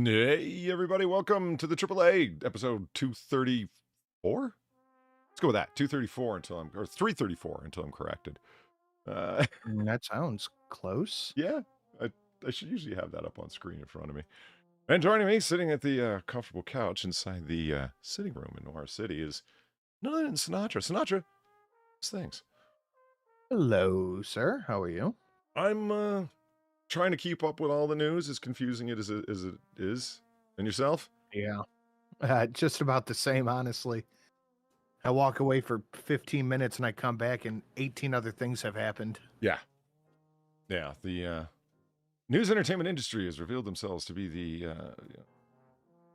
Hey, everybody, welcome to the AAA episode 234. Let's go with that. 234 or 334 until I'm corrected. That sounds close. Yeah, I should usually have that up on screen in front of me. And joining me, sitting at the comfortable couch inside the sitting room in Noir City, is none other than Sinatra. Sinatra, thanks. Hello, sir. How are you? I'm trying to keep up with all the news, as confusing as it is. And yourself? Yeah. Just about the same, honestly. I walk away for 15 minutes and I come back and 18 other things have happened. Yeah. Yeah, the news entertainment industry has revealed themselves to be the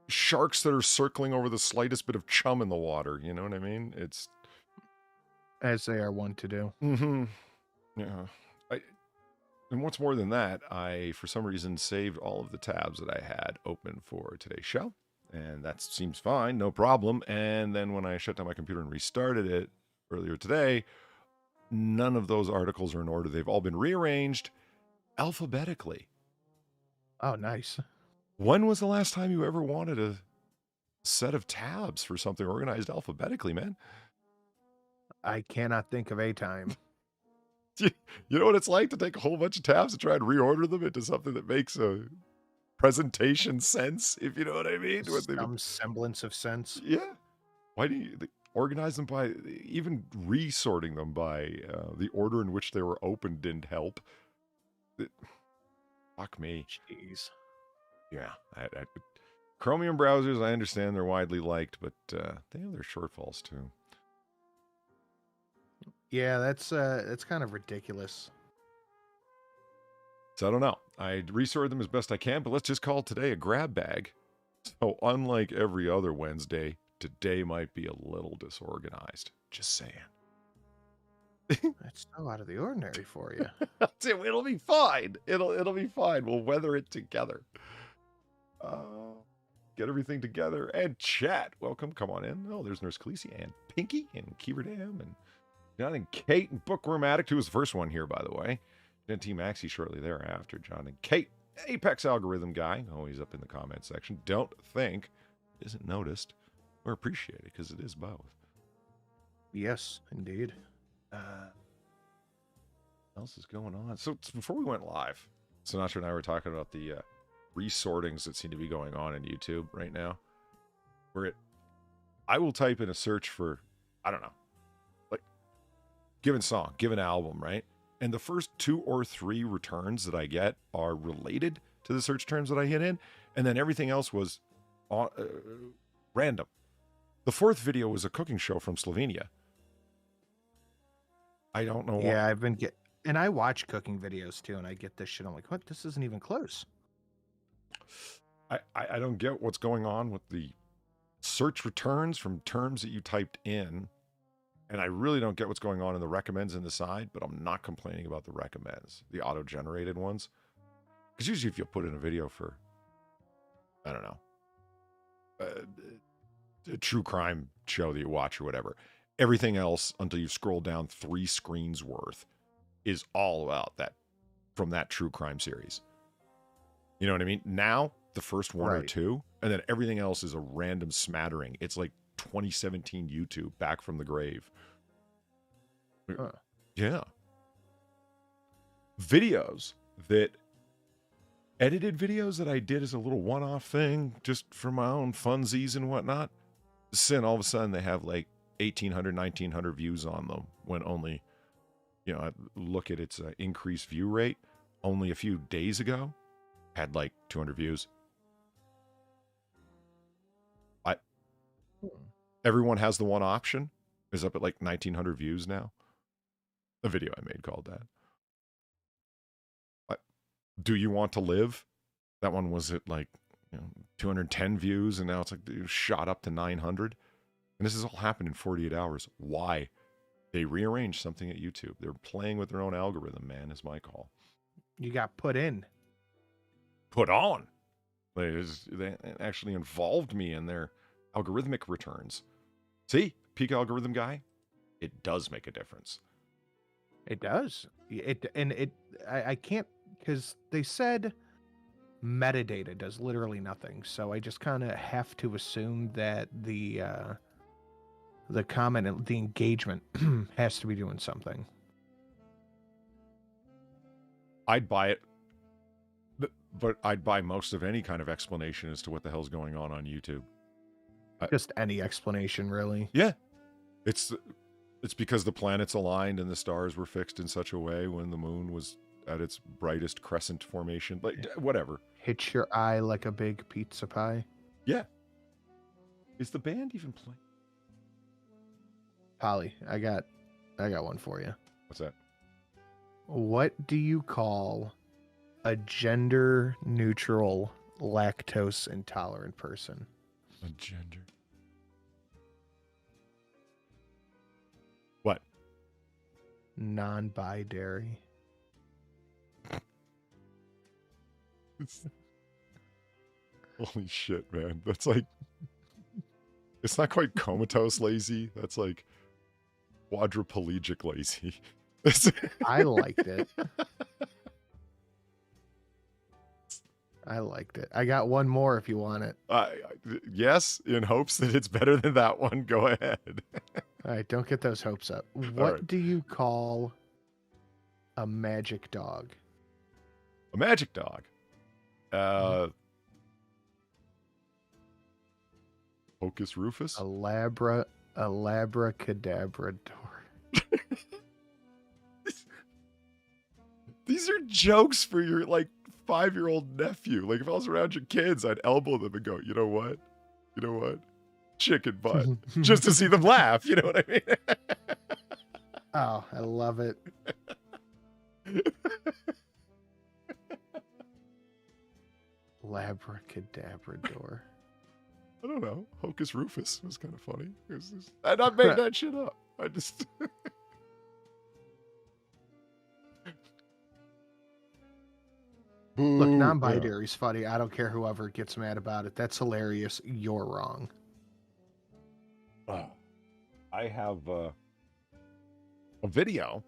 sharks that are circling over the slightest bit of chum in the water. You know what I mean? It's As they are wont to do. yeah. And what's more than that, I for some reason saved all of the tabs that I had open for today's show, and that seems fine, no problem. And then when I shut down my computer and restarted it earlier today, none of those articles are in order. They've all been rearranged alphabetically. Oh, nice. When was the last time you ever wanted a set of tabs for something organized alphabetically, man? I cannot think of a time. You know what it's like to take a whole bunch of tabs and try and reorder them into something that makes a presentation sense, if you know what I mean? Some semblance of sense. Yeah. Why do you organize them by, even resorting them by the order in which they were opened didn't help. Fuck me. Jeez. Yeah. Chromium browsers, I understand they're widely liked, but they have their shortfalls too. Yeah, that's kind of ridiculous. So I don't know. I resorted them as best I can, but let's just call today a grab bag. So unlike every other Wednesday, today might be a little disorganized. Just saying. That's so out of the ordinary for you. It'll be fine. It'll be fine. We'll weather it together. Get everything together and chat. Welcome. Come on in. Oh, there's Nurse Khaleesi and Pinky and Keever Dam and John and Kate and Bookworm Addict, who was the first one here, by the way. Then T Maxi shortly thereafter. John and Kate, Apex Algorithm Guy, always up in the comment section. Don't think isn't noticed or appreciated because it is both. Yes, indeed. What else is going on? So before we went live, Sinatra and I were talking about the resortings that seem to be going on in YouTube right now. I will type in a search for, I don't know, like given song, given album, right? And the first 2 or 3 returns that I get are related to the search terms that I hit in, and then everything else was random. The 4th video was a cooking show from Slovenia. I don't know why. Yeah, and I watch cooking videos too, and I get this shit. I'm like, what? This isn't even close. I don't get what's going on with the search returns from terms that you typed in. And I really don't get what's going on in the recommends in the side, but I'm not complaining about the recommends, the auto-generated ones. Because usually if you put in a video for, I don't know, a true crime show that you watch or whatever, everything else until you scroll down 3 screens worth is all about that, from that true crime series. You know what I mean? Now, the first 1 or 2, and then everything else is a random smattering. It's like 2017 YouTube, back from the grave. Huh. Yeah. Videos that, edited videos that I did as a little one-off thing, just for my own funsies and whatnot. Sin, all of a sudden they have like 1,800, 1,900 views on them, when only, I look at its increased view rate, only a few days ago, had like 200 views. Everyone has the one option is up at like 1,900 views now. The video I made called that. Do You Want to Live? That one was at like 210 views, and now it's like shot up to 900. And this has all happened in 48 hours. Why? They rearranged something at YouTube. They're playing with their own algorithm, man, is my call. You got put in. Put on. They actually involved me in their algorithmic returns. See, peak algorithm guy, it does make a difference. It does. I can't, because they said metadata does literally nothing. So I just kind of have to assume that the comment and the engagement has to be doing something. I'd buy it, but I'd buy most of any kind of explanation as to what the hell's going on YouTube. Just any explanation, really. Yeah. It's because the planets aligned and the stars were fixed in such a way when the moon was at its brightest crescent formation. Like, whatever. Hits your eye like a big pizza pie. Yeah. Is the band even playing? Polly, I got one for you. What's that? What do you call a gender neutral lactose intolerant person? A gender. What? Non-binary. Holy shit, man. That's like, it's not quite comatose lazy. That's like quadriplegic lazy. I liked it. I liked it. I got one more if you want it. Yes, in hopes that it's better than that one. Go ahead. All right, don't get those hopes up. What do you call a magic dog? A magic dog? Hocus Rufus? A labracadabrador. These are jokes for your, like, 5-year-old nephew. Like, if I was around your kids, I'd elbow them and go, you know what? You know what? Chicken butt. Just to see them laugh. You know what I mean? Oh, I love it. Labracadabrador. I don't know. Hocus Rufus was kind of funny. And I made that shit up. I just... Look, non-binary's funny. I don't care whoever gets mad about it. That's hilarious. You're wrong. I have a video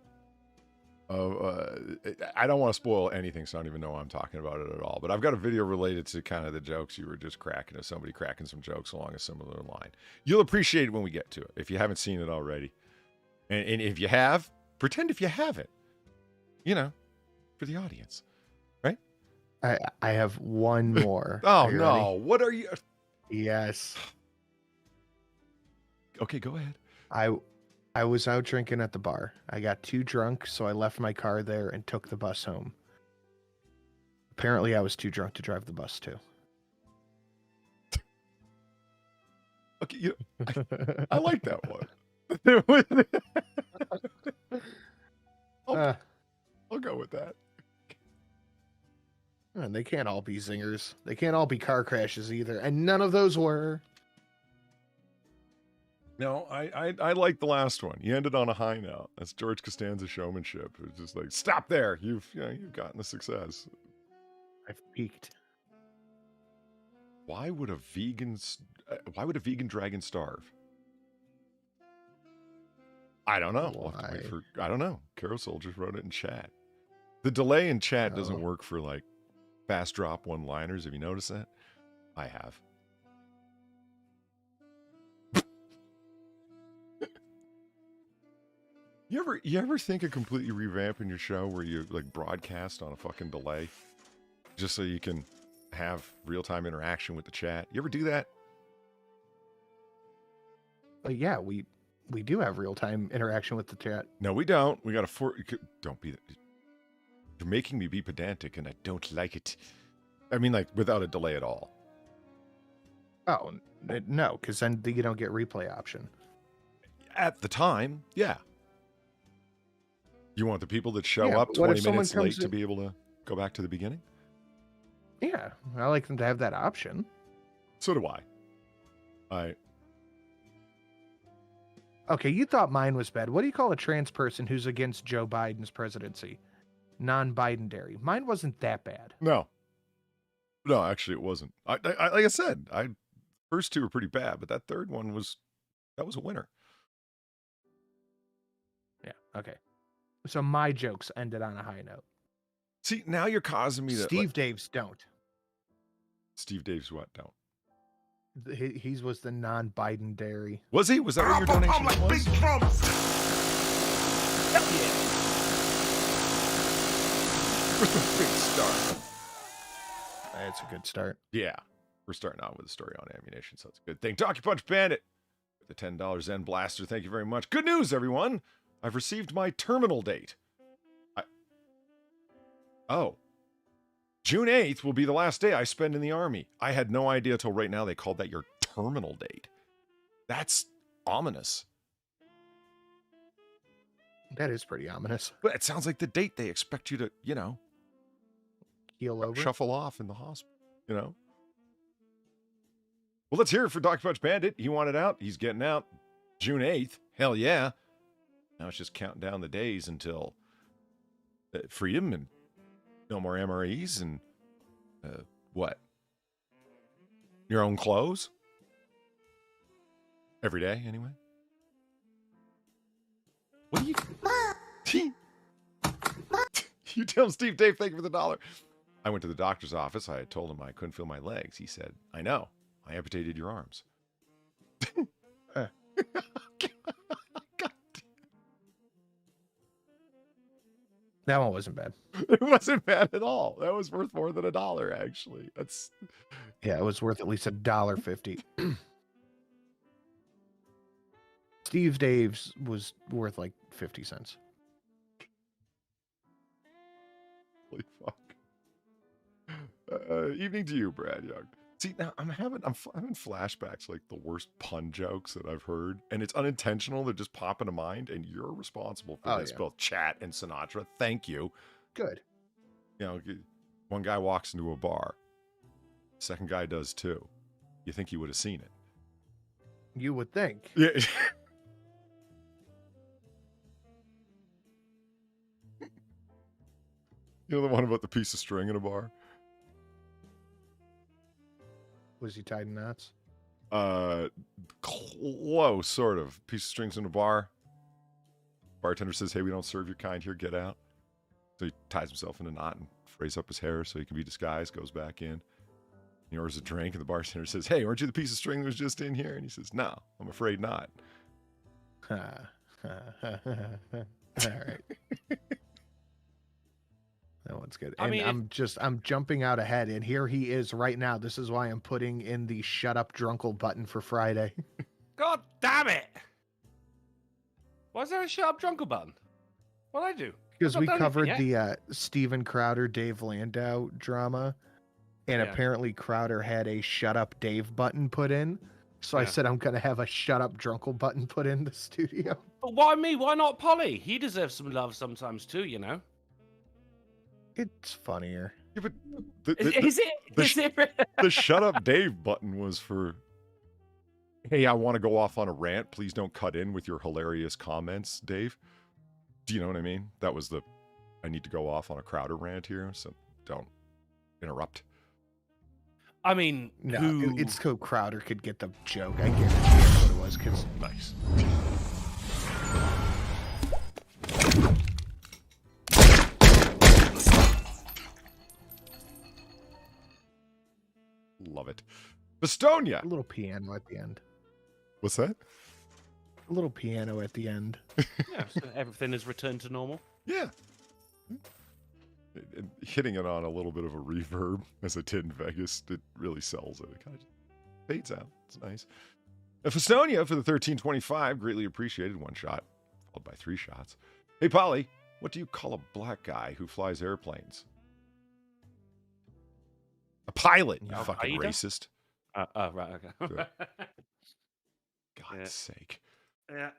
of... I don't want to spoil anything, so I don't even know why I'm talking about it at all. But I've got a video related to kind of the jokes you were just cracking, of somebody cracking some jokes along a similar line. You'll appreciate it when we get to it, if you haven't seen it already. And if you have, pretend if you haven't. You know, for the audience. I have one more. Oh, no. Ready? What are you? Yes. Okay, go ahead. I was out drinking at the bar. I got too drunk, so I left my car there and took the bus home. Apparently, I was too drunk to drive the bus, too. Okay, I like that one. I'll go with that. And they can't all be zingers. They can't all be car crashes either. And none of those were. No, I like the last one. You ended on a high note. That's George Costanza's showmanship. It's just like, stop there. You've gotten the success. I've peaked. Why would a vegan dragon starve? I don't know. We'll have to wait for, I don't know. Carousel just wrote it in chat. The delay in chat doesn't work for like fast drop one-liners. Have you noticed that? I have. You ever think of completely revamping your show where you like broadcast on a fucking delay just so you can have real-time interaction with the chat? You ever do that? Yeah, we do have real-time interaction with the chat. No, we don't. We got to don't be. You're making me be pedantic, and I don't like it. I mean, like without a delay at all. Oh no, because then you don't get replay option. At the time, yeah. You want the people that show up 20 minutes late to be able to go back to the beginning? Yeah, I like them to have that option. So do I. Okay, you thought mine was bad. What do you call a trans person who's against Joe Biden's presidency? Non-binary. Mine wasn't that bad. No, actually, it wasn't. Like I said, first two were pretty bad, but that third one was a winner. Yeah. Okay. So my jokes ended on a high note. See, now you're causing me to... Steve Dave's don't. Steve Dave's what? Don't. He was the non-Biden dairy. Was he? Was that what your donation was? Big drums. Hell yeah. With a big start. That's a good start. Yeah. We're starting out with a story on ammunition, so it's a good thing. Donkey Punch Bandit with the $10 Zen Blaster. Thank you very much. Good news, everyone. I've received my terminal date. June 8th will be the last day I spend in the Army. I had no idea till right now they called that your terminal date. That's ominous. That is pretty ominous. But it sounds like the date they expect you to, Keel over. shuffle off in the hospital, Well, let's hear it for Donkey Punch Bandit. He wanted out. He's getting out. June 8th. Hell yeah. Now it's just counting down the days until freedom and no more MREs and what? Your own clothes? Every day, anyway? What do you... You tell him, Steve Dave, thank you for the $1. I went to the doctor's office. I had told him I couldn't feel my legs. He said, I know. I amputated your arms. That one wasn't bad. It wasn't bad at all. That was worth more than $1, actually. Yeah, it was worth at least $1.50. Steve Dave's was worth like 50 cents. Holy fuck. Evening to you, Brad Young. See, now I'm having flashbacks, like the worst pun jokes that I've heard, and it's unintentional. They're just popping to mind, and you're responsible for this, both Chat and Sinatra. Thank you. Good. One guy walks into a bar. Second guy does too. You think he would have seen it? You would think. Yeah. The one about the piece of string in a bar? Was he tied in knots? Close, sort of. Piece of strings in a bar. Bartender says, hey, we don't serve your kind here, get out. So he ties himself in a knot and frays up his hair so he can be disguised, goes back in. He orders a drink, and the bartender says, hey, aren't you the piece of string that was just in here? And he says, no, I'm afraid not. All right. That one's good. And I'm jumping out ahead, and here he is right now. This is why I'm putting in the shut up drunkle button for Friday. God damn it! Why is there a shut up drunkle button? What'd I do? Because we covered the Steven Crowder, Dave Landau drama, and apparently Crowder had a shut up Dave button put in. So I said I'm going to have a shut up drunkle button put in the studio. But why me? Why not Polly? He deserves some love sometimes too, It's funnier. Yeah, but is it? The shut up Dave button was for, hey, I want to go off on a rant. Please don't cut in with your hilarious comments, Dave. Do you know what I mean? That was I need to go off on a Crowder rant here, so don't interrupt. I mean, no, it's so Crowder could get the joke. I guarantee that's what it was. Cause nice. Love it. Bestonia. A little piano at the end. What's that? A little piano at the end. Yeah, so everything is returned to normal. Yeah. Hitting it on a little bit of a reverb, as I did in Vegas, it really sells it. It kind of fades out. It's nice. Festonia for the 1325, greatly appreciated. 1 shot, followed by 3 shots. Hey, Polly, what do you call a black guy who flies airplanes? A pilot, you fucking racist. Right, okay. God's sake. Yeah.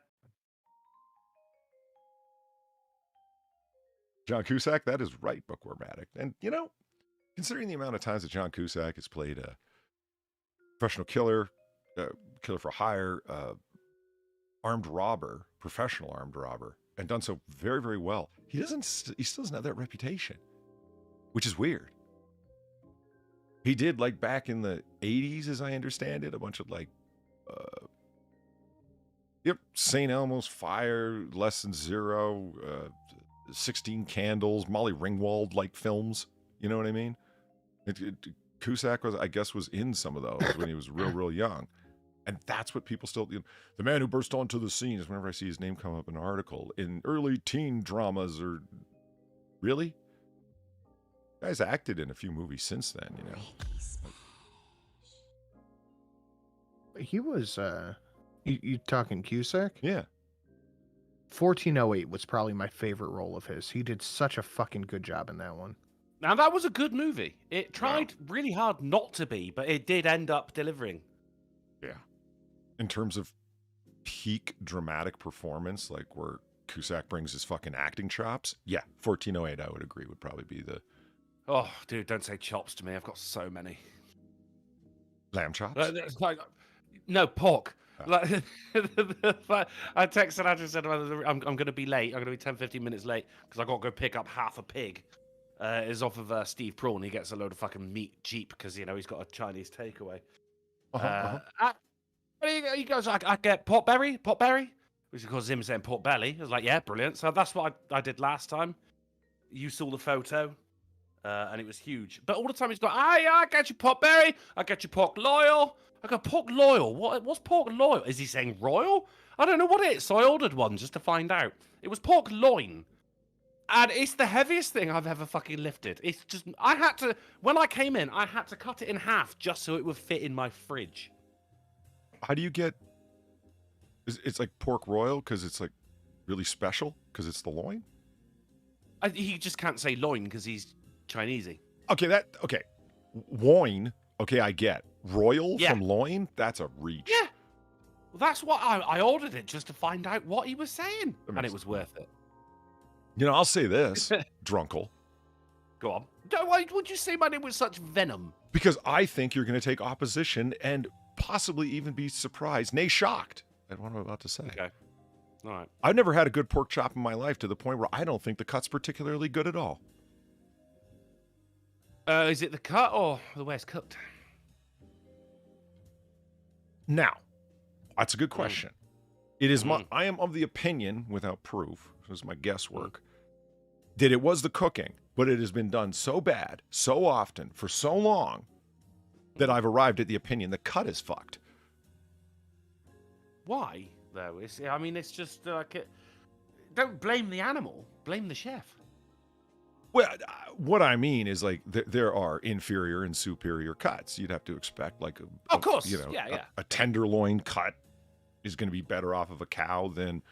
John Cusack, that is right, Bookwormatic. And, considering the amount of times that John Cusack has played a professional killer, killer for hire, armed robber, professional armed robber, and done so very, very well, he still doesn't have that reputation, which is weird. He did, back in the 80s, as I understand it, a bunch of, St. Elmo's Fire, Less Than Zero, 16 Candles, Molly Ringwald-like films. You know what I mean? Cusack was, I guess, was in some of those when he was real young. And that's what people still, the man who burst onto the scene is whenever I see his name come up in an article in early teen dramas or really? Guy's acted in a few movies since then, He was, you talking Cusack? Yeah. 1408 was probably my favorite role of his. He did such a fucking good job in that one. Now, that was a good movie. It tried really hard not to be, but it did end up delivering. Yeah. In terms of peak dramatic performance, like where Cusack brings his fucking acting chops, 1408, I would agree, would probably be the... Oh, dude, don't say chops to me. I've got so many. Lamb chops? No, pork. Oh. Like, I texted Andrew and said, I'm going to be late. I'm going to be 10, 15 minutes late because I got to go pick up half a pig. It's off of Steve Prawn. He gets a load of fucking meat cheap because, he's got a Chinese takeaway. He goes, I get potberry, which of course is him saying pork belly. I was like, yeah, brilliant. So that's what I did last time. You saw the photo. And it was huge. But all the time he's going, I get you potberry, I get you pork loyal. I go, pork loyal? What's pork loyal? Is he saying royal? I don't know what it is. So I ordered one just to find out. It was pork loin. And it's the heaviest thing I've ever fucking lifted. It's just, when I came in, I had to cut it in half just so it would fit in my fridge. How do you get, it's like pork royal because it's like really special because it's the loin? He just can't say loin because he's Chinesey. Okay. Loin, okay, I get. Royal from loin? That's a reach. Yeah. Well, that's what I ordered it just to find out what he was saying. And it was worth it. I'll say this, Drunkle. Go on. Why would you say my name with such venom? Because I think you're going to take opposition and possibly even be surprised, nay, shocked at what I'm about to say. Okay. All right. I've never had a good pork chop in my life to the point where I don't think the cut's particularly good at all. Is it the cut or the way it's cooked? Now, that's a good question. It is I am of the opinion, without proof, this is my guesswork, that it was the cooking, but it has been done so bad, so often, for so long, that I've arrived at the opinion the cut is fucked. Why, though? It's just like... Don't blame the animal, blame the chef. Well, what I mean is, like, there are inferior and superior cuts. You'd have to expect, like, of course, a tenderloin cut is going to be better off of a cow than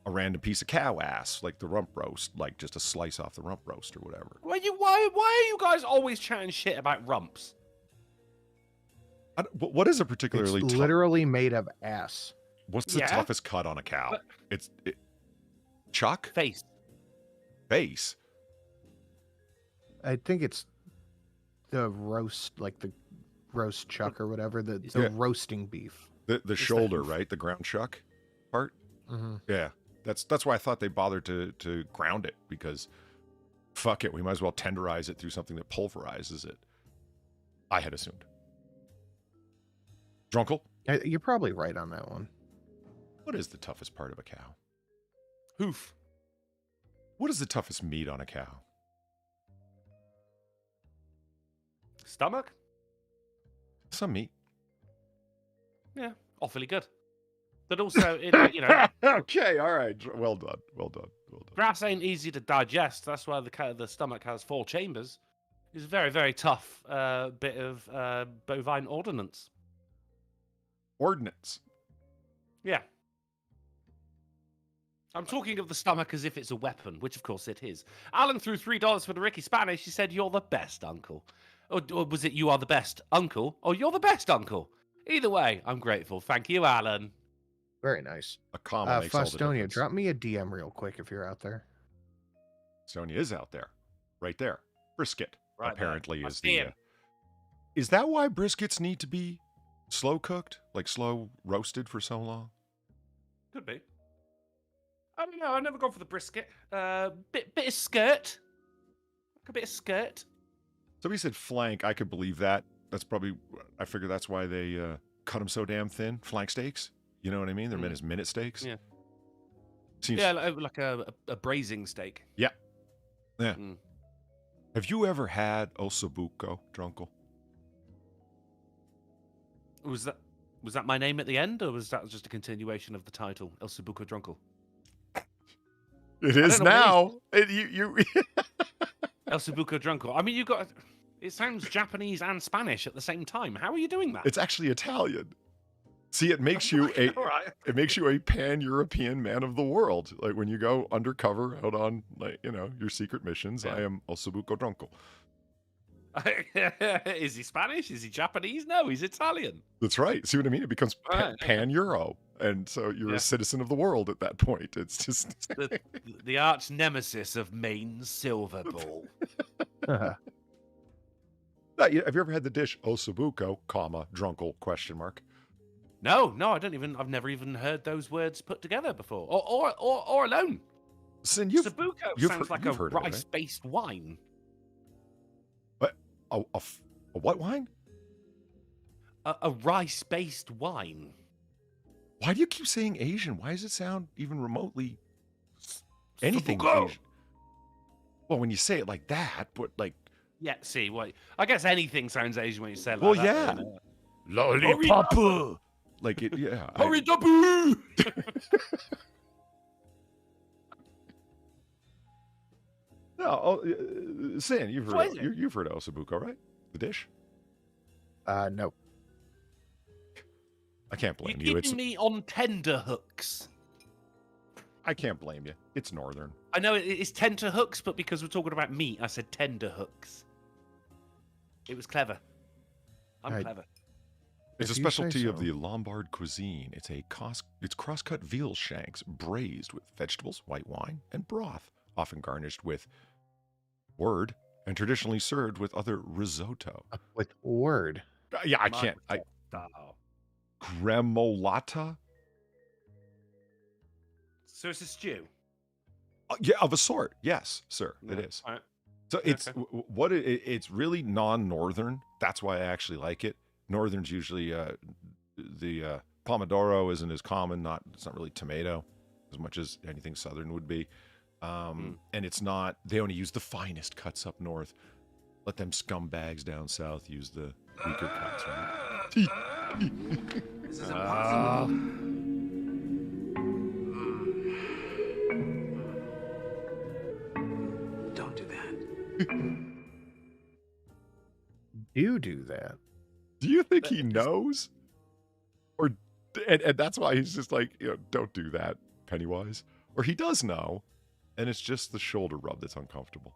a random piece of cow ass, like the rump roast, like just a slice off the rump roast or whatever. Why are you guys always chatting shit about rumps? What is a particularly It's literally made of ass. What's the toughest cut on a cow? Chuck? Face. I think it's the roast, like the roast chuck or whatever, the roasting beef. The shoulder, right? The ground chuck part? Mm-hmm. Yeah. That's why I thought they bothered to ground it, because fuck it, we might as well tenderize it through something that pulverizes it. I had assumed. Drunkle? You're probably right on that one. What is the toughest part of a cow? Hoof. What is the toughest meat on a cow? Stomach? Some meat. Yeah, awfully good. But also, okay, all right. Well done. Grass ain't easy to digest. That's why the stomach has 4 chambers. It's a very, very tough bit of bovine ordnance. Yeah. I'm talking of the stomach as if it's a weapon, which of course it is. Alan threw $3 for the Ricky Spanish. He said, "You're the best, uncle." Or was it "You are the best, uncle"? Or "You're the best, uncle"? Either way, I'm grateful. Thank you, Alan. Very nice. A comma makes all the Fostonia, difference. drop me a DM real quick if you're out there. Sonia is out there. Right there. Brisket, Right apparently, there. is the... is that why briskets need to be slow cooked? Like slow roasted for so long? Could be. I don't know. I've never gone for the brisket. Bit of skirt. Like a bit of skirt. Somebody said flank. I could believe that. That's probably... I figure that's why they cut them so damn thin. Flank steaks. You know what I mean? They're meant as minute steaks. Yeah. Seems... Yeah, like a braising steak. Yeah. Yeah. Have you ever had ossobuco, Drunkle? Was that my name at the end, or was that just a continuation of the title, El Sabuco Drunkle? It is now. You El Sabuco Drunkle. I mean, you got. It sounds Japanese and Spanish at the same time. How are you doing that? It's actually Italian. See, it makes you a pan-European man of the world. Like when you go undercover out on, like, your secret missions. Yeah. I am El Sabuco Drunkle. Is he Spanish? Is he Japanese? No, he's Italian. That's right. See what I mean? It becomes pan-Euro, and so you're a citizen of the world at that point. It's just the arch nemesis of Maine's Silver Ball. Have you ever had the dish Osabuco, drunkle, ? No, I've never even heard those words put together before, or alone. Sin, Sabuco sounds like a rice-based wine. A what wine? A rice-based wine. Why do you keep saying Asian? Why does it sound even remotely anything Sabuco. Asian? Well, when you say it like that, but like... Yeah, see, well, I guess anything sounds Asian when you say it that. like Well, yeah. Lollipop. Like it, yeah. Hurry up! No, Sin, you've heard of Osabuco, right? The dish? No. I can't blame you. You're keeping me on tender hooks. I can't blame you. It's northern. I know it's tender hooks, but because we're talking about meat, I said tender hooks. It was clever. I'm clever. It's a specialty of the Lombard cuisine. It's cross-cut veal shanks braised with vegetables, white wine, and broth, often garnished with word and traditionally served with other risotto. With word? Yeah, I can't. Gremolata? So it's a stew? Yeah, of a sort. Yes, sir, it is. All right. So it's really non-northern. That's why I actually like it. Northern's usually the pomodoro isn't as common. It's not really tomato as much as anything southern would be. And it's not. They only use the finest cuts up north. Let them scumbags down south use the weaker cuts. Right? This is impossible. Don't do that. You do that. Do you think he knows? And that's why he's just like, don't do that, Pennywise. Or he does know, and it's just the shoulder rub that's uncomfortable.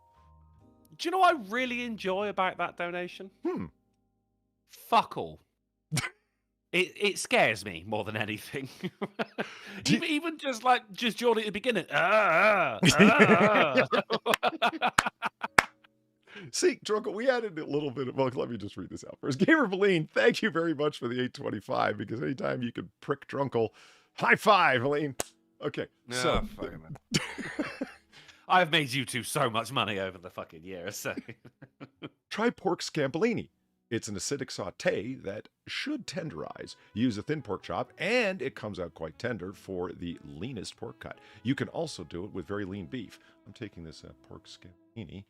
Do you know what I really enjoy about that donation? Fuck all. It scares me more than anything. even just Jordan at the beginning. See, Drunkle, we added a little bit of... Well, let me just read this out first. Gamer Valine, thank you very much for the 825, because anytime you can prick Drunkle, high five, Valine. Okay, so... I've made you two so much money over the fucking year, so... Try pork scampolini. It's an acidic sauté that should tenderize. Use a thin pork chop, and it comes out quite tender for the leanest pork cut. You can also do it with very lean beef. I'm taking this pork scampolini.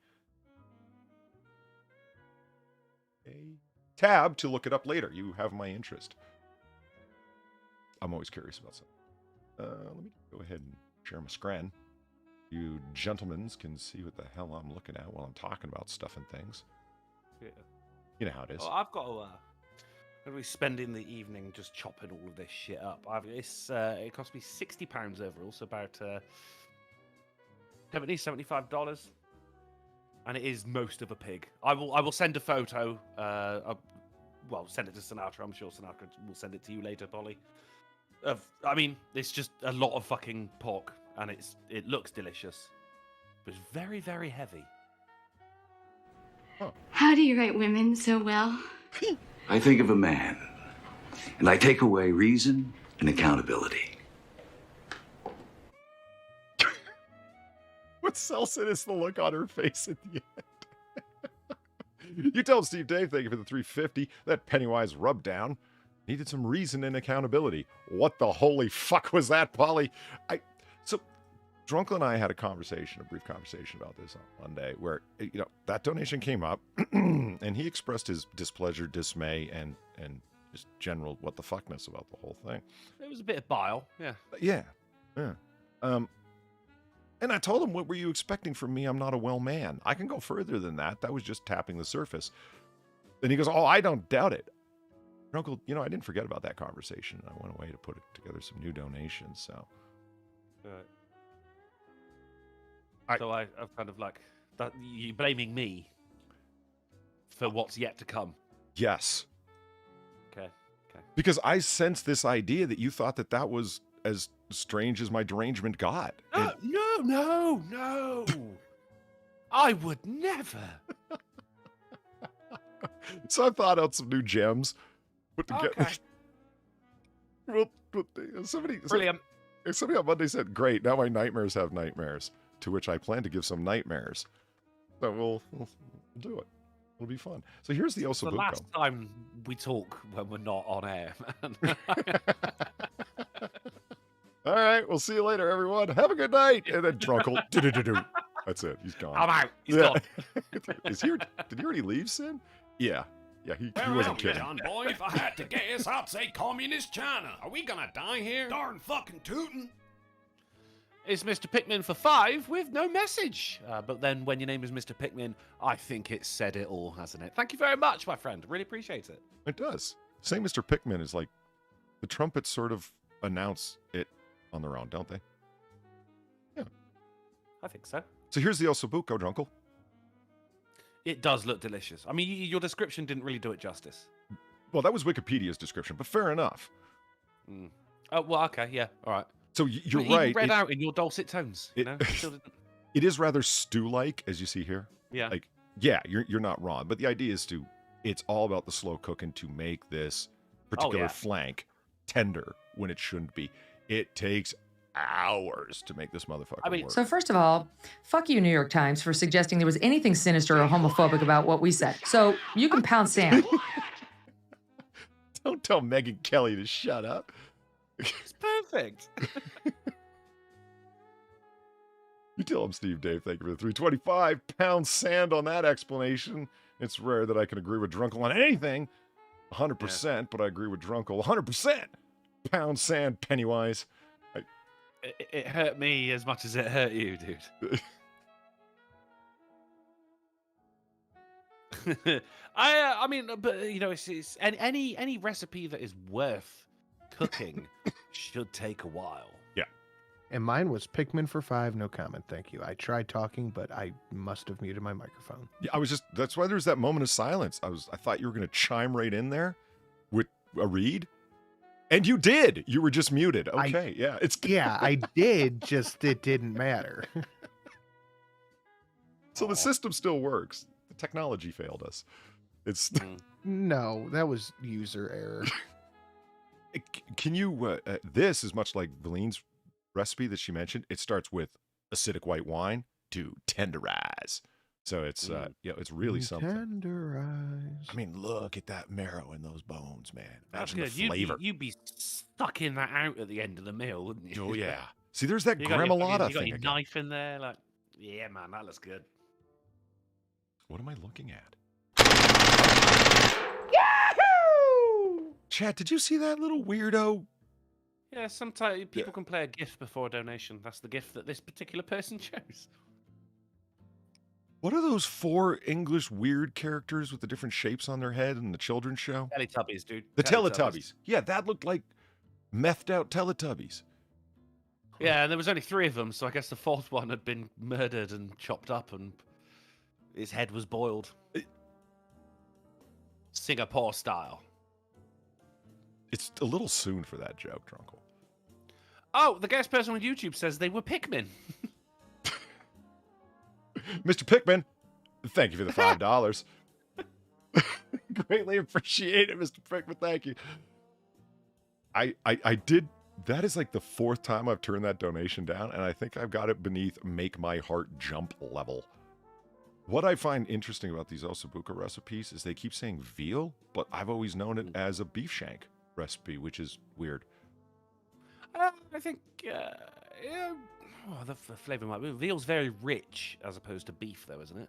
Tab to look it up later. You have my interest. I'm always curious about something. Let me go ahead and share my screen. You gentlemen can see what the hell I'm looking at while I'm talking about stuff and things. Yeah. You know how it is. Well, I've got to... I'm going to be spending the evening just chopping all of this shit up. It cost me £60 overall, so about $75. And it is most of a pig. I will send a photo. Send it to Sinatra. I'm sure Sinatra will send it to you later, Polly. It's just a lot of fucking pork, and it looks delicious, but it's very, very heavy. Huh. How do you write women so well? I think of a man, and I take away reason and accountability. What sells it is the look on her face at the end. You tell Steve Dave, thank you for the 350. That Pennywise Rubdown needed some reason and accountability. What the holy fuck was that, Polly? So Drunkle and I had a brief conversation about this on Monday, where that donation came up, and he expressed his displeasure, dismay, and just general what the fuckness about the whole thing. It was a bit of bile, yeah. Yeah. And I told him, what were you expecting from me? I'm not a well man. I can go further than that. That was just tapping the surface. And he goes, oh, I don't doubt it. Uncle, I didn't forget about that conversation. I went away to put together some new donations, so. Right. So I'm kind of like, you blaming me for what's yet to come. Yes. Okay. Because I sensed this idea that you thought that was as strange as my derangement got. No. I would never. So I thought out some new gems. Put together. Okay. Somebody on Monday said, great, now my nightmares have nightmares. To which I plan to give some nightmares. So we'll do it. It'll be fun. So here's the Osabuco. The last time we talk when we're not on air, man. All right, we'll see you later, everyone. Have a good night. And then Drunkle. That's it. He's gone. I'm out. He's gone. Is he? Did he already leave, Sin? Yeah. He wasn't kidding. John boy, if I had to guess, I'd say Communist China. Are we gonna die here? Darn fucking tootin'. It's Mr. Pikmin for 5 with no message. But then when your name is Mr. Pikmin, I think it's said it all, hasn't it? Thank you very much, my friend. Really appreciate it. It does. Saying Mr. Pikmin is like the trumpets sort of announce it on their own, don't they? Yeah. I think so. So here's the Osabuco, Drunkle. It does look delicious. I mean, your description didn't really do it justice. Well, that was Wikipedia's description, but fair enough. Oh, well, okay, yeah, all right. So you're even right. Read out in your dulcet tones. You know? It is rather stew-like, as you see here. Yeah. Like, yeah, you're not wrong. But the idea is it's all about the slow cooking to make this particular flank tender when it shouldn't be. It takes hours to make this motherfucker work. So first of all, fuck you, New York Times, for suggesting there was anything sinister or homophobic about what we said. So you can pound sand. Don't tell Megyn Kelly to shut up. It's perfect. You tell him, Steve Dave. Thank you for the 325 pound sand on that explanation. It's rare that I can agree with Drunkle on anything. 100%, but I agree with Drunkle 100%. Pound sand, Pennywise. It hurt me as much as it hurt you, dude. I mean, but it's any recipe that is worth cooking should take a while. Yeah. And mine was Pikmin for 5, no comment, thank you. I tried talking, but I must have muted my microphone. Yeah, that's why there's that moment of silence. I thought you were going to chime right in there with a read. And you did. You were just muted. Okay, yeah. Yeah, I did, just it didn't matter. So the system still works. The technology failed us. No, that was user error. Can you, this is much like Valine's recipe that she mentioned. It starts with acidic white wine to tenderize. So it's, it's really something. Tenderize. I mean, look at that marrow in those bones, man. That's Imagine good. the flavor. You'd be sucking that out at the end of the meal, wouldn't you? Oh, yeah. See, there's that gremolata thing. You got your again. knife in there. Like, yeah, man, that looks good. What am I looking at? Yahoo! Chad, did you see that little weirdo? Yeah, sometimes people can play a gift before a donation. That's the gift that this particular person chose. What are those 4 English weird characters with the different shapes on their head in the children's show? Teletubbies, dude. The Teletubbies. Yeah, that looked like methed out Teletubbies. Yeah, and there was only 3 of them, so I guess the 4th one had been murdered and chopped up, and his head was boiled. Singapore style. It's a little soon for that joke, Drunkle. Oh, the guest person on YouTube says they were Pikmin. Mr. Pikmin, thank you for the $5. Greatly appreciate it, Mr. Pikmin. Thank you. I did. That is like the 4th time I've turned that donation down, and I think I've got it beneath make my heart jump level. What I find interesting about these Osabuco recipes is they keep saying veal, but I've always known it as a beef shank recipe, which is weird. I think, the flavor might be. Veal's very rich as opposed to beef, though, isn't it?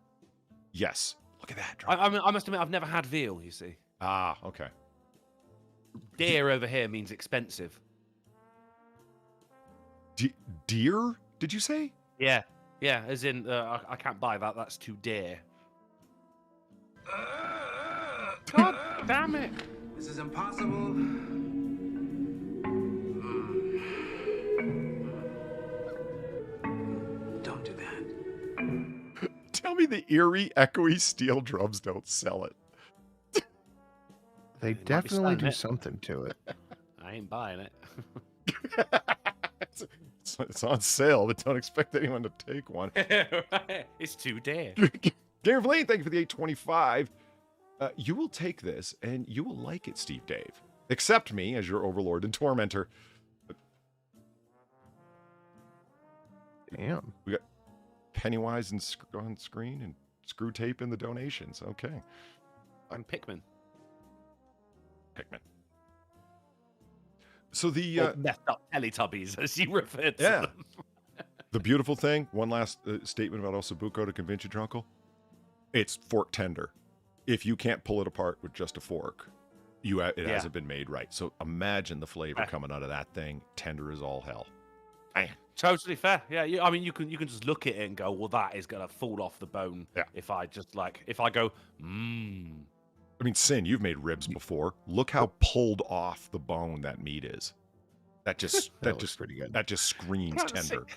Yes. Look at that. I must admit, I've never had veal, you see. Ah, okay. deer over here means expensive. Deer? Did you say? Yeah, yeah. As in, I can't buy that. That's too dear. God damn it! This is impossible. Don't do that. Tell me the eerie, echoey steel drums don't sell it. They definitely do something to it. I ain't buying it. It's on sale, but don't expect anyone to take one. It's too dear. Gary Lane, thank you for the 825. You will take this, and you will like it, Steve Dave. Accept me as your overlord and tormentor. Damn. We got Pennywise on screen and screw tape in the donations. Okay. I'm Pikmin. So the messed up Teletubbies, as you referred to them. The beautiful thing, one last statement about Ossobuco to convince you, Drunkle. It's fork tender. If you can't pull it apart with just a fork, it hasn't been made right. So imagine the flavor coming out of that thing. Tender as all hell. Totally fair. Yeah, I mean, you can just look at it and go, well, that is gonna fall off the bone. Yeah. If I go, mmm. I mean, Sin, you've made ribs before. Look how pulled off the bone that meat is. That just pretty good. That just screams tender.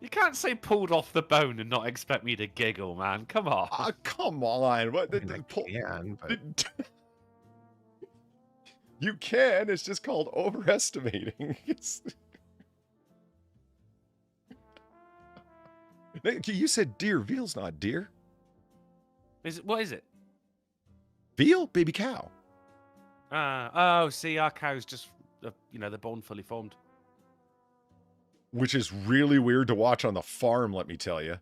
You can't say pulled off the bone and not expect me to giggle, man. Come on. Come on. What? You can. It's just called overestimating. You said deer. Veal's not deer. What is it? Veal? Baby cow. See, our cows just, they're born fully formed. Which is really weird to watch on the farm, let me tell you.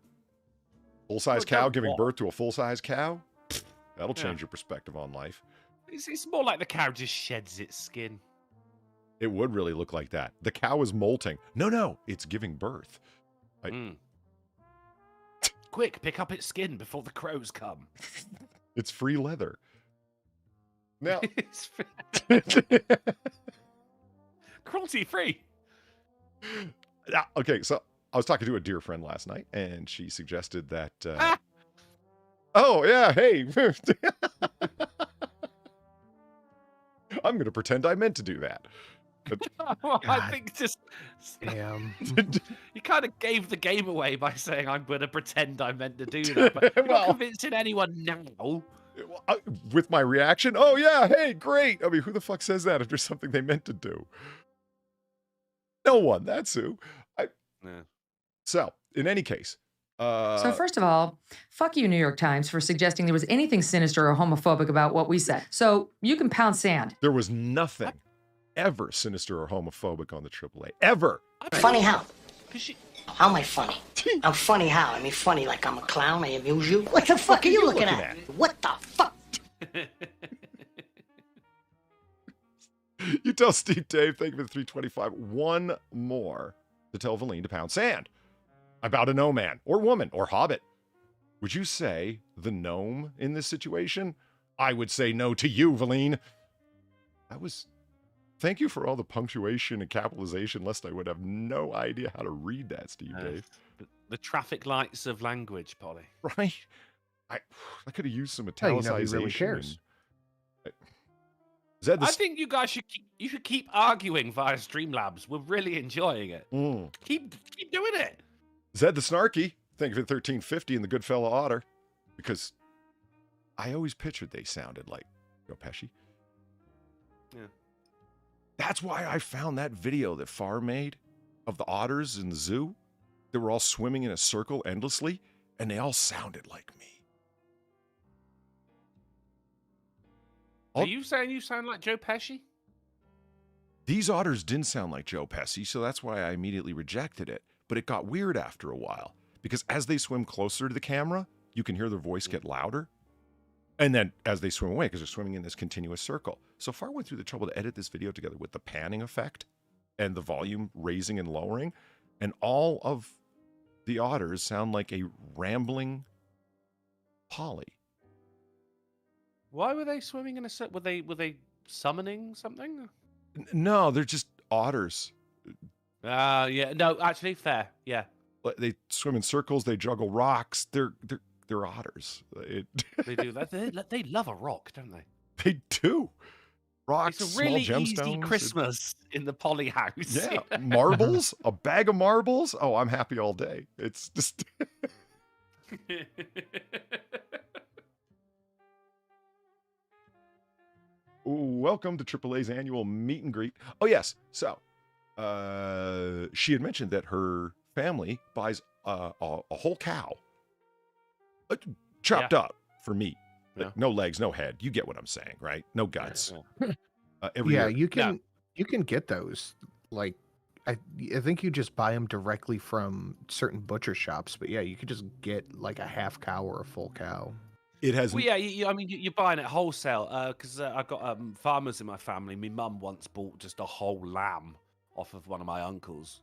Full-size cow giving birth to a full-size cow? That'll change your perspective on life. It's more like the cow just sheds its skin. It would really look like that. The cow is molting. No, it's giving birth. Quick, pick up its skin before the crows come. It's free leather. Now, cruelty-free. Okay, so I was talking to a dear friend last night, and she suggested that. Oh yeah, hey. I'm going to pretend I meant to do that. I think just. Damn. You kind of gave the game away by saying I'm going to pretend I meant to do that, but you're not convincing anyone now. With my reaction, oh yeah, hey, great. I mean, who the fuck says that if there's something they meant to do? No one. That's who. So, in any case. So first of all, fuck you, New York Times, for suggesting there was anything sinister or homophobic about what we said. So you can pound sand. There was nothing ever sinister or homophobic on the AAA. Ever. Funny how? How am I funny? I'm funny how? I mean, funny like I'm a clown, I amuse you? What the fuck are you looking at? What the fuck? You tell Steve Dave, thank you for the 325. One more to tell Valine to pound sand. About a gnome man or woman or hobbit. Would you say the gnome in this situation? I would say no to you, Valine. Thank you for all the punctuation and capitalization, lest I would have no idea how to read that, Steve Dave. The traffic lights of language, Polly. Right? I could have used some italicization. He really cares. I think you guys should keep arguing via Streamlabs. We're really enjoying it. Keep doing it. Zed the Snarky, thank you for the 1350 and the good fellow Otter. Because I always pictured they sounded like Joe Pesci. Yeah. That's why I found that video that Far made of the otters in the zoo. They were all swimming in a circle endlessly, and they all sounded like me. Are you saying you sound like Joe Pesci? These otters didn't sound like Joe Pesci, so that's why I immediately rejected it. But it got weird after a while, because as they swim closer to the camera, you can hear their voice get louder. And then as they swim away, because they're swimming in this continuous circle. So Far went through the trouble to edit this video together with the panning effect and the volume raising and lowering. And all of the otters sound like a rambling Polly. Why were they swimming in a circle? Were they summoning something? No, they're just otters. Yeah. No, actually, fair. Yeah. They swim in circles. They juggle rocks. They're otters. They do that. They love a rock, don't they? They do. Rocks, It's a really small easy gemstones. Christmas in the Polly house. Yeah, marbles, a bag of marbles. Oh, I'm happy all day. It's just. Welcome to AAA's annual meet and greet. Oh yes, so she had mentioned that her family buys a whole cow, chopped up for meat. Yeah. No legs, no head. You get what I'm saying, right? No guts. Every year. you can get those. Like, I think you just buy them directly from certain butcher shops. But yeah, you could just get like a half cow or a full cow. It has. Well, yeah, you're buying it wholesale because I've got farmers in my family. My mum once bought just a whole lamb off of one of my uncles.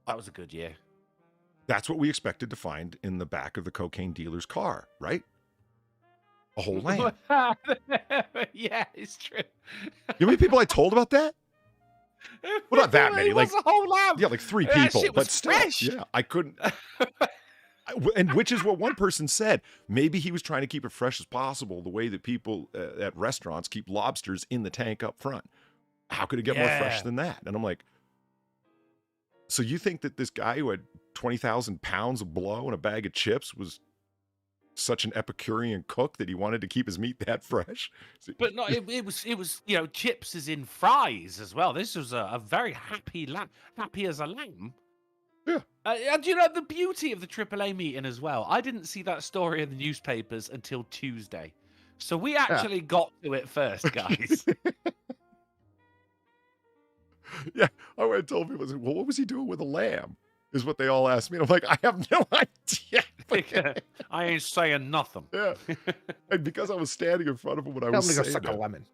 That was a good year. That's what we expected to find in the back of the cocaine dealer's car, right? A whole lamb. Yeah, it's true. You know how many people I told about that? Well, not that many. It Like was a whole lamb. Yeah, like 3 That people. shit But was still, fresh. yeah, I couldn't. And which is what one person said. Maybe he was trying to keep it fresh as possible, the way that people at restaurants keep lobsters in the tank up front. How could it get more fresh than that? And I'm like, so you think that this guy who had 20,000 pounds of blow and a bag of chips was such an Epicurean cook that he wanted to keep his meat that fresh? But no, it was chips as in fries as well. This was a very happy lamb, happy as a lamb. Yeah. And you know the beauty of the AAA meeting as well. I didn't see that story in the newspapers until Tuesday, so we actually got to it first, guys. Yeah, I went and told people, I said, well, what was he doing with a lamb? Is what they all asked me. And I'm like, I have no idea. I ain't saying nothing. Yeah. And because I was standing in front of him when I was Tell him to saying go suck it, a lemon.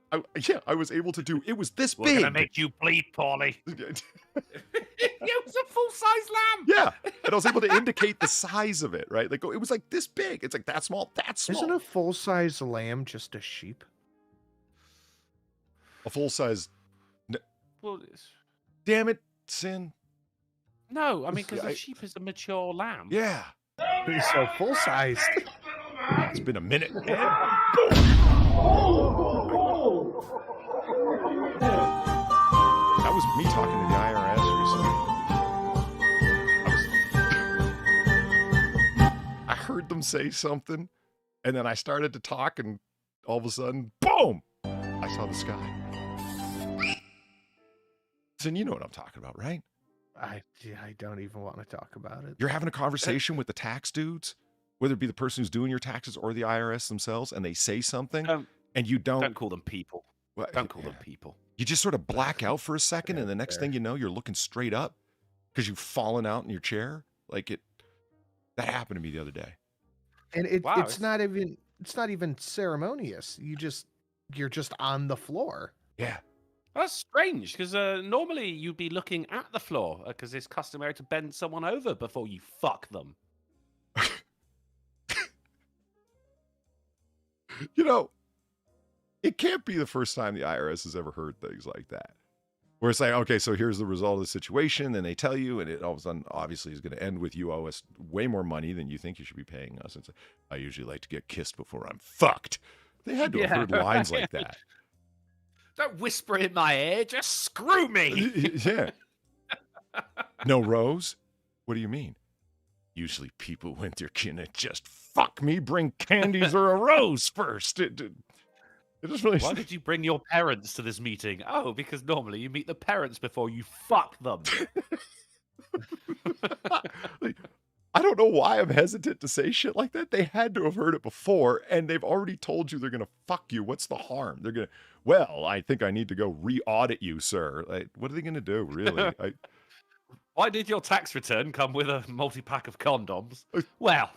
I was able to do, it was this We're big. gonna make you bleed, Paulie. It was a full-size lamb. Yeah. And I was able to indicate the size of it, right? Like, it was like this big. It's like that small, that small. Isn't a full-size lamb just a sheep? A full-size, Well, damn it, Sin. no, I mean because I- a sheep is a mature lamb. Yeah. So full-sized. It's been a minute. That was me talking to the IRS recently. I heard them say something, and then I started to talk, and all of a sudden, boom! I saw the sky. And you know what I'm talking about, right? I don't even want to talk about it. You're having a conversation with the tax dudes, whether it be the person who's doing your taxes or the IRS themselves, and they say something, and you Don't call them people. Well, Don't call them people. You just sort of black out for a second, and the next thing you know, you're looking straight up because you've fallen out in your chair. Like that happened to me the other day. And Wow, it's not even ceremonious. You're just on the floor. Yeah. That's strange because normally you'd be looking at the floor because it's customary to bend someone over before you fuck them. You know, it can't be the first time the IRS has ever heard things like that. Where it's like, okay, so here's the result of the situation, and they tell you, and it all of a sudden obviously is going to end with you owe us way more money than you think you should be paying us. It's like, I usually like to get kissed before I'm fucked. They had to have heard lines like that. Don't whisper in my ear, just screw me. Yeah. No rose? What do you mean? Usually people, when they're gonna just fuck me, bring candies or a rose first. It just really... Why did you bring your parents to this meeting? Oh, because normally you meet the parents before you fuck them. Like, I don't know why I'm hesitant to say shit like that. They had to have heard it before, and they've already told you they're going to fuck you. What's the harm? They're going to, well, I think I need to go re-audit you, sir. Like, what are they going to do, really? Why did your tax return come with a multi-pack of condoms? Well...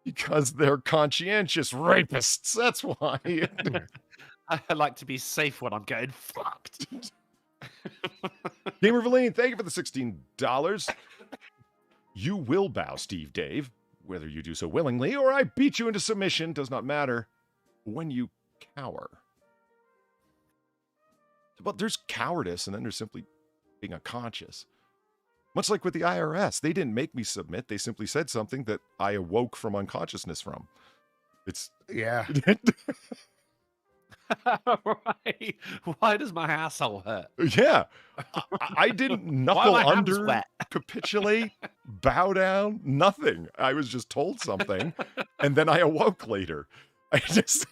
Because they're conscientious rapists. That's why. I like to be safe when I'm getting fucked. Gamer Valine, thank you for the $16. You will bow, Steve Dave. Whether you do so willingly or I beat you into submission does not matter when you cower. But there's cowardice, and then there's simply being unconscious. Much like with the IRS, they didn't make me submit. They simply said something that I awoke from unconsciousness from. It's Yeah. Right. Why does my asshole hurt? Yeah. I didn't knuckle Why are my hands under, wet? capitulate, bow down, nothing. I was just told something, and then I awoke later. I just...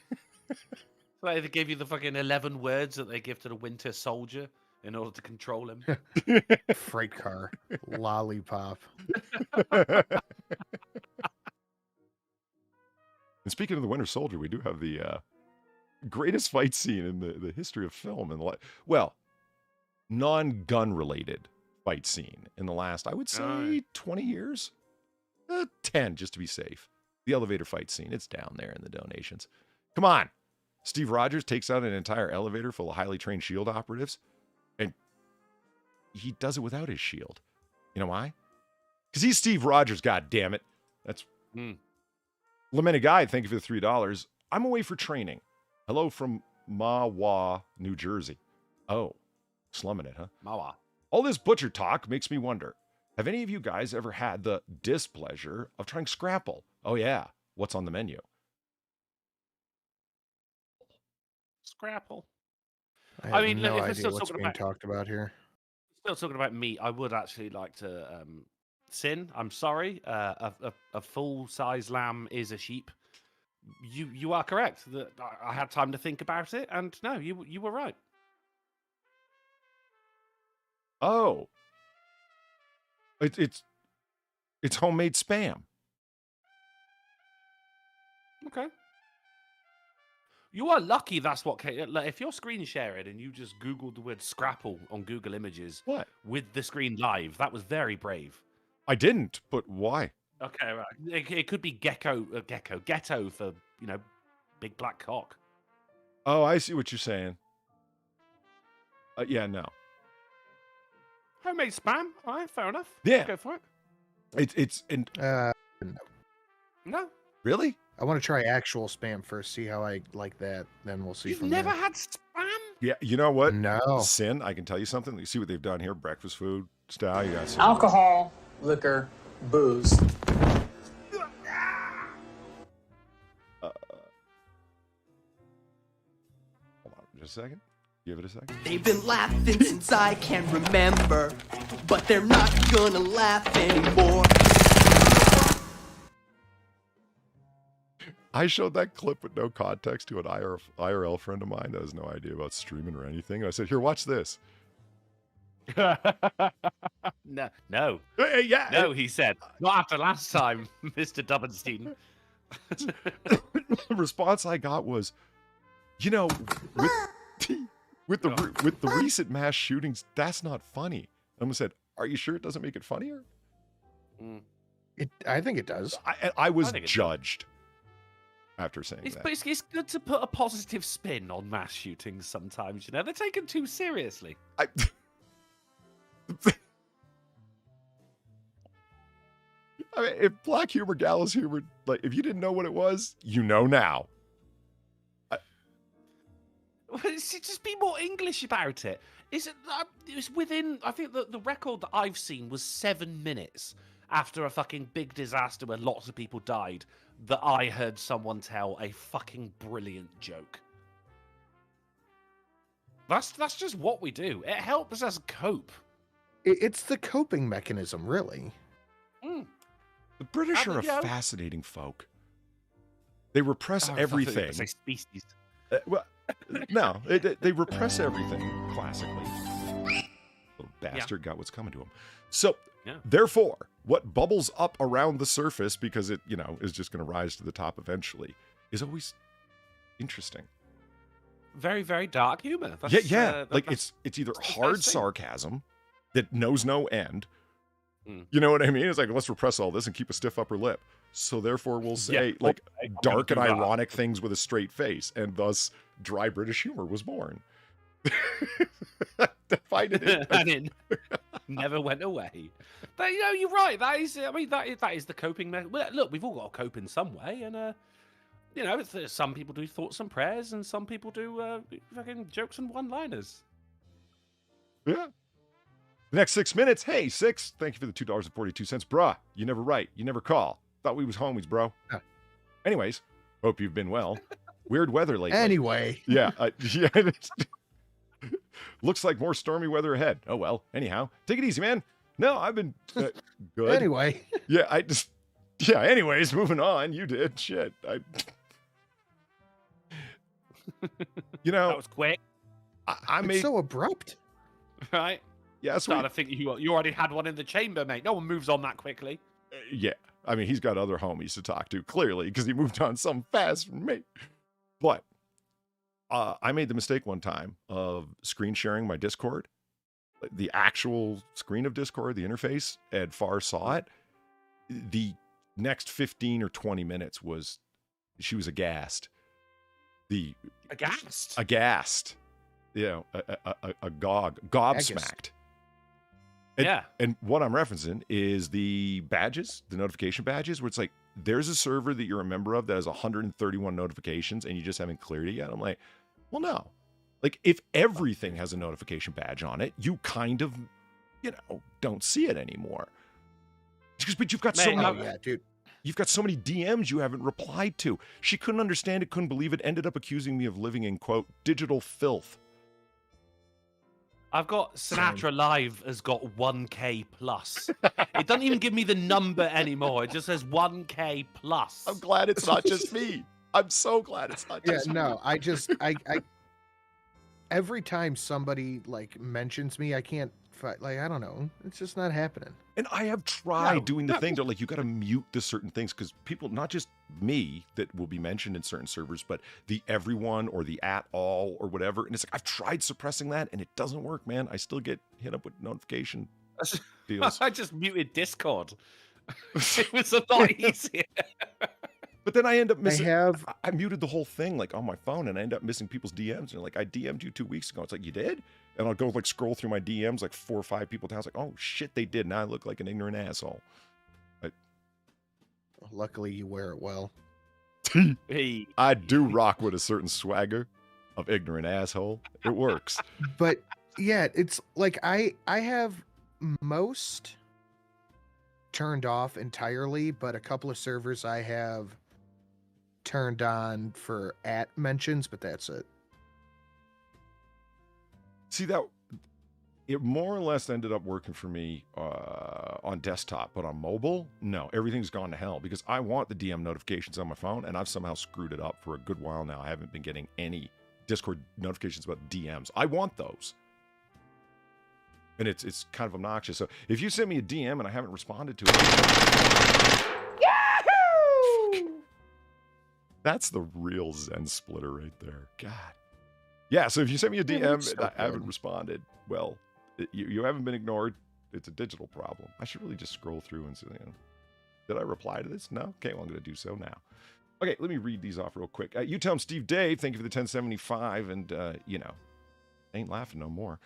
Like they gave you the fucking 11 words that they give to the Winter Soldier in order to control him. Freight car. Lollipop. And speaking of the Winter Soldier, we do have the greatest fight scene in the history of film. Well, non-gun related fight scene in the last, I would say, 20 years? 10, just to be safe. The elevator fight scene, it's down there in the donations. Come on. Steve Rogers takes out an entire elevator full of highly trained SHIELD operatives, and he does it without his shield. You know why? Because he's Steve Rogers, God damn it. That's... Lamented Guide, thank you for the $3. I'm away for training. Hello from Mahwah, New Jersey. Oh, slumming it, huh? Mahwah. All this butcher talk makes me wonder, have any of you guys ever had the displeasure of trying Scrapple? Oh yeah, what's on the menu? Scrapple. I mean, have no if we're idea still what's talking being about talked about here. Still talking about meat, I would actually like to sin. I'm sorry. A full-size lamb is a sheep. You are correct. I had time to think about it, and no, you were right. Oh, it's homemade spam. Okay. You are lucky that's what came. Like, if you're screen sharing and you just Googled the word Scrapple on Google Images with the screen live, that was very brave. I didn't, but why? Okay, right. It could be ghetto for, big black cock. Oh, I see what you're saying. Yeah, no. Homemade spam? All right, fair enough. Yeah. Go for it. No. Really? I want to try actual spam first, see how I like that. Then we'll see. You've from never there. had spam? Yeah, you know what? No. Sin, I can tell you something. You see what they've done here? Breakfast food style. You got some alcohol, liquor, booze. Hold on just a second. Give it a second. They've been laughing since I can remember, but they're not gonna laugh anymore. I showed that clip with no context to an IRL friend of mine that has no idea about streaming or anything. I said, here, watch this. No. Yeah. No, he said. Not after last time, Mr. Dubbenstein. The response I got was, with the recent mass shootings, that's not funny. I said, are you sure it doesn't make it funnier? I think it does. I was judged after saying that. But it's good to put a positive spin on mass shootings sometimes, They're taken too seriously. I mean, if black humor, gallows humor, like, if you didn't know what it was, you know now. Just be more English about it. It was within, I think the record that I've seen was 7 minutes after a fucking big disaster where lots of people died that I heard someone tell a fucking brilliant joke. That's just what we do. It helps us cope. It's the coping mechanism, really. The British are a fascinating folk. They repress everything. Species. No, they repress everything classically. Little bastard got what's coming to him. So, therefore, what bubbles up around the surface, because it, is just going to rise to the top eventually, is always interesting. Very, very dark humor. It's either hard sarcasm that knows no end. You know what I mean? It's like, let's repress all this and keep a stiff upper lip. So therefore we'll say dark and ironic things with a straight face, and thus dry British humor was born. Find it in. Never went away. But, you know, you're right. That is, I mean, that is the coping method. Well, look, we've all got to cope in some way, and you know, some people do thoughts and prayers, and some people do fucking jokes and one-liners. Yeah. The next 6 minutes. Hey, Six. Thank you for the $2.42. Bruh, you never write. You never call. Thought we was homies, bro. Anyways, hope you've been well. Weird weather lately. Anyway. Yeah. Yeah. Looks like more stormy weather ahead. Oh, well. Anyhow, take it easy, man. No, I've been good. Anyway. Yeah, anyways, moving on. You did. Shit. You know. That was quick. I made... It's so abrupt. Right? Yeah, so I think you already had one in the chamber, mate. No one moves on that quickly. Yeah. I mean, he's got other homies to talk to, clearly, because he moved on some fast from me. But I made the mistake one time of screen sharing my Discord. The actual screen of Discord, the interface, Ed Farr saw it. The next 15 or 20 minutes she was aghast. Aghast. You know, gobsmacked. And what I'm referencing is the badges, the notification badges, where it's like, there's a server that you're a member of that has 131 notifications and you just haven't cleared it yet. I'm like, well, no. Like, if everything has a notification badge on it, you kind of, you know, don't see it anymore. But you've got you've got so many DMs you haven't replied to. She couldn't understand it, couldn't believe it, ended up accusing me of living in, quote, digital filth. I've got Sinatra Live has got 1K plus. It doesn't even give me the number anymore. It just says 1K plus. I'm glad it's not just me. I'm so glad it's not just me. No, I every time somebody like mentions me, I can't fight. Like, I don't know. It's just not happening. And I have tried doing the thing. They're like, you got to mute the certain things because people, not just me that will be mentioned in certain servers, but the everyone or the at all or whatever. And it's like, I've tried suppressing that and it doesn't work, man. I still get hit up with notification deals. I just muted Discord. It was a lot easier. But then I end up missing. I muted the whole thing like on my phone, and I end up missing people's DMs. And like, I DM'd you 2 weeks ago. It's like, you did? And I'll go like scroll through my DMs, like 4 or 5 people down. I was like, oh shit, they did. Now I look like an ignorant asshole. Luckily, you wear it well. Hey. I do rock with a certain swagger of ignorant asshole. It works. But yeah, it's like I have most turned off entirely, but a couple of servers I have turned on for at mentions, but that's it. See, that it more or less ended up working for me on desktop, but on mobile, no, everything's gone to hell because I want the DM notifications on my phone, and I've somehow screwed it up for a good while now. I haven't been getting any Discord notifications about DMs. I want those. And it's kind of obnoxious. So if you send me a DM and I haven't responded to it, Yahoo! That's the real Zen splitter right there. God. Yeah, so if you send me a DM and I haven't responded, well, you haven't been ignored. It's a digital problem. I should really just scroll through and say, did I reply to this? No? Okay, well, I'm going to do so now. Okay, let me read these off real quick. You tell him, Steve Dave, thank you for the 1075, and, ain't laughing no more.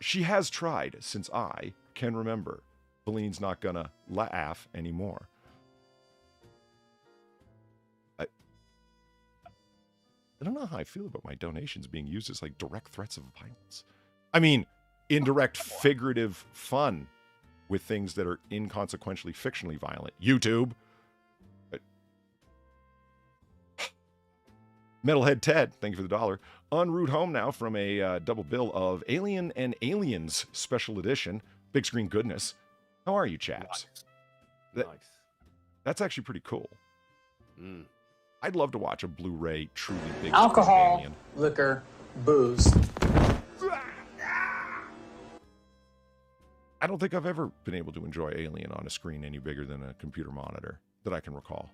She has tried since I can remember. Beline's not gonna laugh anymore. I don't know how I feel about my donations being used as like direct threats of violence. I mean, indirect figurative fun with things that are inconsequentially fictionally violent. YouTube. Metalhead Ted, thank you for the $1. En route home now from a double bill of Alien and Aliens Special Edition. Big screen goodness. How are you, chaps? Nice. That's actually pretty cool. I'd love to watch a Blu-ray truly big alcohol, screen Alien. liquor, booze. I don't think I've ever been able to enjoy Alien on a screen any bigger than a computer monitor that I can recall.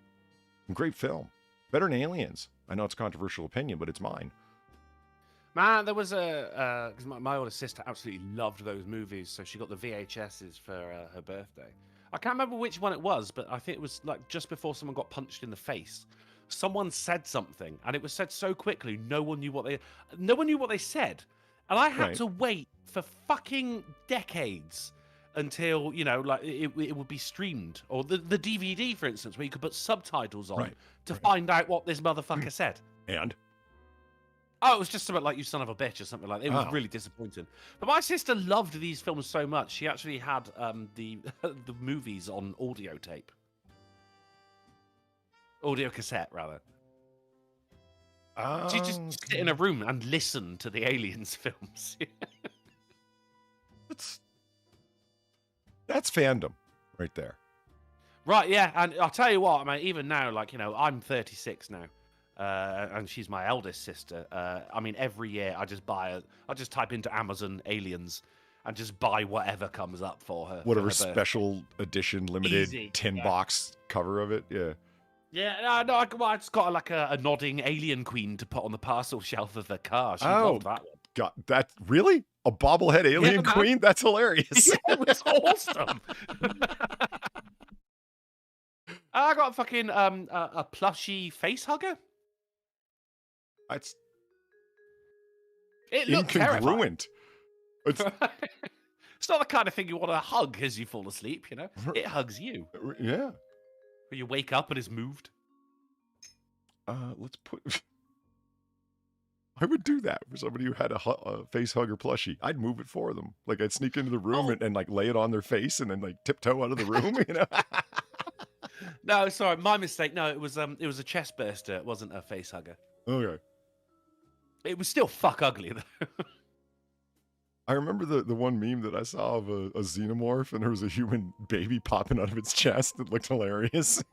Great film. Better than Aliens. I know it's a controversial opinion, but it's mine. Man, there was because my older sister absolutely loved those movies, so she got the VHSs for her birthday. I can't remember which one it was, but I think it was like just before someone got punched in the face. Someone said something, and it was said so quickly, no one knew what they said, And I had Right. to wait for fucking decades until, you know, like it would be streamed. Or the DVD, for instance, where you could put subtitles on Right, to right. find out what this motherfucker said. And Oh, it was just something like "you son of a bitch" or something like that. It was Oh. really disappointing. But my sister loved these films so much, she actually had the the movies on audio tape. Audio cassette, rather. She just sit in a room and listen to the Aliens films. That's fandom right there. Right, yeah, and I'll tell you what, I mean, even now, like, you know, I'm 36 now, and she's my eldest sister. I mean, every year I just type into Amazon Aliens and just buy whatever comes up for her. Whatever for her birthday. special edition, limited Easy, tin yeah. box cover of it. Yeah. Yeah, no, I just got like a nodding alien queen to put on the parcel shelf of the car. She Oh, loved that one. God, that really a bobblehead alien man. queen? That's hilarious. Yeah, it was awesome. I got fucking a plushy face hugger. It's It looked terrifying. incongruent. It's, It's not the kind of thing you want to hug as you fall asleep, you know? It hugs you. yeah. When you wake up and it's moved. Let's put. I would do that for somebody who had a face hugger plushie. I'd move it for them. Like I'd sneak into the room and like lay it on their face and then like tiptoe out of the room. You know. No, sorry, my mistake. No, it was a chest burster. It wasn't a face hugger. Okay. It was still fuck ugly though. I remember the one meme that I saw of a xenomorph and there was a human baby popping out of its chest that looked hilarious.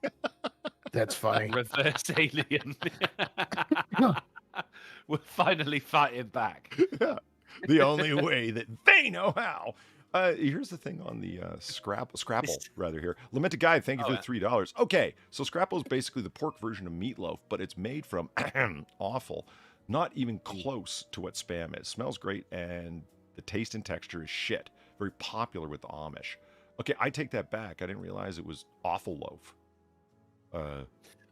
That's funny. Reverse alien. We're finally fighting back. Yeah. The only way that they know how. Here's the thing on the Scrapple, rather here. Lamented Guide, thank you for the $3. Okay, so Scrapple is basically the pork version of meatloaf, but it's made from awful. Not even close to what Spam is. Smells great, and the taste and texture is shit. Very popular with the Amish. Okay, I take that back. I didn't realize it was awful loaf.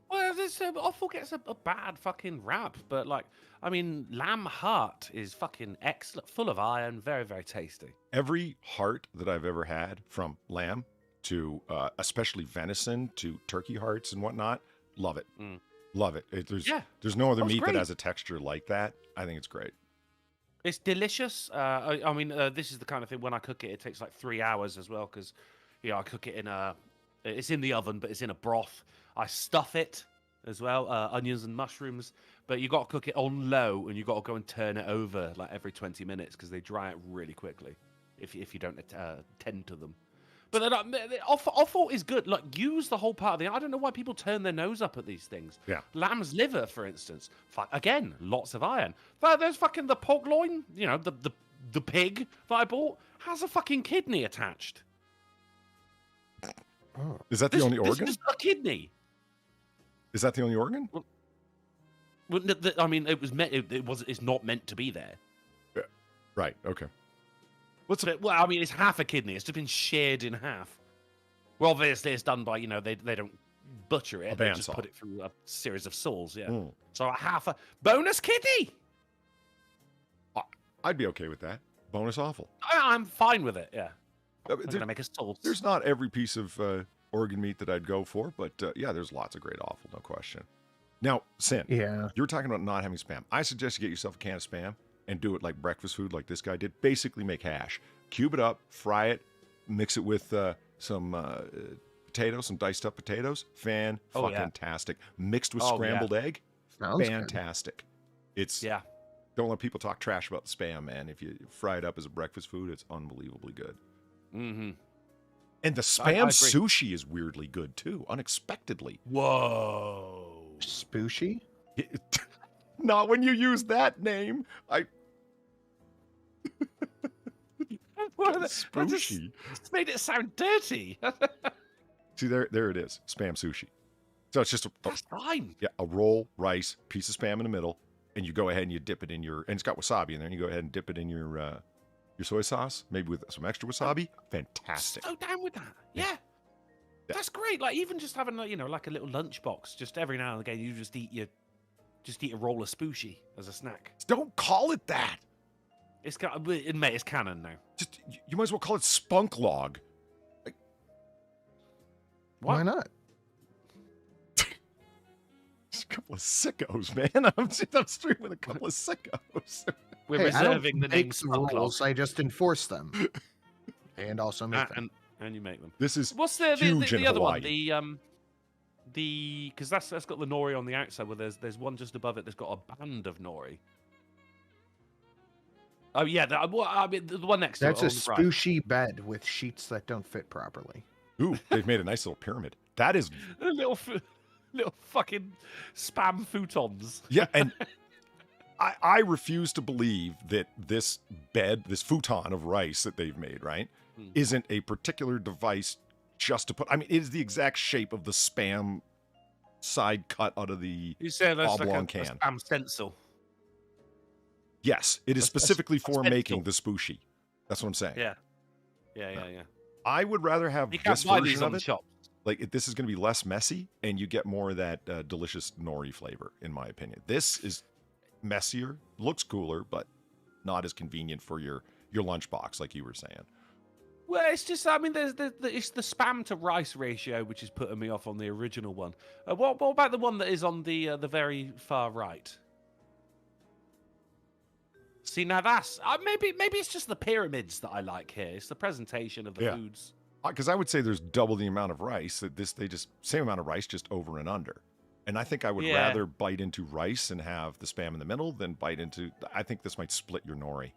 Well, this offal gets a bad fucking rap, but like, I mean, lamb heart is fucking excellent, full of iron, very, very tasty. Every heart that I've ever had, from lamb to especially venison to turkey hearts and whatnot, love it. Love it. There's no other meat that has a texture like that. I think it's great. It's delicious. I mean, this is the kind of thing when I cook it, it takes like 3 hours as well because, you know, I cook it it's in the oven, but it's in a broth. I stuff it as well, onions and mushrooms. But you got to cook it on low, and you got to go and turn it over like every 20 minutes because they dry out really quickly if you don't tend to them. But offal is good. Like, use the whole part of the. I don't know why people turn their nose up at these things. Yeah. Lamb's liver, for instance. Again, lots of iron. There's fucking the pork loin. You know, the pig that I bought has a fucking kidney attached. Oh. Is that the only organ? This is a kidney. Is that the only organ? Well, I mean, it's not meant to be there. Yeah. Right. Okay. Well, I mean, it's half a kidney. It's just been shared in half. Well, obviously, it's done by, you know, they don't butcher it. They just put it through a series of saws, yeah. So a bonus kidney! I'd be okay with that. Bonus awful. I'm fine with it, yeah. I'm going to make a sauce. There's not every piece of organ meat that I'd go for, but yeah, there's lots of great awful, no question. Now, Sin, yeah, you're talking about not having Spam. I suggest you get yourself a can of Spam and do it like breakfast food like this guy did. Basically make hash. Cube it up, fry it, mix it with some potatoes, some diced up potatoes. Fantastic. Mixed with scrambled egg. Sounds fantastic. Good. It's don't let people talk trash about the Spam, man. If you fry it up as a breakfast food, it's unbelievably good. Mm-hmm. And the Spam sushi is weirdly good too, unexpectedly. Whoa. Spooshy? Not when you use that name. Spooshy. It's made it sound dirty. See, there it is. Spam sushi. So it's just That's fine. Yeah, a roll, rice, piece of Spam in the middle, and you go ahead and you dip it in and it's got wasabi in there, and you go ahead and dip it in your soy sauce, maybe with some extra wasabi. Fantastic. So down with that. Yeah. That's great. Like, even just having, you know, like a little lunchbox, just every now and again, you just eat a roll of spooshy as a snack. Don't call it that. It's got, mate, it's canon now. Just you might as well call it Spunk Log. Like, why not? Just a couple of sickos, man. I'm straight with a couple of sickos. We're Hey, reserving the I don't name make Spunk Log. rules. I just enforce them, and also make them. And you make them. This is what's huge in the other Hawaii. one? The because that's got the nori on the outside. Where there's one just above it that's got a band of nori. Oh yeah, I mean the one next That's to a it. Right. spooshy bed with sheets that don't fit properly. Ooh, they've made a nice little pyramid. That is little fucking spam futons. yeah, and I refuse to believe that this bed, this futon of rice that they've made, right, isn't a particular device just to put. I mean, it is the exact shape of the spam side cut out of the You say that's oblong like a can. spam stencil. Yes, it is specifically for stencil. making the spooshy. That's what I'm saying. Yeah. I would rather have You can't this buy version these on of the it. shop. Like this is going to be less messy, and you get more of that delicious nori flavor, in my opinion. This is messier, looks cooler, but not as convenient for your lunchbox, like you were saying. Well, it's just, I mean, it's the spam to rice ratio which is putting me off on the original one. What about the one that is on the very far right? See, now that's maybe it's just the pyramids that I like here. It's the presentation of the foods. Because I would say there's double the amount of rice. Same amount of rice, just over and under. And I think I would rather bite into rice and have the spam in the middle than bite into. I think this might split your nori.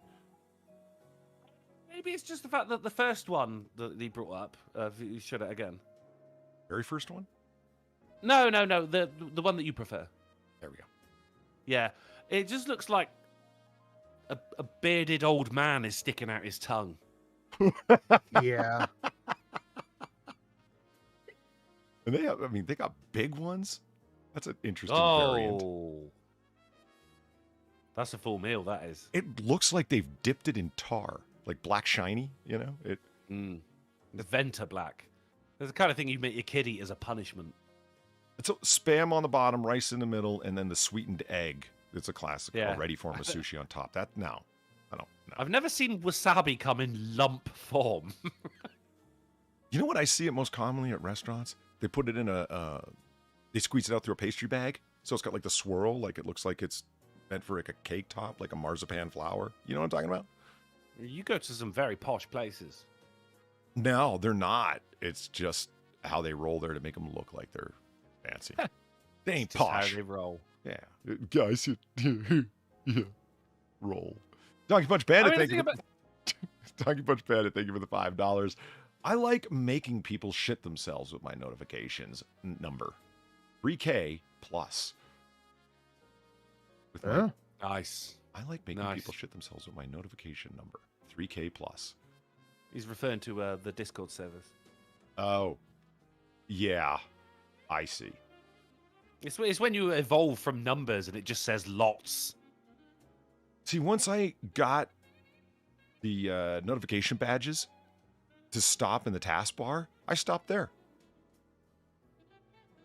Maybe it's just the fact that the first one that he brought up. You showed it again. Very first one? No. The one that you prefer. There we go. Yeah, it just looks like a bearded old man is sticking out his tongue. Yeah. And they got big ones. That's an interesting variant. That's a full meal, that is. It looks like they've dipped it in tar, like black shiny, you know? The Venta black. It's the kind of thing you make your kid eat as a punishment. It's a spam on the bottom, rice in the middle, and then the sweetened egg. It's a classic already form of sushi on top. I don't know. I've never seen wasabi come in lump form. You know what I see it most commonly at restaurants? They put it in they squeeze it out through a pastry bag. So it's got like the swirl, like it looks like it's meant for like a cake top, like a marzipan flour. You know what I'm talking about? You go to some very posh places. No, they're not. It's just how they roll there to make them look like they're fancy. They ain't posh. How they roll. Yeah. Guys, yeah. Roll. Donkey Punch Bandit, thank you. Donkey Punch Bandit, thank you for the $5. I like making people shit themselves with my notifications number. 3K plus. Nice. I like making people shit themselves with my notification number. 3K plus. He's referring to the Discord servers. Oh. Yeah. I see. It's when you evolve from numbers and it just says lots. See, once I got the notification badges to stop in the taskbar, I stopped there.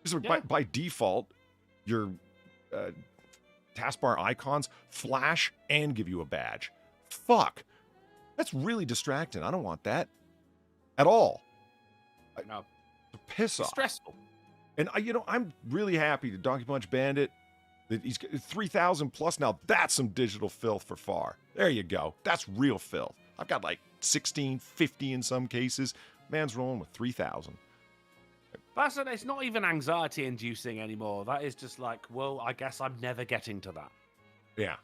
So by default, your taskbar icons flash and give you a badge. Fuck. That's really distracting. I don't want that at all. No. Piss off. Stressful. And I'm really happy to Donkey Punch Bandit that he's got 3,000 plus now. That's some digital filth for far. There you go. That's real filth. I've got like 16, 50 in some cases. Man's rolling with 3,000. It's not even anxiety inducing anymore. That is just like, well, I guess I'm never getting to that. Yeah.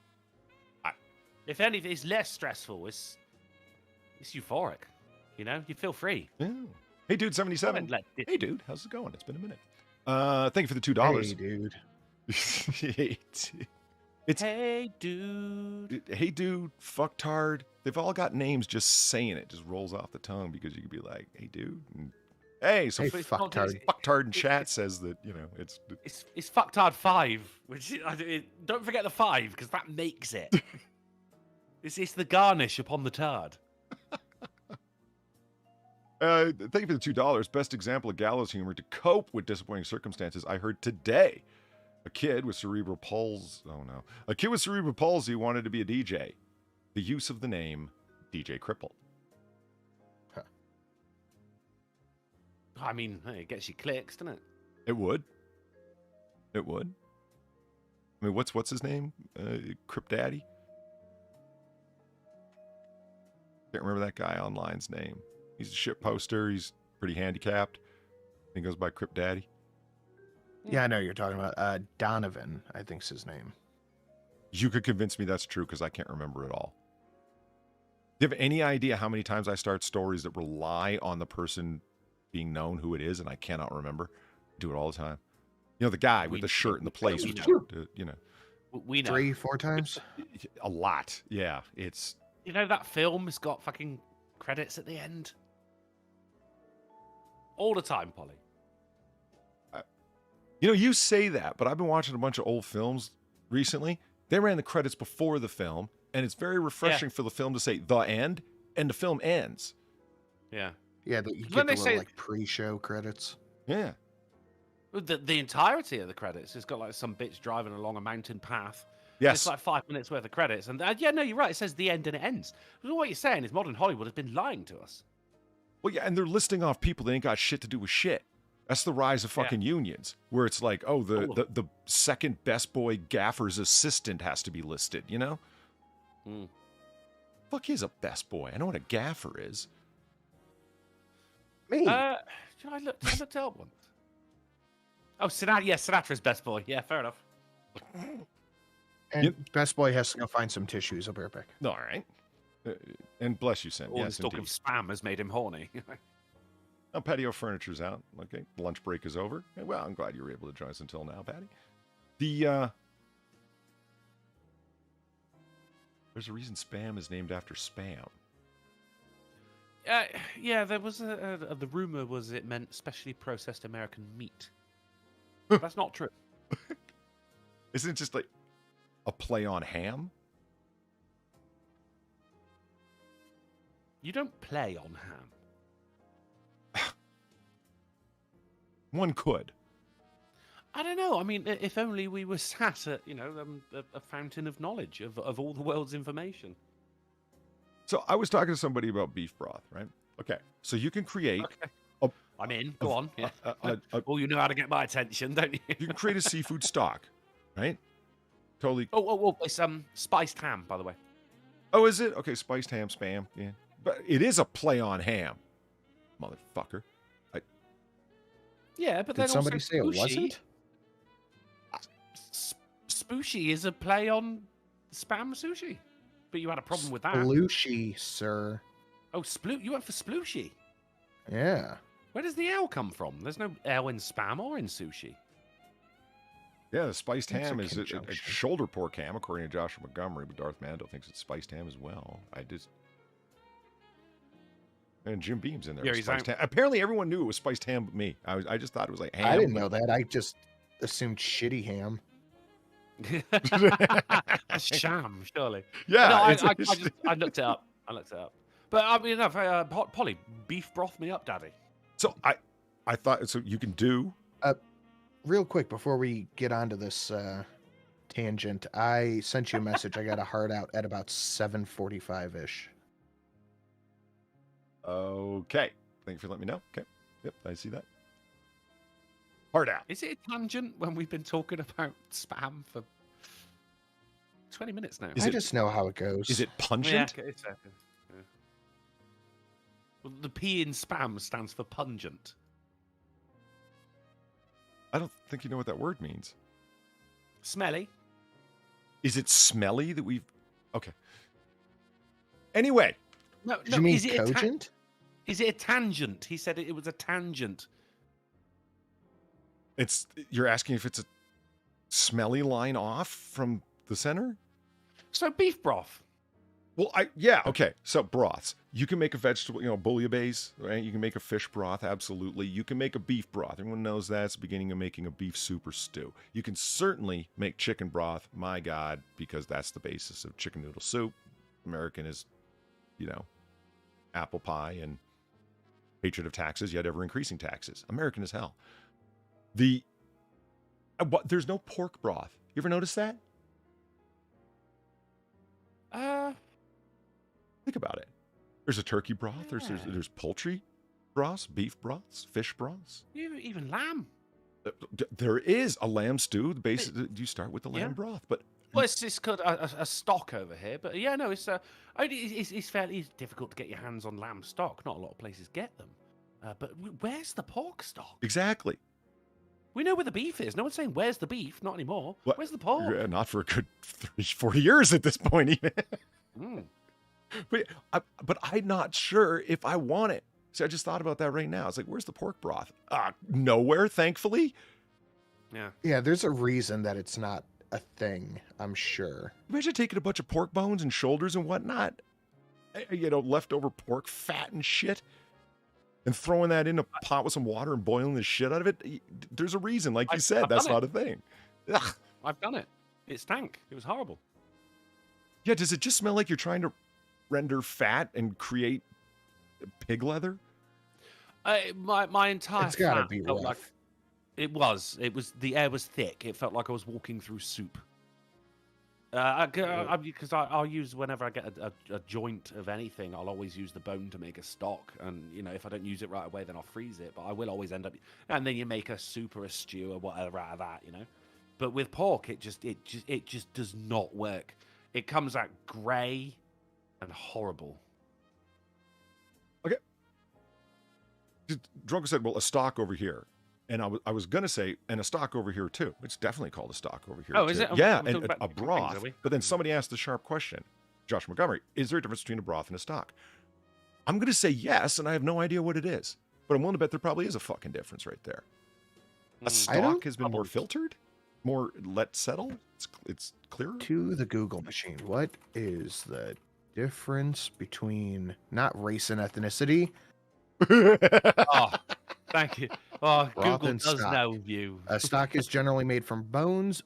If anything, it's less stressful. It's euphoric. You know, you feel free. Yeah. Hey, dude, 77. Hey, dude, how's it going? It's been a minute. Thank you for the $2. Hey, dude. Hey, dude. Hey, dude, fucktard. They've all got names. Just saying it just rolls off the tongue because you could be like, hey, dude. And, hey, so fucktard in chat says that, it's fucktard 5, which don't forget the 5 because that makes it. It's the garnish upon the tard. Thank you for the $2. Best example of gallows humor to cope with disappointing circumstances I heard today. A kid with cerebral palsy. Oh no! A kid with cerebral palsy wanted to be a DJ. the use of the name DJ Cripple. I mean, hey, it gets you clicks, doesn't it? It would. It would. I mean, what's his name? Crip Daddy? Can't remember that guy online's name. He's a shit poster. He's pretty handicapped. He goes by Crip Daddy. Yeah, I know you're talking about. Donovan, I think's his name. You could convince me that's true because I can't remember it all. Do you have any idea how many times I start stories that rely on the person being known who it is and I cannot remember? I do it all the time. You know, the guy with the shirt and the place. You know. We know. 3-4 times? A lot. Yeah. It's... You know that film has got fucking credits at the end? All the time, Polly. You know, you say that, but I've been watching a bunch of old films recently. They ran the credits before the film, and it's very refreshing for the film to say the end, and the film ends. Yeah. Yeah, you get the little, like, pre-show credits. Yeah. The entirety of the credits has got, like, some bitch driving along a mountain path. Yes. It's like 5 minutes worth of credits. And, yeah, no, you're right. It says the end and it ends. But what you're saying is modern Hollywood has been lying to us. Well, yeah, and they're listing off people that ain't got shit to do with shit. That's the rise of fucking unions, where it's like, oh, the second best boy gaffer's assistant has to be listed, you know? Fuck is a best boy? I know what a gaffer is. Me? I looked it up once. Oh, Sinatra. Yeah, Sinatra's best boy. Yeah, fair enough. And Best Boy has to go find some tissues. I'll be right back. All right. And bless you, Sam. All Yes, this talk indeed. of spam has made him horny. Now, patio furniture's out. Okay, lunch break is over. Well, I'm glad you were able to join us until now, Patty. There's a reason spam is named after spam. Yeah, there was the rumor was it meant specially processed American meat. That's not true. Isn't it just like a play on ham? You don't play on ham. One could. I don't know. I mean, if only we were sat at, a fountain of knowledge of all the world's information. So I was talking to somebody about beef broth, right? Okay, so you can create... Okay. I'm in. Go on. Yeah. Well, you know how to get my attention, don't you? You can create a seafood stock, right? Totally... Oh, it's spiced ham, by the way. Oh, is it? Okay, spiced ham, spam, yeah. But it is a play on ham, motherfucker. Yeah, but did then somebody also say it wasn't? Spooshy is a play on spam sushi, but you had a problem with that. Splooshy, sir. Oh, you went for splooshy. Yeah. Where does the L come from? There's no L in spam or in sushi. Yeah, the spiced It's a ham is a conjunction. shoulder pork ham, according to Joshua Montgomery, but Darth Mando thinks it's spiced ham as well. And Jim Beam's in there. Yeah, with he's spiced out. ham. Apparently, everyone knew it was spiced ham but me. I just thought it was like ham. I didn't know that. I just assumed shitty ham. That's sham, surely. Yeah, No, it's- I looked it up. But I mean, Polly, beef broth me up, Daddy. So I thought so. You can do. Real quick before we get onto this tangent, I sent you a message. I got a heart out at about 7:45-ish. Okay. Thank you for letting me know. Okay. Yep, I see that. Hard out. Is it a tangent when we've been talking about spam for 20 minutes now? Is I it- just know how it goes. Is it Yeah, pungent? okay, it's, yeah. Well, the P in spam stands for pungent. I don't think you know what that word means. Smelly. Is it smelly that we've... Okay. Anyway. No, Did you mean is it cogent? Is it a tangent? He said it was a tangent. You're asking if it's a smelly line off from the center? So beef broth. Well, yeah, okay. So broths. You can make a vegetable, bouillabaisse, right? You can make a fish broth, absolutely. You can make a beef broth. Everyone knows that. It's the beginning of making a beef soup or stew. You can certainly make chicken broth, my God, because that's the basis of chicken noodle soup. American is, apple pie and hatred of taxes, yet ever increasing taxes. American as hell. There's no pork broth. You ever notice that? Think about it. There's a turkey broth. There's poultry broths, beef broths, fish broths. Even lamb. There is a lamb stew. Basically, you start with the lamb broth, but well, it's called a stock over here. But yeah, no, it's fairly difficult to get your hands on lamb stock. Not a lot of places get them. But where's the pork stock? Exactly. We know where the beef is. No one's saying where's the beef. Not anymore. What? Where's the pork? Yeah, not for a good 40 years at this point, even. But I'm not sure if I want it. See, I just thought about that right now. It's like, where's the pork broth? Nowhere, thankfully. Yeah, there's a reason that it's not a thing, I'm sure. Imagine taking a bunch of pork bones and shoulders and whatnot, leftover pork fat and shit, and throwing that in a pot with some water and boiling the shit out of it. There's a reason, like you said, that's not a thing. Ugh. I've done it. It stank. It was horrible. Yeah, does it just smell like you're trying to render fat and create pig leather? My entire It's gotta fat be felt rough. like it was. The air was thick. It felt like I was walking through soup. Because I'll use, whenever I get a joint of anything, I'll always use the bone to make a stock. And if I don't use it right away, then I'll freeze it. But I will always end up, and then you make a soup or a stew or whatever out of that. But with pork, it just does not work. It comes out grey and horrible. Okay. Drunko said, well, a stock over here. And I was going to say, and a stock over here, too. It's definitely called a stock over here, Oh, too. is it? Yeah, We're and talking a about broth. things, are we? But then somebody asked the sharp question, Josh Montgomery, is there a difference between a broth and a stock? I'm going to say yes, and I have no idea what it is. But I'm willing to bet there probably is a fucking difference right there. A stock has been more filtered? More let settle? It's clearer? To the Google machine, what is the difference between not race and ethnicity? Oh, thank you. Oh, Broth Google and does stock. know you. A stock is generally made from bones.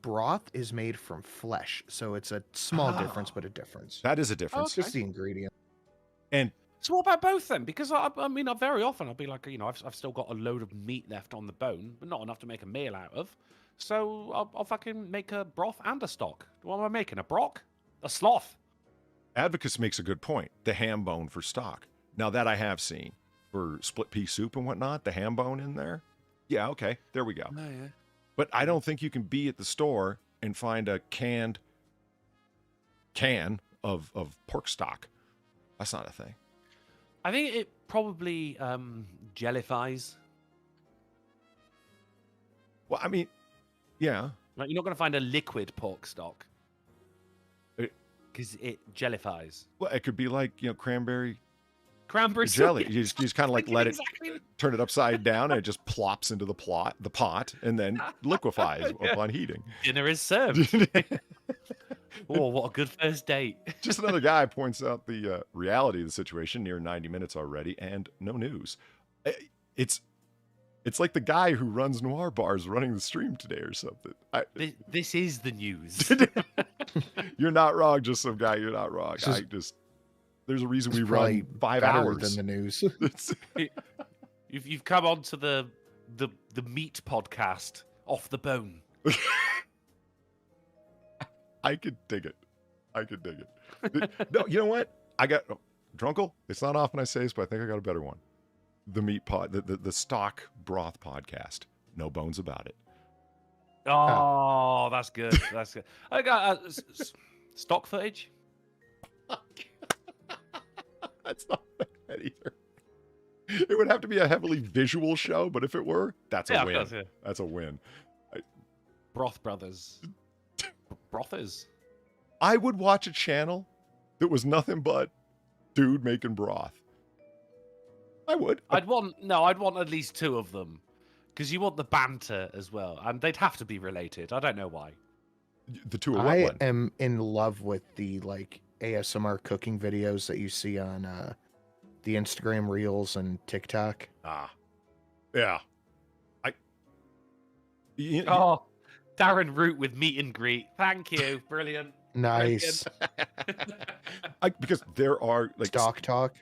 Broth is made from flesh. So it's a small difference, but a difference. That is a difference. It's just the ingredient. And So what about both then? Because I mean, very often I'll be like, I've still got a load of meat left on the bone, but not enough to make a meal out of. So I'll fucking make a broth and a stock. What am I making? A brock? A sloth? Advocates makes a good point. The ham bone for stock. Now that I have seen for split pea soup and whatnot, the ham bone in there. Yeah, okay, there we go. Oh, yeah. But I don't think you can be at the store and find a can of pork stock. That's not a thing. I think it probably jellifies. Well, I mean, yeah. Like, you're not going to find a liquid pork stock because it jellifies. Well, it could be like, cranberry jelly. You just kind of like let it turn it upside down and it just plops into the pot and then liquefies upon heating. Dinner is served. Oh, what a good first date. Just another guy points out the reality of the situation, near 90 minutes already, and no news. It's like the guy who runs Noir Bars running the stream today or something. This is the news. You're not wrong, just some guy. You're not wrong. There's a reason we run 5 hours. Than the news. You've come on to the meat podcast, Off the Bone. I could dig it. No, you know what? I got Drunkle. It's not often I say this, but I think I got a better one. The meat pod, the stock broth podcast. No bones about it. Oh, that's good. That's good. I got stock footage. That's not bad either. It would have to be a heavily visual show, but if it were, that's a win. Course, yeah. That's a win. Broth Brothers. Brothers. I would watch a channel that was nothing but dude making broth. I would. I'd want at least 2 of them. Because you want the banter as well. And they'd have to be related. I don't know why. The 2 are I am in love with the ASMR cooking videos that you see on the Instagram Reels and TikTok. Yeah. Darren Root with meet and greet. Thank you. Brilliant. Nice. Because there are stock talk.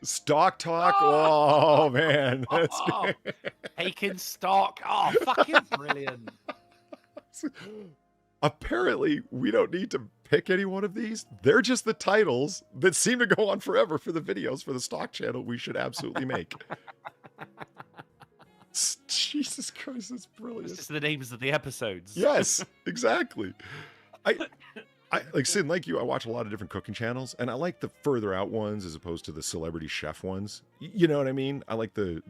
Oh man, that's good. Taking stock. Fucking brilliant. Apparently, we don't need to pick any one of these. They're just the titles that seem to go on forever for the videos for the stock channel we should absolutely make. Jesus Christ, that's brilliant. It's just the names of the episodes. Yes, exactly. I like Sid, like you, I watch a lot of different cooking channels, and I like the further out ones as opposed to the celebrity chef ones. You know what I mean? I like the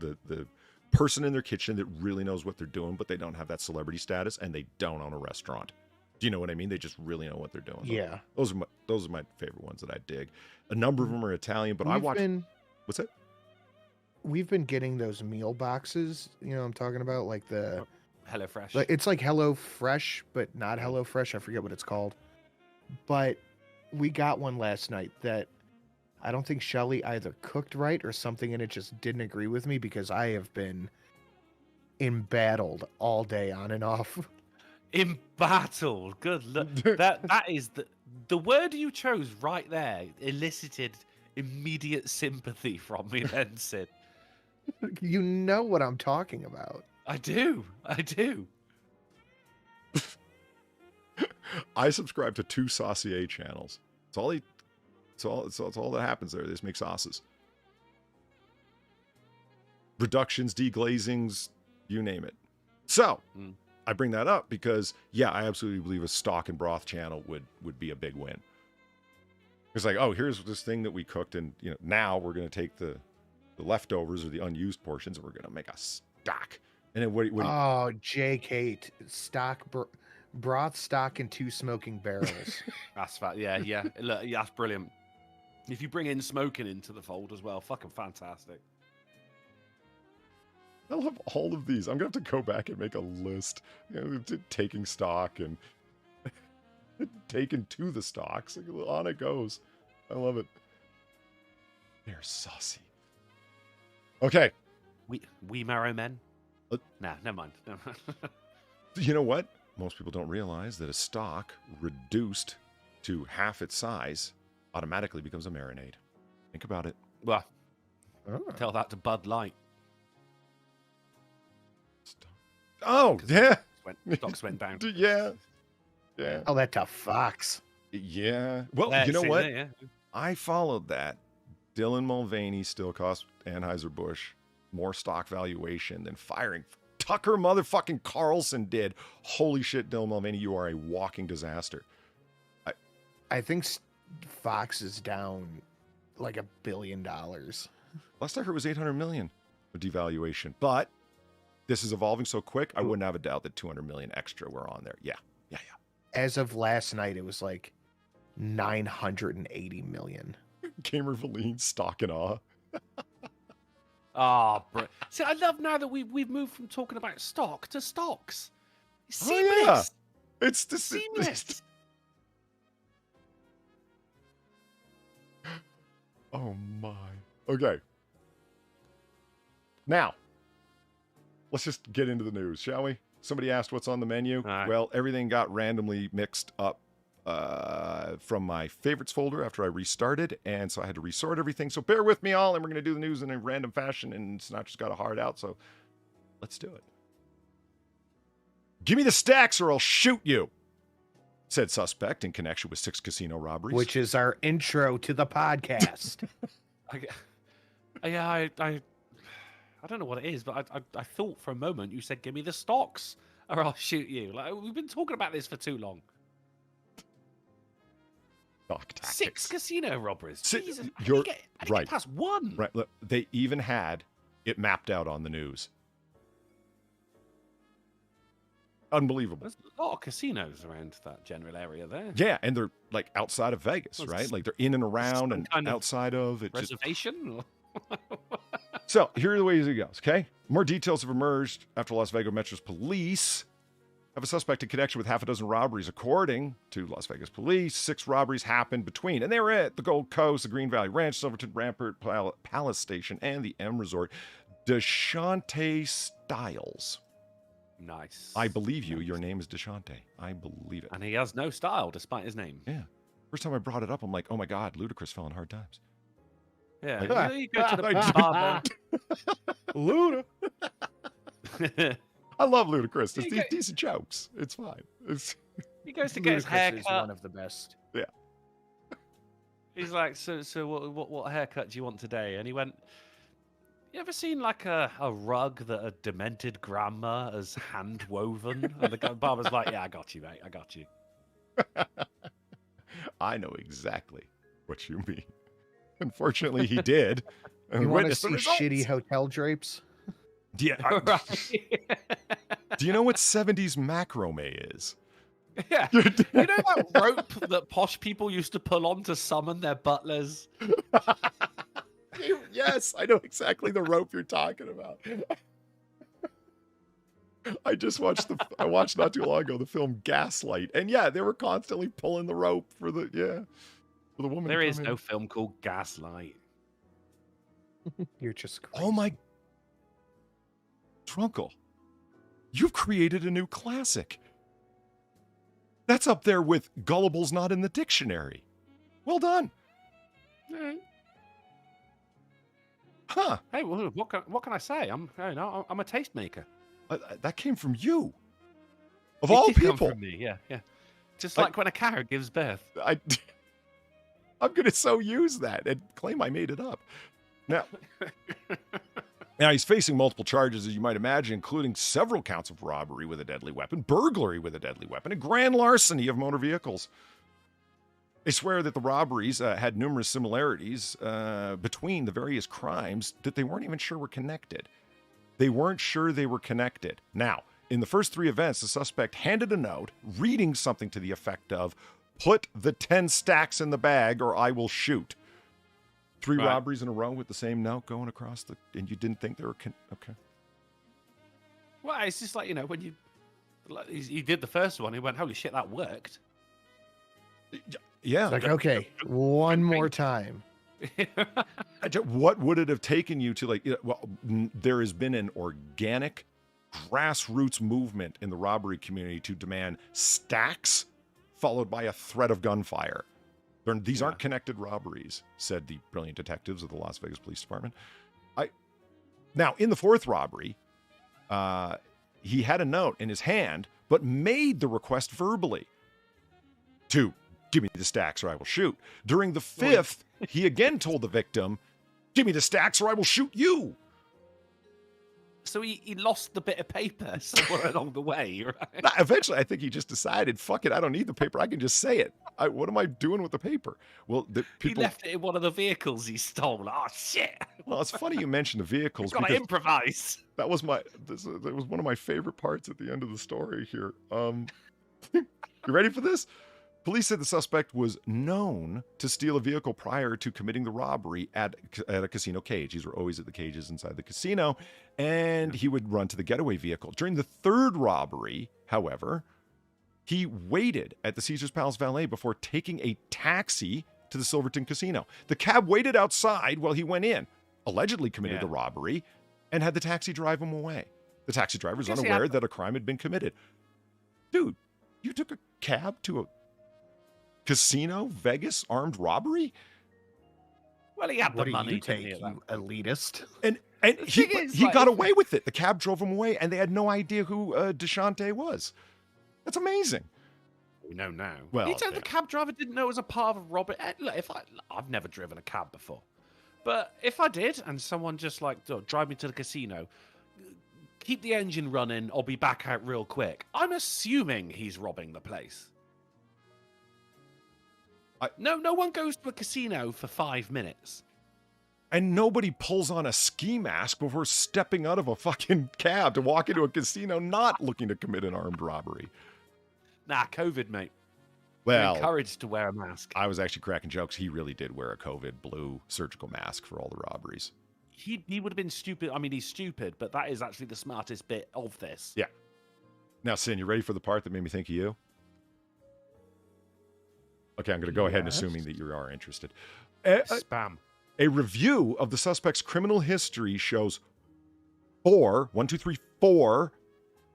person in their kitchen that really knows what they're doing, but they don't have that celebrity status, and they don't own a restaurant. Do you know what I mean? They just really know what they're doing. Yeah. Those are my favorite ones that I dig. A number of them are Italian, but what's that? We've been getting those meal boxes, you know what I'm talking about? Like the HelloFresh. It's like HelloFresh, but not HelloFresh. I forget what it's called. But we got one last night that I don't think Shelly either cooked right or something in it just didn't agree with me because I have been embattled all day on and off. Embattled. Good luck. That is the word you chose right there elicited immediate sympathy from me then, Sid. You know what I'm talking about. I do. I subscribe to 2 saucier channels. It's all that happens there. They just make sauces. Reductions, deglazings, you name it. So, I bring that up because, yeah, I absolutely believe a stock and broth channel would be a big win. It's like, oh, here's this thing that we cooked, and now we're going to take the leftovers or the unused portions, and we're going to make a stock. And then what Jake hate stock broth stock in 2 smoking barrels. That's fat. Yeah. Look, that's brilliant. If you bring in smoking into the fold as well, fucking fantastic. I love all of these. I'm going to have to go back and make a list. Taking stock and taken to the stocks. On it goes. I love it. They're saucy. Okay. We marrow men? Nah, never mind. You know what? Most people don't realize that a stock reduced to half its size automatically becomes a marinade. Think about it. Well, tell that to Bud Light. Oh, yeah. Stocks went down. Yeah. Oh, that tough fox. Yeah. Well, you know what? Yeah. I followed that. Dylan Mulvaney still cost Anheuser-Busch more stock valuation than firing Tucker motherfucking Carlson did. Holy shit, Dylan Mulvaney, you are a walking disaster. I think Fox is down like $1 billion. Last I heard was 800 million of devaluation, but this is evolving so quick, I wouldn't have a doubt that 200 million extra were on there. Yeah. As of last night, it was like 980 million. Gamer Valine stock in awe. See, I love now that we've moved from talking about stock to stocks. It's Oh, seamless. yeah. It's the Seamless. Oh my. Okay. Now, let's just get into the news, shall we? Somebody asked what's on the menu. Right. Well, everything got randomly mixed up from my favorites folder after I restarted, and so I had to resort everything. So bear with me all, and we're going to do the news in a random fashion, and Sinatra's got a hard out, so let's do it. Give me the stacks or I'll shoot you, said suspect in connection with 6 casino robberies. Which is our intro to the podcast. I don't know what it is, but I thought for a moment you said, give me the stocks or I'll shoot you. Like, we've been talking about this for too long. Stock tactics. 6 casino robberies. Jesus, You're I right. get past 1. Right. Look, they even had it mapped out on the news. Unbelievable. There's a lot of casinos around that general area there. Yeah, and they're like outside of Vegas, right? Like they're in and around and kind of outside of it. Reservation? So here are the ways it goes, okay? More details have emerged after Las Vegas Metro's police have a suspect in connection with half a dozen robberies. According to Las Vegas police, 6 robberies happened between, and they were at the Gold Coast, the Green Valley Ranch, Silverton Rampart Palace Station, and the M Resort. Deshante Styles. Nice. I believe you. Your name is Deshante. I believe it. And he has no style despite his name. Yeah. First time I brought it up, I'm like, oh my God, Ludacris fell in hard times. Yeah. Like, You go to the barber. Luda. I love Ludacris. It's these decent jokes. It's fine. He goes to get his hair Ludacris is cut. one of the best. Yeah. He's like, so what haircut do you want today? And he went, you ever seen like a rug that a demented grandma has hand woven? And the barber's like, yeah, I got you, mate. I got you. I know exactly what you mean. Unfortunately, he did. You want to see shitty hotel drapes? Yeah. Do you know what 70s macrame is? Yeah. You know that rope that posh people used to pull on to summon their butlers? Yes, I know exactly the rope you're talking about. I watched not too long ago the film Gaslight, and yeah, they were constantly pulling the rope for the woman. There is no film called Gaslight. You're just crazy. Oh my Trunkle, you've created a new classic. That's up there with Gullible's Not in the Dictionary. Well done. Huh. Hey, what can I say? I'm a tastemaker. That came from you. Of It all did come people. from me, yeah. Just like when a cow gives birth. I'm going to so use that and claim I made it up. Now he's facing multiple charges, as you might imagine, including several counts of robbery with a deadly weapon, burglary with a deadly weapon, and grand larceny of motor vehicles. They swear that the robberies had numerous similarities between the various crimes that they weren't even sure were connected. They weren't sure they were connected. Now, in the first 3 events, the suspect handed a note reading something to the effect of, "Put the 10 stacks in the bag or I will shoot." 3 robberies in a row with the same note going across and you didn't think they were okay. Well, it's just like, when he did the first one, he went, holy shit, that worked. Yeah. It's like, okay, one more time. What would it have taken you to there has been an organic grassroots movement in the robbery community to demand stacks followed by a threat of gunfire. These aren't connected robberies, said the brilliant detectives of the Las Vegas Police Department. Now, in the 4th robbery, he had a note in his hand, but made the request verbally to give me the stacks or I will shoot. During the 5th, he again told the victim, give me the stacks or I will shoot you. So he lost the bit of paper somewhere along the way, right? Eventually, I think he just decided, fuck it, I don't need the paper. I can just say it. What am I doing with the paper? Well, he left it in one of the vehicles he stole. Oh, shit. Well, it's funny you mentioned the vehicles. Got to improvise. That was one of my favorite parts at the end of the story here. You ready for this? Police said the suspect was known to steal a vehicle prior to committing the robbery at a casino cage. These were always at the cages inside the casino, and he would run to the getaway vehicle. During the 3rd robbery, however, he waited at the Caesars Palace Valet before taking a taxi to the Silverton Casino. The cab waited outside while he went in, allegedly committed the robbery, and had the taxi drive him away. The taxi driver was unaware that a crime had been committed. Dude, you took a cab to a casino, Vegas, armed robbery? Well, he had the money. What do you take, you elitist? And he got away with it. The cab drove him away, and they had no idea who DeShante was. That's amazing. We know now. Well, you said the cab driver didn't know it was a part of a robbery. Look, I've never driven a cab before, but if I did, and someone just drive me to the casino, keep the engine running, I'll be back out real quick. I'm assuming he's robbing the place. No one goes to a casino for 5 minutes. And nobody pulls on a ski mask before stepping out of a fucking cab to walk into a casino not looking to commit an armed robbery. Nah, COVID, mate. Well, you're encouraged to wear a mask. I was actually cracking jokes. He really did wear a COVID blue surgical mask for all the robberies. He would have been stupid. I mean, he's stupid, but that is actually the smartest bit of this. Yeah. Now, Sin, you ready for the part that made me think of you? Okay, I'm going to go ahead and assuming that you are interested. Spam. A review of the suspect's criminal history shows 4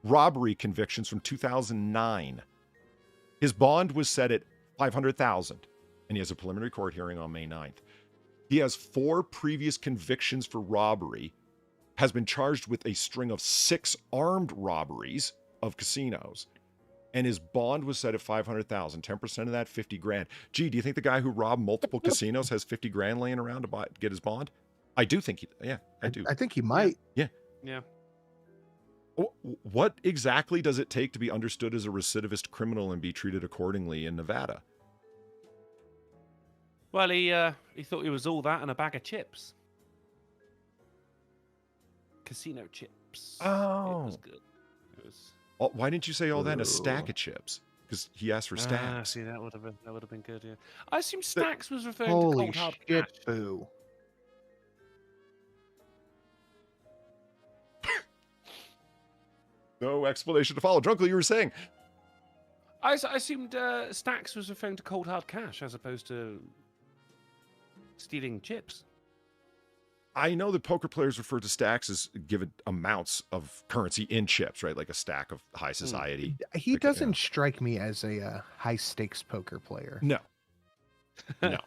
robbery convictions from 2009. His bond was set at $500,000, and he has a preliminary court hearing on May 9th. He has 4 previous convictions for robbery, has been charged with a string of 6 armed robberies of casinos, and his bond was set at 500,000. 10% of that, 50 grand. Gee, do you think the guy who robbed multiple casinos has 50 grand laying around to get his bond? I do think I do. I think he might. Yeah. Yeah. What exactly does it take to be understood as a recidivist criminal and be treated accordingly in Nevada? Well, he thought he was all that and a bag of chips. Casino chips. Oh. It was good. It was... Why didn't you say all that in a stack of chips? Because he asked for stacks. See, that would have been good. Yeah. I assume stacks was referring Holy to cold hard shit, cash. boo. No explanation to follow. Drunkle, you were saying. I assumed stacks was referring to cold hard cash as opposed to stealing chips. I know that poker players refer to stacks as given amounts of currency in chips, right? Like a stack of high society. He doesn't strike me as a high stakes poker player. No. No.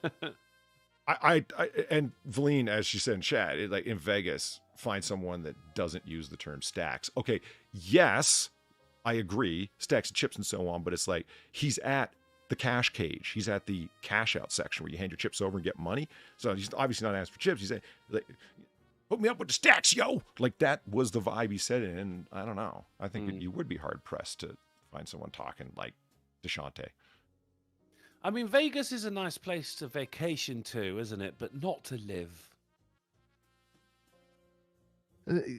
I and Valine, as she said in chat, like in Vegas, find someone that doesn't use the term stacks. Okay, yes, I agree, stacks of chips and so on, but it's like he's at the cash cage. He's at the cash out section where you hand your chips over and get money. So he's obviously not asking for chips. He's saying, like, hook me up with the stacks, yo. Like that was the vibe he said it. And I don't know. I think that you would be hard pressed to find someone talking like DeShante. I mean, Vegas is a nice place to vacation to, isn't it? But not to live.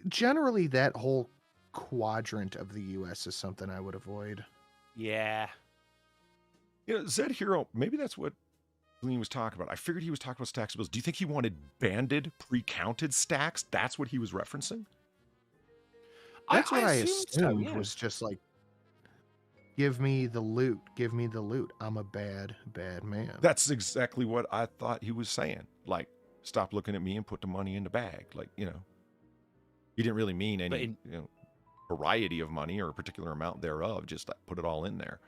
Generally, that whole quadrant of the U.S. is something I would avoid. Yeah. You know, Zed Hero, maybe that's what Valine was talking about. I figured he was talking about stacks of bills. Do you think he wanted banded, pre-counted stacks? That's what he was referencing? That's what I assumed assumed was just like, give me the loot. Give me the loot. I'm a bad, bad man. That's exactly what I thought he was saying. Like, stop looking at me and put the money in the bag. Like, you know, he didn't really mean any variety of money or a particular amount thereof. Just like, put it all in there.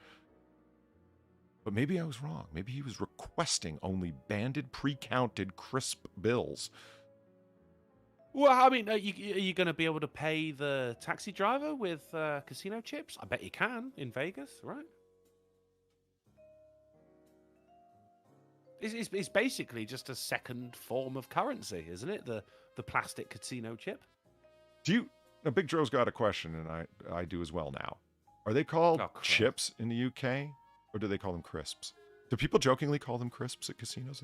But maybe I was wrong. Maybe he was requesting only banded, pre-counted, crisp bills. Well, I mean, are you going to be able to pay the taxi driver with casino chips? I bet you can in Vegas, right? It's basically just a second form of currency, isn't it? The plastic casino chip. Now, Big Joe's got a question, and I do as well now. Are they called chips in the UK? Or do they call them crisps? Do people jokingly call them crisps at casinos?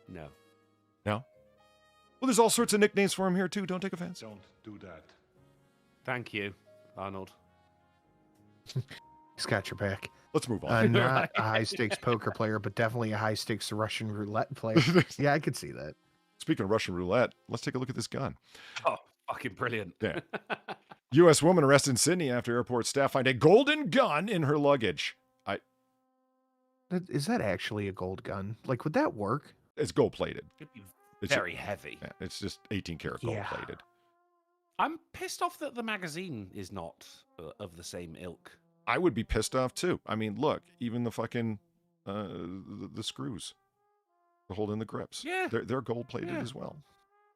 No. No? Well, there's all sorts of nicknames for him here, too. Don't take offense. Don't do that. Thank you, Arnold. He's got your back. Let's move on. Not a high-stakes poker player, but definitely a high-stakes Russian roulette player. Yeah, I could see that. Speaking of Russian roulette, let's take a look at this gun. Oh, fucking brilliant. Yeah. U.S. woman arrested in Sydney after airport staff find a golden gun in her luggage. Is that actually a gold gun? Like, would that work? It's gold-plated. It'd be very heavy. Yeah, it's just 18-karat gold-plated. I'm pissed off that the magazine is not of the same ilk. I would be pissed off, too. I mean, look, even the fucking the screws to hold in the grips. Yeah. They're gold-plated as well.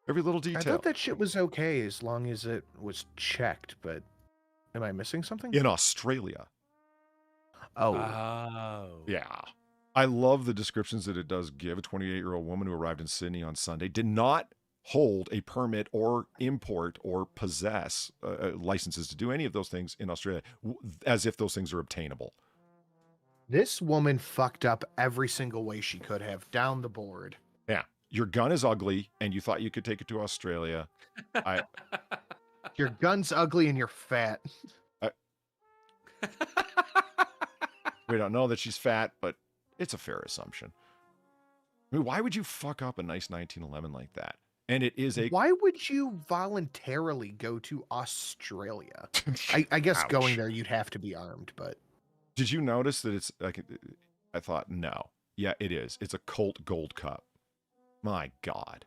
Every little detail. I thought that shit was okay as long as it was checked, but am I missing something? In Australia. Oh. Yeah. I love the descriptions that it does give. A 28-year-old woman who arrived in Sydney on Sunday did not hold a permit or import or possess licenses to do any of those things in Australia, as if those things are obtainable. This woman fucked up every single way she could have, down the board. Yeah. Your gun is ugly, and you thought you could take it to Australia. Your gun's ugly and you're fat. We don't know that she's fat, but it's a fair assumption. I mean, why would you fuck up a nice 1911 like that? And it is a... Why would you voluntarily go to Australia? I guess Ouch. going there, you'd have to be armed, but... Did you notice that it's like... I thought, no. Yeah, it is. It's a Colt Gold Cup. My God.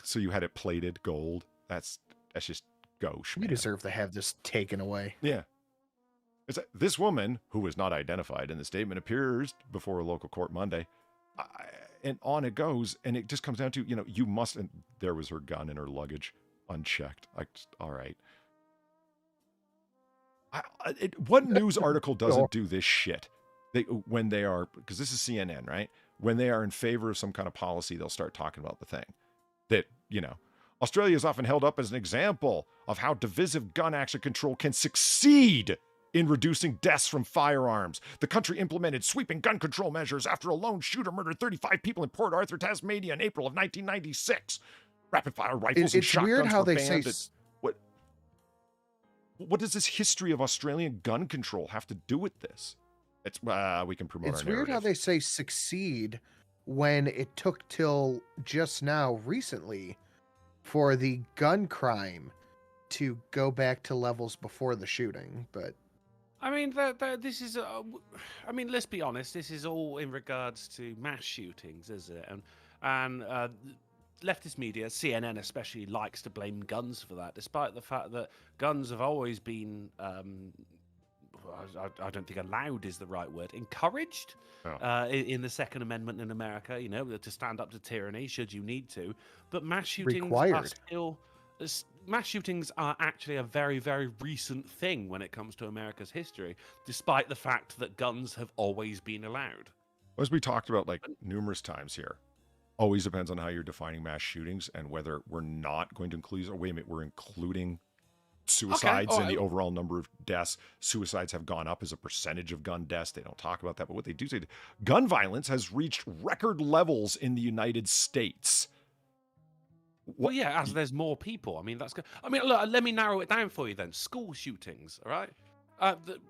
So you had it plated gold. That's just gauche, man. You deserve to have this taken away. Yeah. It's this woman, who was not identified in the statement, appears before a local court Monday. And on it goes. And it just comes down to, you must... And there was her gun in her luggage, unchecked. All right. What news article doesn't do this shit? When they are, because this is CNN, right? When they are in favor of some kind of policy, they'll start talking about the thing that, Australia is often held up as an example of how divisive gun action control can succeed in reducing deaths from firearms. The country implemented sweeping gun control measures after a lone shooter murdered 35 people in Port Arthur, Tasmania in April of 1996. Rapid-fire rifles and shotguns weird how were they banned. say... What does this history of Australian gun control have to do with this? It's we can promote. It's weird how they say succeed when it took till just now recently for the gun crime to go back to levels before the shooting. But I mean, this is. I mean, let's be honest. This is all in regards to mass shootings, isn't it? And leftist media, CNN especially, likes to blame guns for that, despite the fact that guns have always been. I don't think allowed is the right word. Encouraged in the Second Amendment in America, to stand up to tyranny should you need to. But mass shootings are still. Mass shootings are actually a very, very recent thing when it comes to America's history, despite the fact that guns have always been allowed. As we talked about numerous times here, always depends on how you're defining mass shootings and whether we're not going to include, or wait a minute, we're including suicides in the overall number of deaths. Suicides have gone up as a percentage of gun deaths. They don't talk about that, but what they do say, gun violence has reached record levels in the United States. Well, yeah, as there's more people. I mean, that's good. I mean, look, let me narrow it down for you then. School shootings, all right?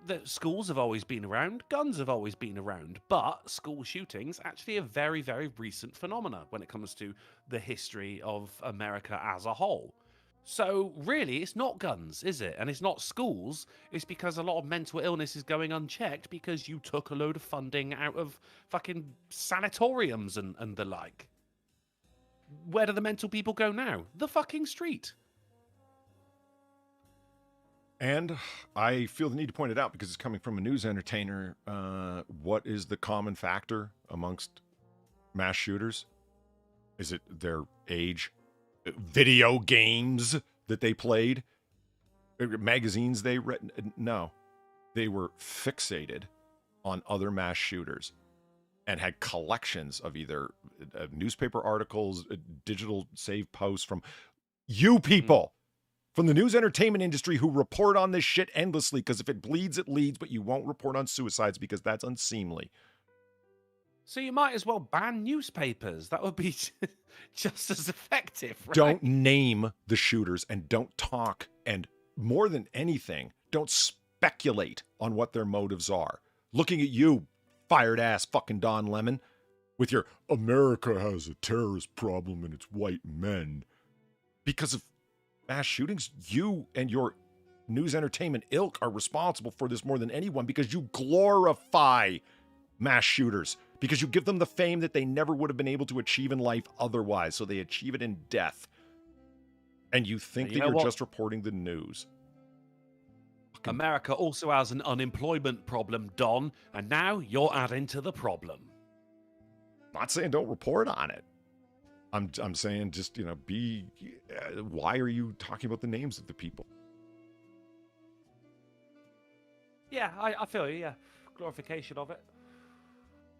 The schools have always been around. Guns have always been around. But school shootings actually a very, very recent phenomena when it comes to the history of America as a whole. So really, it's not guns, is it? And it's not schools. It's because a lot of mental illness is going unchecked because you took a load of funding out of fucking sanatoriums and the like. Where do the mental people go now? The fucking street. And I feel the need to point it out because it's coming from a news entertainer. What is the common factor amongst mass shooters? Is it their age? Video games that they played? Magazines they read? No. They were fixated on other mass shooters and had collections of either newspaper articles, digital save posts from you people from the news entertainment industry who report on this shit endlessly because if it bleeds, it leads, but you won't report on suicides because that's unseemly. So you might as well ban newspapers. That would be just as effective, right? Don't name the shooters and don't talk. And more than anything, don't speculate on what their motives are. Looking at you, fired ass fucking Don Lemon, with your America has a terrorist problem and it's white men. Because of mass shootings, you and your news entertainment ilk are responsible for this more than anyone because you glorify mass shooters. Because you give them the fame that they never would have been able to achieve in life otherwise. So they achieve it in death. And you think that you're just reporting the news. America also has an unemployment problem, Don. And now you're adding to the problem. I'm not saying don't report on it. I'm saying just, be... why are you talking about the names of the people? Yeah, I feel you, yeah. Glorification of it.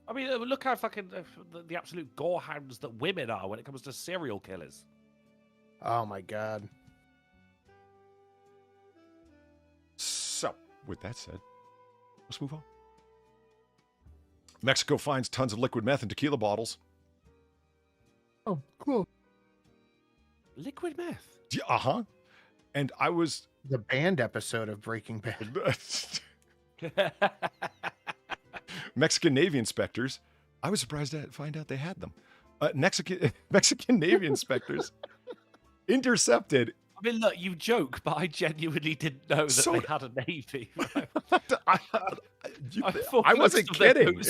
I mean, look how fucking the absolute gorehounds that women are when it comes to serial killers. Oh my god. So, with that said, let's move on. Mexico finds tons of liquid meth in tequila bottles. Oh, cool. Liquid meth? Yeah, uh-huh. And I was... The band episode of Breaking Bad. Mexican Navy inspectors. I was surprised to find out they had them. Mexican Navy inspectors intercepted. I mean, look, you joke, but I genuinely didn't know that they had a navy. Right? I wasn't kidding.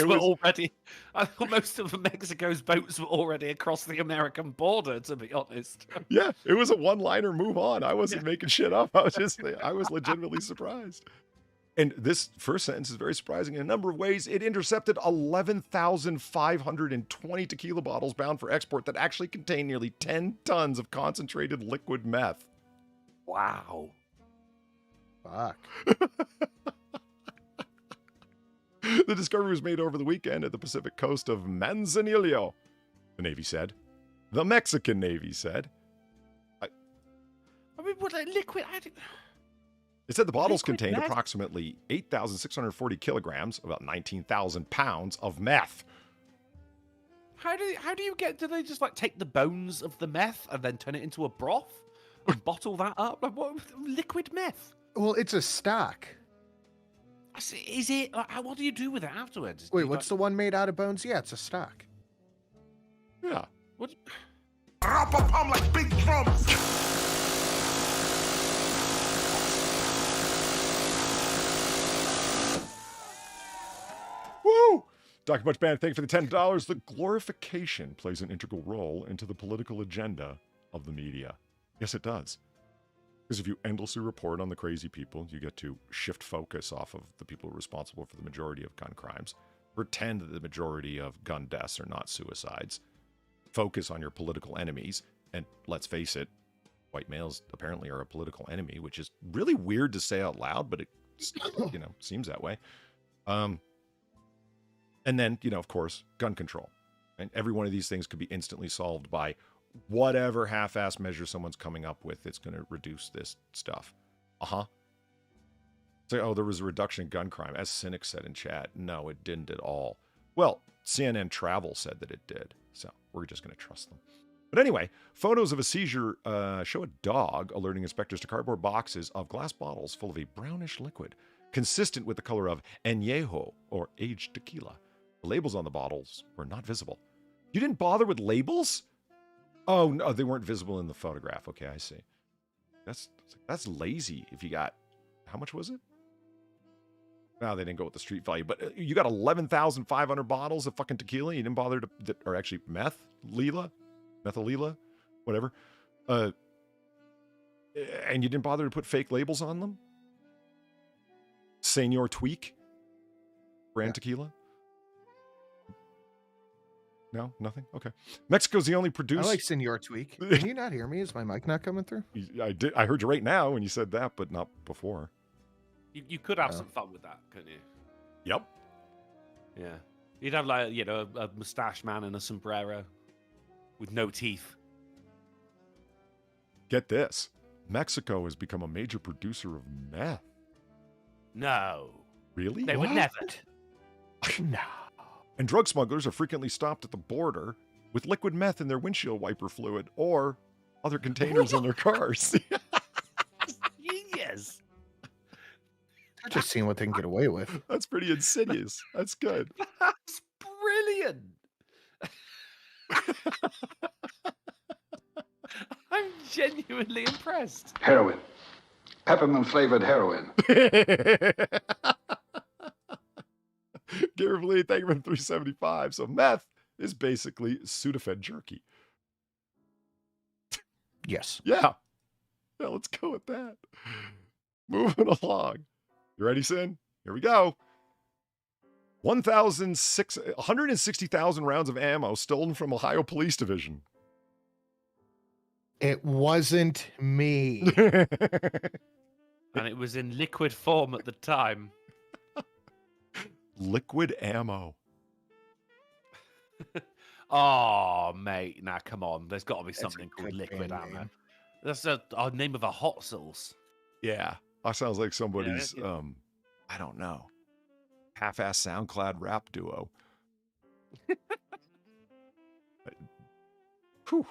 I thought most of Mexico's boats were already across the American border, to be honest. Yeah, it was a one-liner move on. I wasn't making shit up. I was legitimately surprised. And this first sentence is very surprising in a number of ways. It intercepted 11,520 tequila bottles bound for export that actually contain nearly 10 tons of concentrated liquid meth. Wow. Fuck. The discovery was made over the weekend at the Pacific coast of Manzanillo, the Navy said. The Mexican Navy said. I mean, what, like liquid? It said the bottles Liquid contained meth? approximately 8,640 kilograms, about 19,000 pounds of meth. How do you get? Do they just like take the bones of the meth and then turn it into a broth and bottle that up? Like what? Liquid meth? Well, it's a stock. Is it? Like, what do you do with it afterwards? Wait, what's the one made out of bones? Yeah, it's a stock. Yeah. What? Rap-a-pum like big drums. Woo! Dr. Much Band, thank you for the $10. The glorification plays an integral role into the political agenda of the media. Yes, it does. Because if you endlessly report on the crazy people, you get to shift focus off of the people responsible for the majority of gun crimes. Pretend that the majority of gun deaths are not suicides. Focus on your political enemies. And let's face it, white males apparently are a political enemy, which is really weird to say out loud, but it, seems that way. And then, of course, gun control. And every one of these things could be instantly solved by whatever half-assed measure someone's coming up with that's going to reduce this stuff. So, there was a reduction in gun crime. As Cynic said in chat, no, it didn't at all. Well, CNN Travel said that it did. So we're just going to trust them. But anyway, photos of a seizure show a dog alerting inspectors to cardboard boxes of glass bottles full of a brownish liquid, consistent with the color of añejo, or aged tequila. The labels on the bottles were not visible. You didn't bother with labels? Oh, no, they weren't visible in the photograph. Okay, I see. That's lazy if you got... How much was it? No, they didn't go with the street value, but you got 11,500 bottles of fucking tequila. You didn't bother to... Or actually, methylela, whatever. And you didn't bother to put fake labels on them? Senor Tweak? Brand tequila? No, nothing. Okay. Mexico's the only producer. I like Senor Tweak. Can you not hear me? Is my mic not coming through? I did. I heard you right now when you said that, but not before. You could have some fun with that, couldn't you? Yep. Yeah. You'd have like a mustache man and a sombrero with no teeth. Get this: Mexico has become a major producer of meth. No. Really? They would never. No. And drug smugglers are frequently stopped at the border with liquid meth in their windshield wiper fluid or other containers in their cars. Yes. They're just seeing what they can get away with. That's pretty insidious. That's good. That's brilliant. I'm genuinely impressed. Heroin. Peppermint flavored heroin. Carefully, thank you for 375. So meth is basically Sudafed jerky. Yes. Yeah. Yeah, let's go with that. Moving along. You ready, Sin? Here we go. 160,000 rounds of ammo stolen from Ohio Police Division. It wasn't me. And it was in liquid form at the time. Liquid ammo. Oh, mate. Now, come on. There's got to be That's something a called good liquid band ammo. name. That's a name of a hot sauce. Yeah. That sounds like somebody's, Yeah. I don't know, half-ass SoundCloud rap duo. Whew.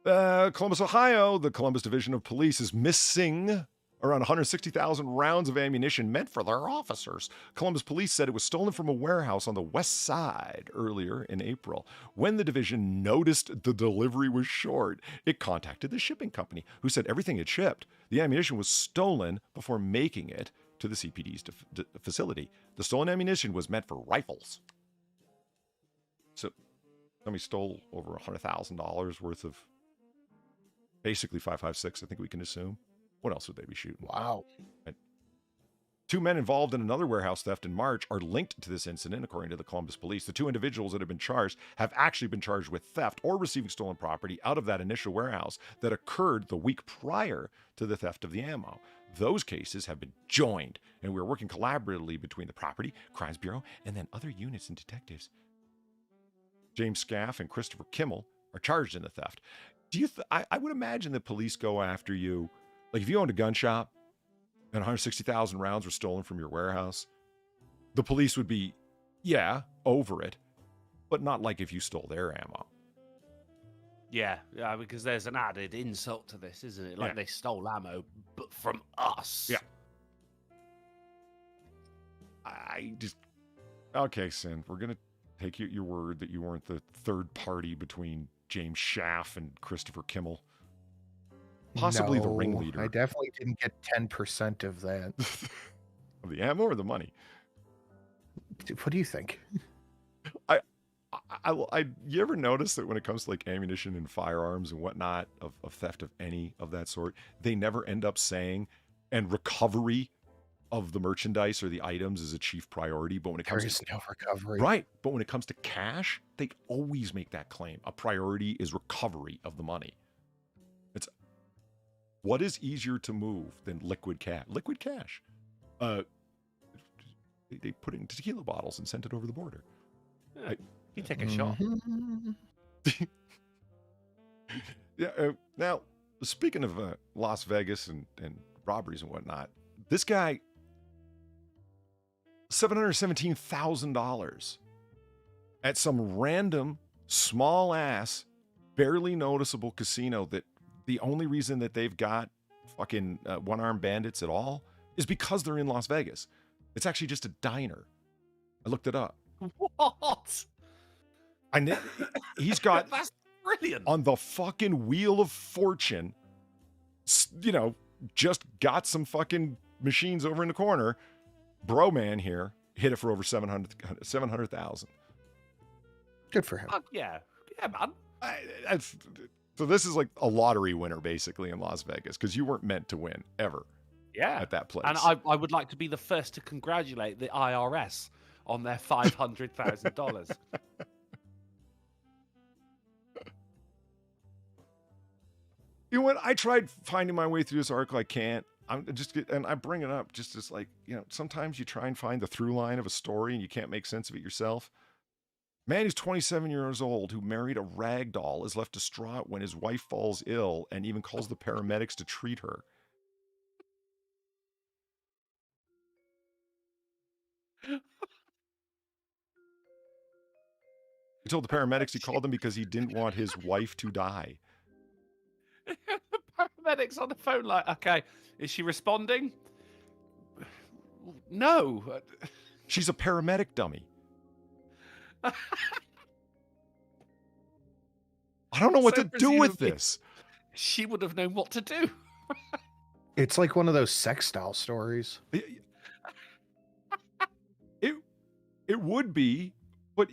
Columbus, Ohio, the Columbus Division of Police is missing around 160,000 rounds of ammunition meant for their officers. Columbus Police said it was stolen from a warehouse on the west side earlier in April. When the division noticed the delivery was short, it contacted the shipping company, who said everything had shipped. The ammunition was stolen before making it to the CPD's facility. The stolen ammunition was meant for rifles. So somebody stole over $100,000 worth of basically 5.56, I think we can assume. What else would they be shooting? Wow. And 2 men involved in another warehouse theft in March are linked to this incident, according to the Columbus Police. The 2 individuals that have been charged have actually been charged with theft or receiving stolen property out of that initial warehouse that occurred the week prior to the theft of the ammo. Those cases have been joined, and we're working collaboratively between the Property Crimes Bureau and then other units and detectives. James Scaff and Christopher Kimmel are charged in the theft. I would imagine that police go after you. Like if you owned a gun shop and 160,000 rounds were stolen from your warehouse, the police would be, over it, but not like if you stole their ammo. Yeah, because there's an added insult to this, isn't it? Like they stole ammo, but from us. Yeah. Okay, Sin, we're going to take your word that you weren't the third party between James Schaff and Christopher Kimmel. Possibly the ringleader. I definitely didn't get 10% of that. Of the ammo or the money? What do you think? You ever notice that when it comes to like ammunition and firearms and whatnot of theft of any of that sort, they never end up saying, and recovery of the merchandise or the items is a chief priority. But when it comes to no recovery, right? But when it comes to cash, they always make that claim. A priority is recovery of the money. It's what is easier to move than liquid cash? Liquid cash. They put it in tequila bottles and sent it over the border. You take a shot. Yeah. Now, speaking of Las Vegas and robberies and whatnot, this guy, $717,000 at some random, small-ass, barely noticeable casino that the only reason that they've got fucking one-armed bandits at all is because they're in Las Vegas. It's actually just a diner. I looked it up. What? He's got That's brilliant. on the fucking Wheel of Fortune, just got some fucking machines over in the corner. Bro man here hit it for over 700,000. Good for him. Yeah, man. So this is like a lottery winner basically in Las Vegas because you weren't meant to win ever. Yeah, at that place. And I would like to be the first to congratulate the IRS on their $500,000. You know what? I tried finding my way through this article. I can't. And I bring it up just as like, sometimes you try and find the through line of a story and you can't make sense of it yourself. Man who's 27 years old who married a rag doll is left distraught when his wife falls ill and even calls the paramedics to treat her. He told the paramedics he called them because he didn't want his wife to die. The paramedics on the phone like, okay, is she responding? No. She's a paramedic dummy. I don't know what to do with this. She would have known what to do. It's like one of those sex doll stories. It would be, but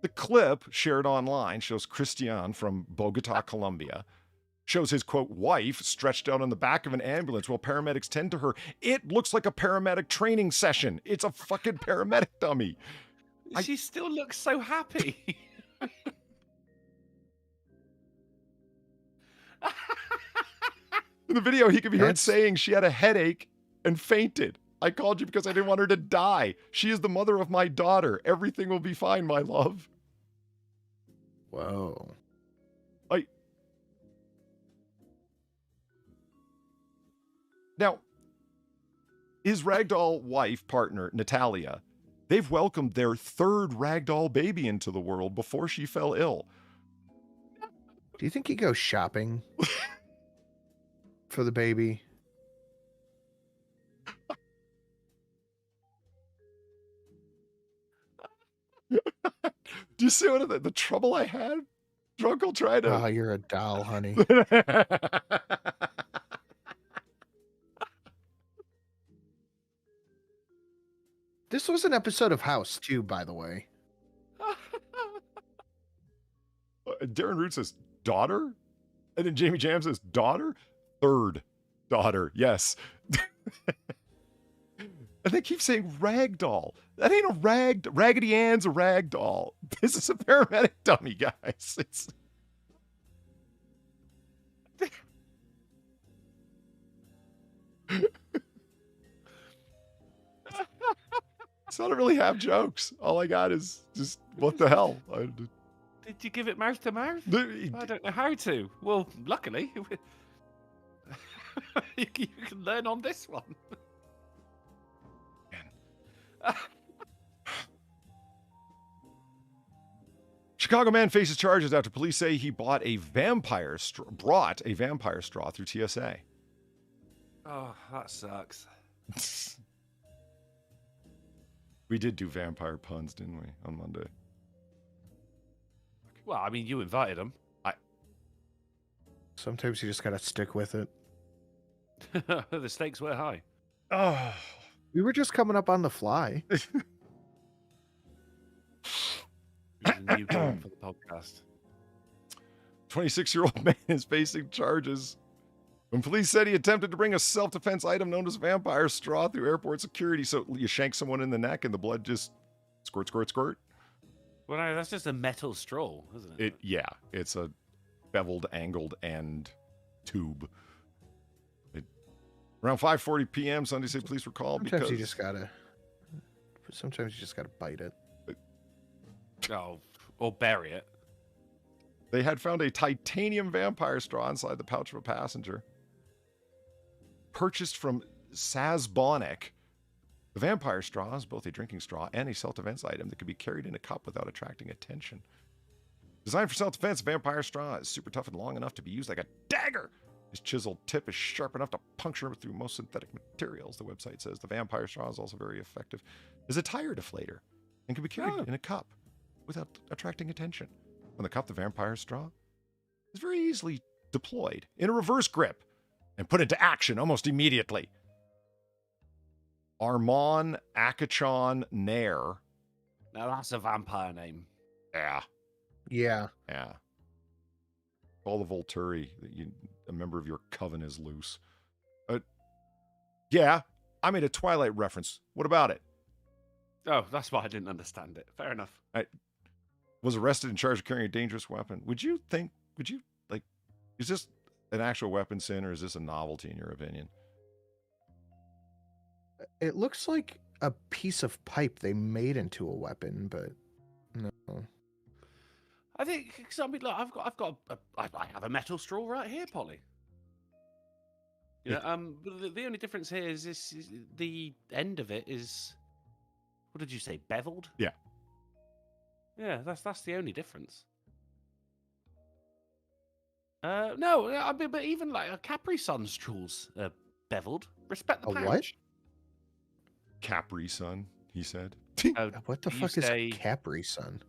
the clip shared online shows Christian from Bogota, Colombia, shows his, quote, wife stretched out on the back of an ambulance while paramedics tend to her. It looks like a paramedic training session. It's a fucking paramedic dummy. She still looks so happy. In the video, he could be heard saying she had a headache and fainted. I called you because I didn't want her to die. She is the mother of my daughter. Everything will be fine, my love. Whoa. Now, his ragdoll wife partner, Natalia, they've welcomed their third ragdoll baby into the world before she fell ill. Do you think he goes shopping for the baby? Do you see what the trouble I had? Drunkle tried to... Oh, you're a doll, honey. This was an episode of House, too, by the way. Darren Root says, daughter? And then Jamie Jam says, daughter? Third daughter, yes. And they keep saying ragdoll. That ain't a Raggedy Ann's a ragdoll. This is a paramedic dummy, guys. So I don't really have jokes. All I got is just, what the hell? Did you give it mouth to mouth? The- I don't know how to. Well, luckily, you can learn on this one. Chicago man faces charges after police say he brought a vampire straw through TSA. Oh, that sucks. We did do vampire puns, didn't we, on Monday? Well, I mean, you invited him. Sometimes you just gotta stick with it. The stakes were high. Oh, We were just coming up on the fly. It was a new goal for the podcast. 26-year-old man is facing charges when police said he attempted to bring a self-defense item known as vampire straw through airport security. So you shank someone in the neck and the blood just squirt, squirt, squirt. Well, no, that's just a metal straw, isn't it? Yeah, it's a beveled, angled end tube. Around 5:40 p.m., Sunday State Police were called Sometimes because you just gotta bite it. Oh, or bury it. they had found a titanium vampire straw inside the pouch of a passenger. Purchased from Sazbonic, the vampire straw is both a drinking straw and a self-defense item that can be carried in a cup without attracting attention. Designed for self-defense, vampire straw is super tough and long enough to be used like a dagger. Its chiseled tip is sharp enough to puncture through most synthetic materials, the website says. The vampire straw is also very effective as a tire deflator and can be carried in a cup without attracting attention. On the cup, the vampire straw is very easily deployed in a reverse grip and put into action almost immediately. Armand Akachon Nair. Now that's a vampire name. Yeah. Yeah. Yeah. Call the Volturi that a member of your coven is loose. Yeah, I made a Twilight reference. What about it? Oh, that's why I didn't understand it. Fair enough. I was arrested and charged with carrying a dangerous weapon. Is this an actual weapon sin or is this a novelty in your opinion? It looks like a piece of pipe they made into a weapon, but no. I think, cause I mean, look, I have a metal straw right here, Polly. You know, but the only difference here is the end of it is, what did you say, beveled? Yeah. Yeah, that's the only difference. No, I mean, but even like a Capri Sun straw's beveled. Respect the pouch. what? Capri Sun, he said. What the fuck is Capri Sun?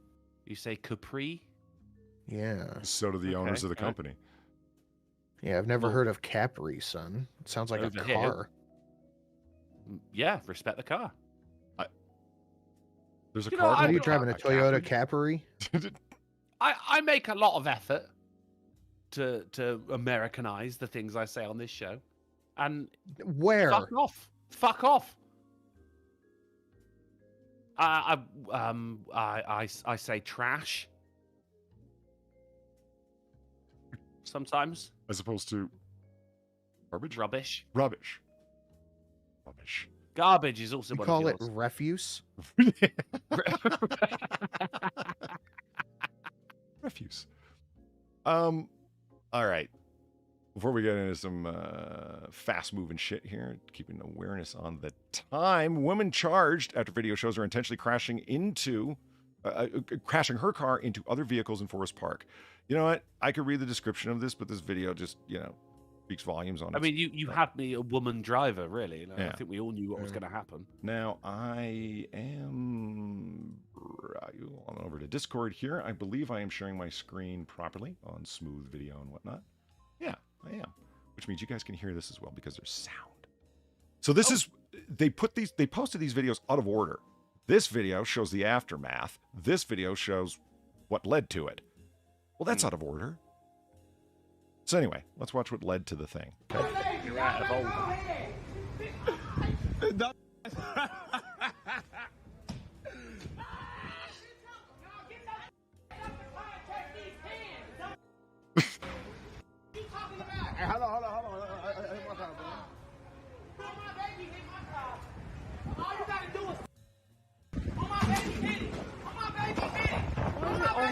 You say Capri? Yeah. So do the owners of the company. Yeah, I've never heard of Capri Sun. It sounds like a Over here. car. Yeah, respect the car. There's a You car. know, Are called you driving a Toyota Capri. Capri? I make a lot of effort to Americanize the things I say on this show. And Where? fuck off. Fuck off. I say trash. Sometimes. As opposed to garbage? Rubbish. Rubbish. Garbage is also You one call of it yours. refuse? Refuse. All right. Before we get into some fast-moving shit here, keeping awareness on the time, woman charged after video shows her intentionally crashing her car into other vehicles in Forest Park. You know what? I could read the description of this, but this video just, speaks volumes on it. I mean, you had me a woman driver, really. You know, Yeah. I think we all knew what was going to happen. Now, I am on over to Discord here. I believe I am sharing my screen properly on smooth video and whatnot. Yeah, I am. Which means you guys can hear this as well because there's sound. So this is, they posted these videos out of order. This video shows the aftermath. This video shows what led to it. Well, that's out of order. So anyway, let's watch what led to the thing. Okay. You're out of order.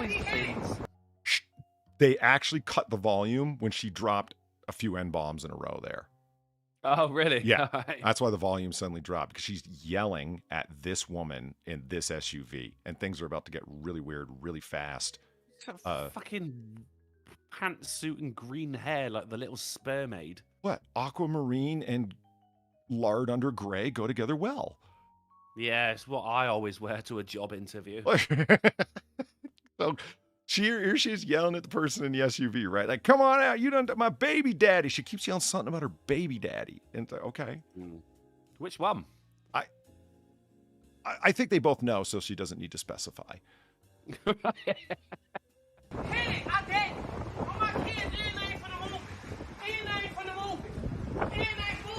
Mind things. They actually cut the volume when she dropped a few N-bombs in a row there. Oh, really? Yeah. Alright. That's why the volume suddenly dropped, because she's yelling at this woman in this SUV, and things are about to get really weird really fast. Fucking pantsuit and green hair like the little spermaid. What? Aquamarine and lard under gray go together well. Yeah, it's what I always wear to a job interview. So here she is yelling at the person in the SUV, right? Like, come on out, you done my baby daddy. She keeps yelling something about her baby daddy. And it's like, okay. Which one? I think they both know, so she doesn't need to specify. Hey, I did. Oh, my kid, DNA for the movie. DNA for the movie. DNA for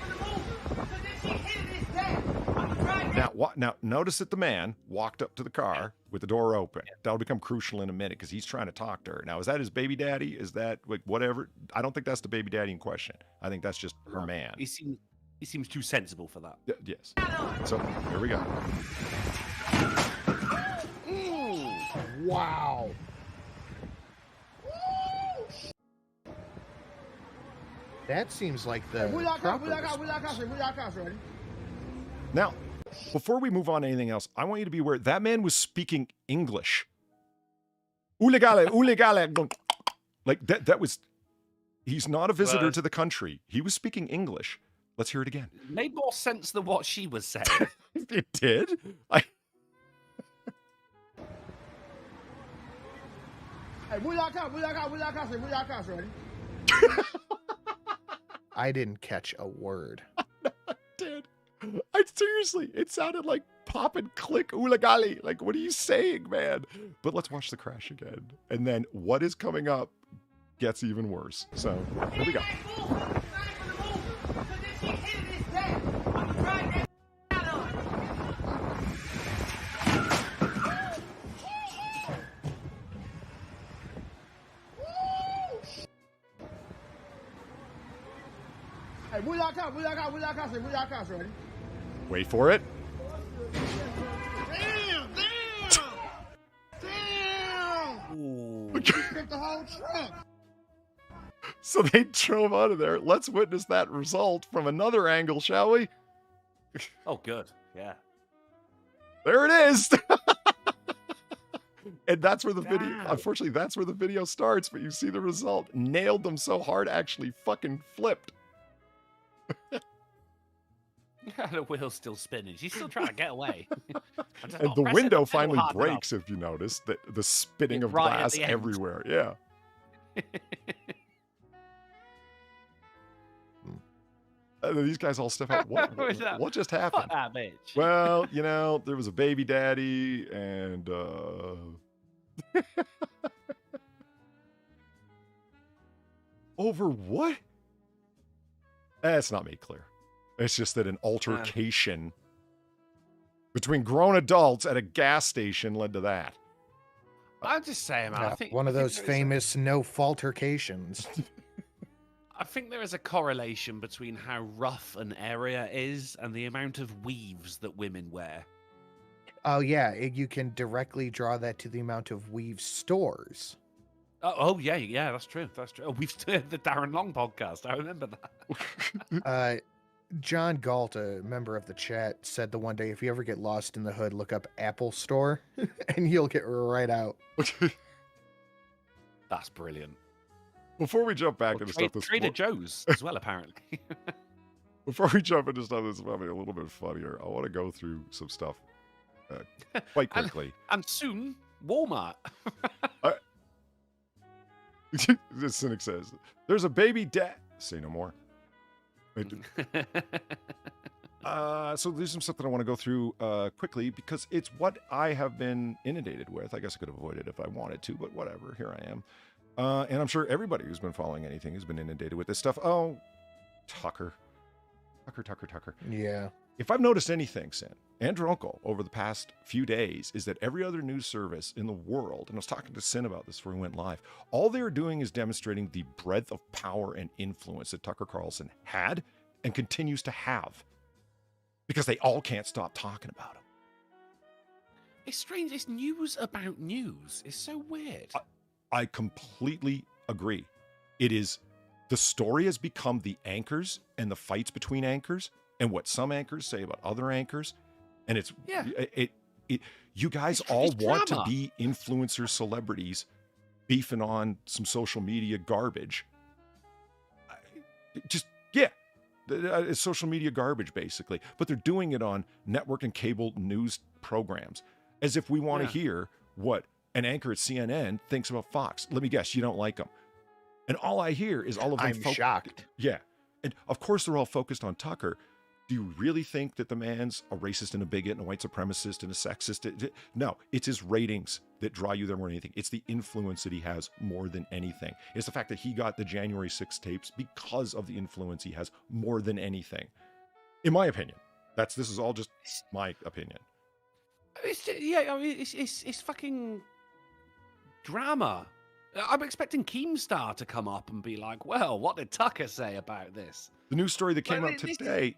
the movie. So then she hit his dad. I'm gonna try Now, notice that the man walked up to the car with the door open. That'll become crucial in a minute because he's trying to talk to her. Now, is that his baby daddy? Is that like whatever? I don't think that's the baby daddy in question. I think that's just her man. He seems too sensible for that. Yes. So here we go. Wow. That seems like the proper response. Now, before we move on to anything else, I want you to be aware that man was speaking English. Ulegale. Like that was, he's not a visitor to the country. He was speaking English. Let's hear it again. It made more sense than what she was saying. It did? I didn't catch a word. I did. Seriously, it sounded like pop and click ulagali. Like, what are you saying, man? But let's watch the crash again. And then what is coming up gets even worse. So here we go. Wait for it. So they drove out of there. Let's witness that result from another angle, shall we? Oh, good. Yeah. There it is. And that's where the video, unfortunately, that's where the video starts, but you see the result. Nailed them so hard, actually fucking flipped. The wheel's still spinning. She's still trying to get away. And the window finally breaks, if you notice, the spitting of right glass everywhere. Yeah. These guys all step out. What just happened? Fuck that bitch. Well, you know, there was a baby daddy and over what? That's not made clear. It's just that an altercation between grown adults at a gas station led to that. I'm just saying, man. Yeah, I think one of those famous no faltercations. I think there is a correlation between how rough an area is and the amount of weaves that women wear. Oh yeah, you can directly draw that to the amount of weave stores. Oh yeah, that's true. That's true. Oh, we've heard the Darren Long podcast. I remember that. John Galt, a member of the chat, said the one day, if you ever get lost in the hood, look up Apple Store, and you'll get right out. That's brilliant. Before we jump back into stuff that's Trader Joe's as well, apparently. Before we jump into stuff that's probably a little bit funnier, I want to go through some stuff quite quickly. And soon, Walmart. The cynic says, "There's a baby dad." Say no more. So there's some stuff that I want to go through quickly because it's what I have been inundated with. I guess I could have avoided it if I wanted to, but whatever. Here I am. And I'm sure everybody who's been following anything has been inundated with this stuff. Oh, Tucker. Yeah. If I've noticed anything, Sin and Dronko, over the past few days, is that every other news service in the world, and I was talking to Sin about this before we went live, all they're doing is demonstrating the breadth of power and influence that Tucker Carlson had and continues to have. Because they all can't stop talking about him. It's strange. It's news about news. It's so weird. I completely agree. It is, the story has become the anchors and the fights between anchors and what some anchors say about other anchors. And it's, you guys all want to be influencer celebrities beefing on some social media garbage. It's social media garbage, basically. But they're doing it on network and cable news programs, as if we want to hear what an anchor at CNN thinks about Fox. Let me guess, you don't like them. And all I hear is all of them. I'm shocked. Yeah. And of course, they're all focused on Tucker. Do you really think that the man's a racist and a bigot and a white supremacist and a sexist? No, it's his ratings that draw you there more than anything. It's the influence that he has more than anything. It's the fact that he got the January 6th tapes because of the influence he has more than anything. In my opinion. This is all just my opinion. It's fucking drama. I'm expecting Keemstar to come up and be like, well, what did Tucker say about this? The news story that came out today,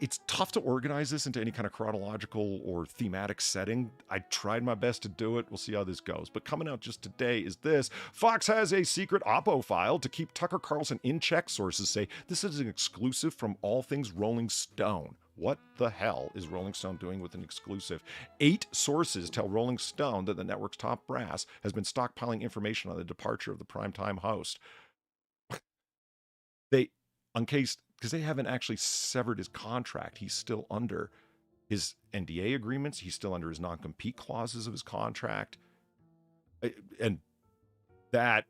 it's tough to organize this into any kind of chronological or thematic setting. I tried my best to do it. We'll see how this goes. But coming out just today is this. Fox has a secret Oppo file to keep Tucker Carlson in check, sources say. This is an exclusive from all things Rolling Stone. What the hell is Rolling Stone doing with an exclusive? 8 sources tell Rolling Stone that the network's top brass has been stockpiling information on the departure of the primetime host. Because they haven't actually severed his contract. He's still under his NDA agreements. He's still under his non-compete clauses of his contract. And that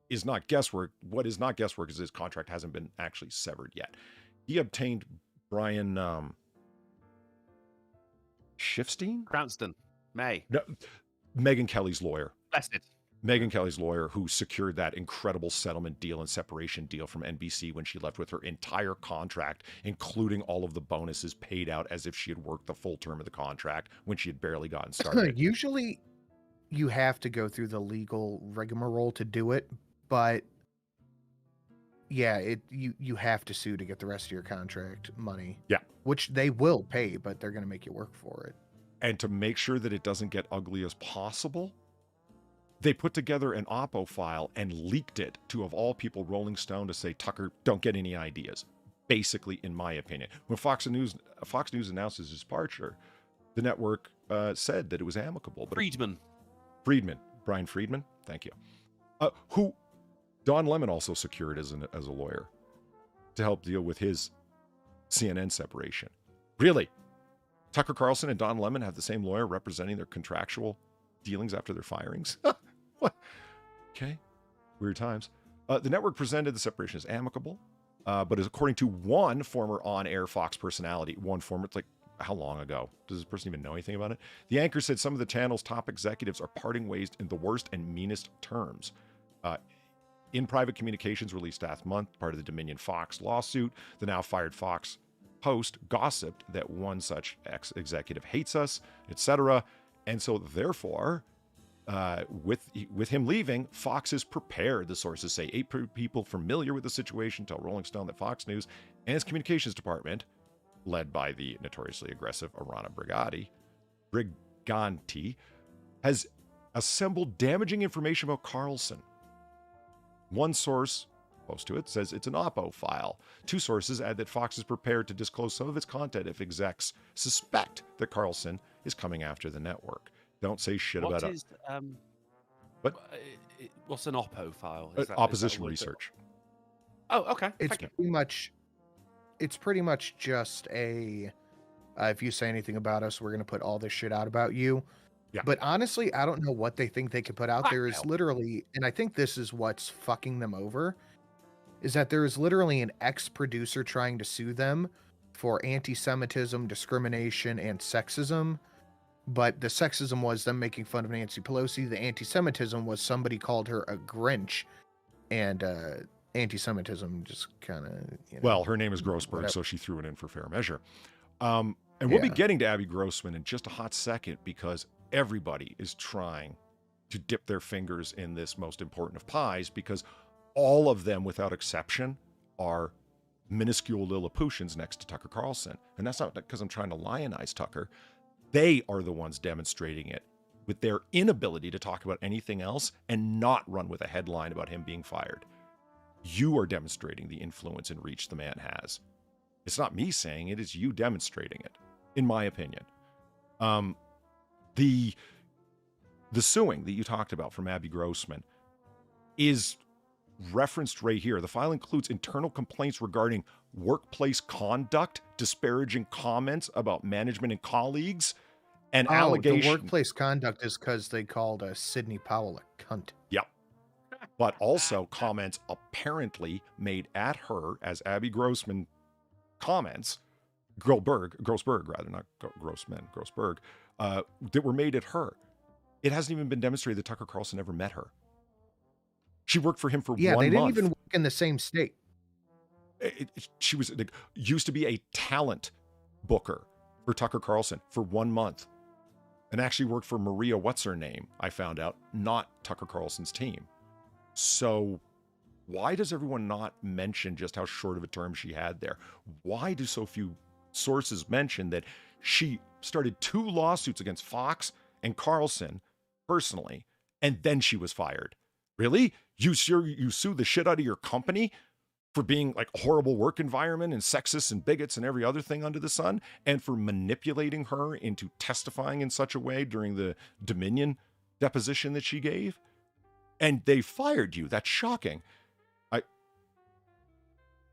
is not guesswork. What is not guesswork is his contract hasn't been actually severed yet. He obtained Brian Schiffstein? Cranston. No, Megyn Kelly's lawyer. Blessed. Megyn Kelly's lawyer, who secured that incredible settlement deal and separation deal from NBC when she left with her entire contract, including all of the bonuses paid out as if she had worked the full term of the contract when she had barely gotten started. Usually you have to go through the legal rigmarole to do it, but yeah, you have to sue to get the rest of your contract money. Yeah. Which they will pay, but they're going to make you work for it. And to make sure that it doesn't get ugly as possible, they put together an Oppo file and leaked it to, of all people, Rolling Stone, to say, Tucker, don't get any ideas. Basically, in my opinion. When Fox News announced his departure, the network said that it was amicable. But Brian Friedman, thank you. Who Don Lemon also secured as a lawyer to help deal with his CNN separation. Really? Tucker Carlson and Don Lemon have the same lawyer representing their contractual dealings after their firings? What? Okay. Weird times. The network presented the separation as amicable, but as according to one former on-air Fox personality, it's like, how long ago? Does this person even know anything about it? The anchor said some of the channel's top executives are parting ways in the worst and meanest terms. In private communications released last month, part of the Dominion Fox lawsuit, the now fired Fox host gossiped that one such ex-executive hates us, etc. And so therefore, with him leaving, Fox is prepared, the sources say. 8 people familiar with the situation tell Rolling Stone that Fox News and its communications department, led by the notoriously aggressive Arana Briganti, has assembled damaging information about Carlson. One source, close to it, says it's an Oppo file. 2 sources add that Fox is prepared to disclose some of its content if execs suspect that Carlson is coming after the network. Don't say shit about it. What's an Oppo file? Opposition research. Oh, okay. It's pretty much just a if you say anything about us, we're going to put all this shit out about you. Yeah. But honestly, I don't know what they think they could put out. There is literally, and I think this is what's fucking them over, is that there is literally an ex-producer trying to sue them for anti-Semitism, discrimination, and sexism. But the sexism was them making fun of Nancy Pelosi. The anti-Semitism was somebody called her a Grinch. And anti-Semitism just kind of, Well, her name is Grossberg, so she threw it in for fair measure. And we'll be getting to Abby Grossman in just a hot second, because everybody is trying to dip their fingers in this most important of pies, because all of them, without exception, are minuscule Lilliputians next to Tucker Carlson. And that's not because I'm trying to lionize Tucker. They are the ones demonstrating it with their inability to talk about anything else and not run with a headline about him being fired. You are demonstrating the influence and reach the man has. It's not me saying it, it's you demonstrating it, in my opinion. The suing that you talked about from Abby Grossman is referenced right here. The file includes internal complaints regarding workplace conduct, disparaging comments about management and colleagues, and allegations. The workplace conduct is because they called Sidney Powell a cunt. Yep. But also comments apparently made at her, as Abby Grossman comments, Grossberg, not Grossman, Grossberg, that were made at her. It hasn't even been demonstrated that Tucker Carlson ever met her. She worked for him for 1 month. Yeah, they didn't even work in the same state. She was used to be a talent booker for Tucker Carlson for 1 month, and actually worked for Maria what's-her-name, I found out, not Tucker Carlson's team. So why does everyone not mention just how short of a term she had there? Why do so few sources mention that she started 2 lawsuits against Fox and Carlson personally, and then she was fired? Really? You sue the shit out of your company for being like a horrible work environment and sexist and bigots and every other thing under the sun, and for manipulating her into testifying in such a way during the Dominion deposition that she gave? And they fired you. That's shocking.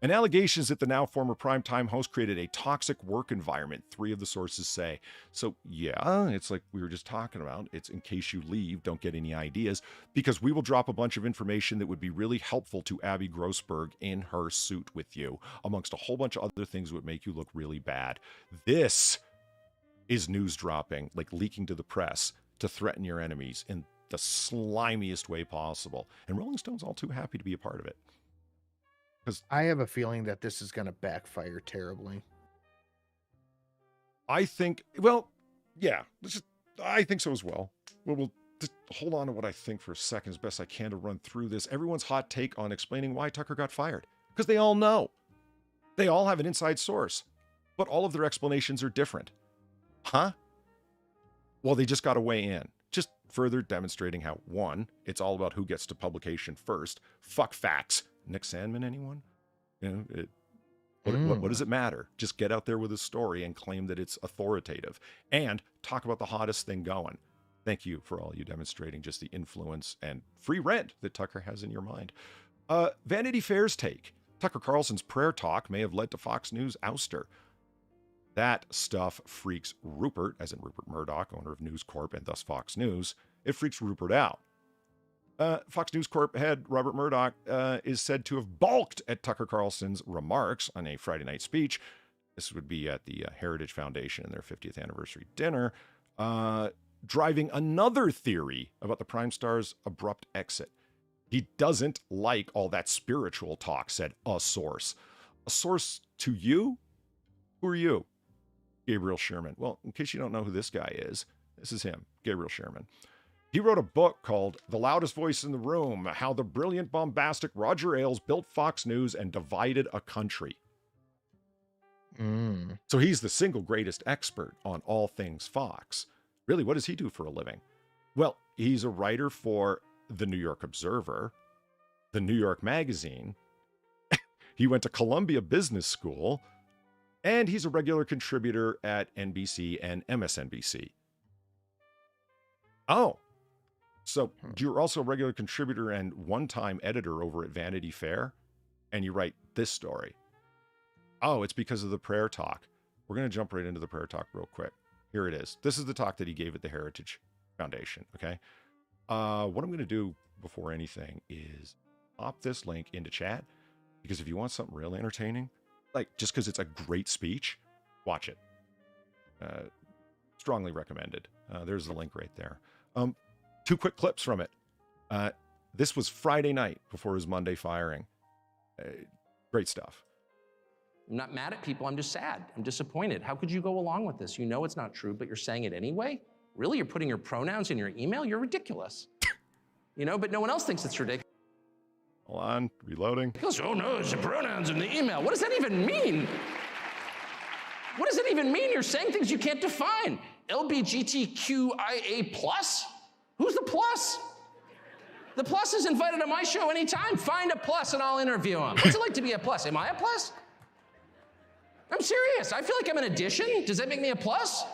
And allegations that the now former primetime host created a toxic work environment, 3 of the sources say. So yeah, it's like we were just talking about. It's in case you leave, don't get any ideas, because we will drop a bunch of information that would be really helpful to Abby Grossberg in her suit with you, amongst a whole bunch of other things that would make you look really bad. This is news dropping, like leaking to the press to threaten your enemies in the slimiest way possible. And Rolling Stone's all too happy to be a part of it. I have a feeling that this is going to backfire terribly. I think, well, yeah, I think so as well. We'll just hold on to what I think for a second as best I can to run through this. Everyone's hot take on explaining why Tucker got fired. Because they all know. They all have an inside source. But all of their explanations are different. Huh? Well, they just got to weigh in. Just further demonstrating how, 1, it's all about who gets to publication first. Fuck facts. Nick Sandman, anyone? You know, what does it matter? Just get out there with a story and claim that it's authoritative, and talk about the hottest thing going. Thank you for all you demonstrating just the influence and free rent that Tucker has in your mind. Vanity Fair's take. Tucker Carlson's prayer talk may have led to Fox News ouster. That stuff freaks Rupert, as in Rupert Murdoch, owner of News Corp and thus Fox News. It freaks Rupert out. Fox News Corp head Robert Murdoch is said to have balked at Tucker Carlson's remarks on a Friday night speech. This would be at the Heritage Foundation in their 50th anniversary dinner, driving another theory about the Prime Star's abrupt exit. He doesn't like all that spiritual talk, said a source. A source to you? Who are you? Gabriel Sherman. Well, in case you don't know who this guy is, this is him, Gabriel Sherman. He wrote a book called The Loudest Voice in the Room, How the Brilliant, Bombastic Roger Ailes Built Fox News and Divided a Country. So he's the single greatest expert on all things Fox. Really, what does he do for a living? Well, he's a writer for the New York Observer, the New York Magazine. He went to Columbia Business School, and he's a regular contributor at NBC and MSNBC. Oh. So you're also a regular contributor and one-time editor over at Vanity Fair, and you write this story. Oh, it's because of the prayer talk. We're going to jump right into the prayer talk real quick. Here it is. This is the talk that he gave at the Heritage Foundation, okay? What I'm going to do before anything is pop this link into chat, because if you want something real entertaining, like just because it's a great speech, watch it. Strongly recommended. There's the link right there. 2 quick clips from it. This was Friday night before his Monday firing. Great stuff. I'm not mad at people. I'm just sad. I'm disappointed. How could you go along with this? You know it's not true, but you're saying it anyway? Really? You're putting your pronouns in your email? You're ridiculous. You know, but no one else thinks it's ridiculous. Hold on, reloading. Oh no, there's the pronouns in the email. What does that even mean? What does it even mean? You're saying things you can't define. LBGTQIA plus? Who's the plus? The plus is invited on my show anytime. Find a plus and I'll interview him. What's it like to be a plus? Am I a plus? I'm serious. I feel like I'm an addition. Does that make me a plus?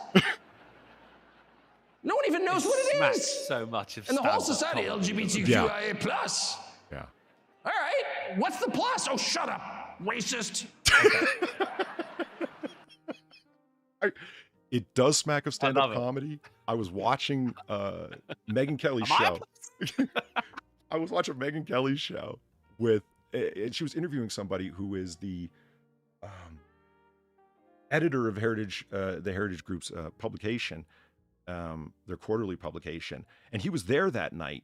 No one even knows what it is. So much of and the whole stand-up society, comedy. LGBTQIA plus. Yeah. All right. What's the plus? Oh, shut up, racist. It does smack of stand-up comedy. I was watching Megyn Kelly's show. I was watching Megyn Kelly's show with, and she was interviewing somebody who is the editor of Heritage, the Heritage Group's publication, their quarterly publication, and he was there that night,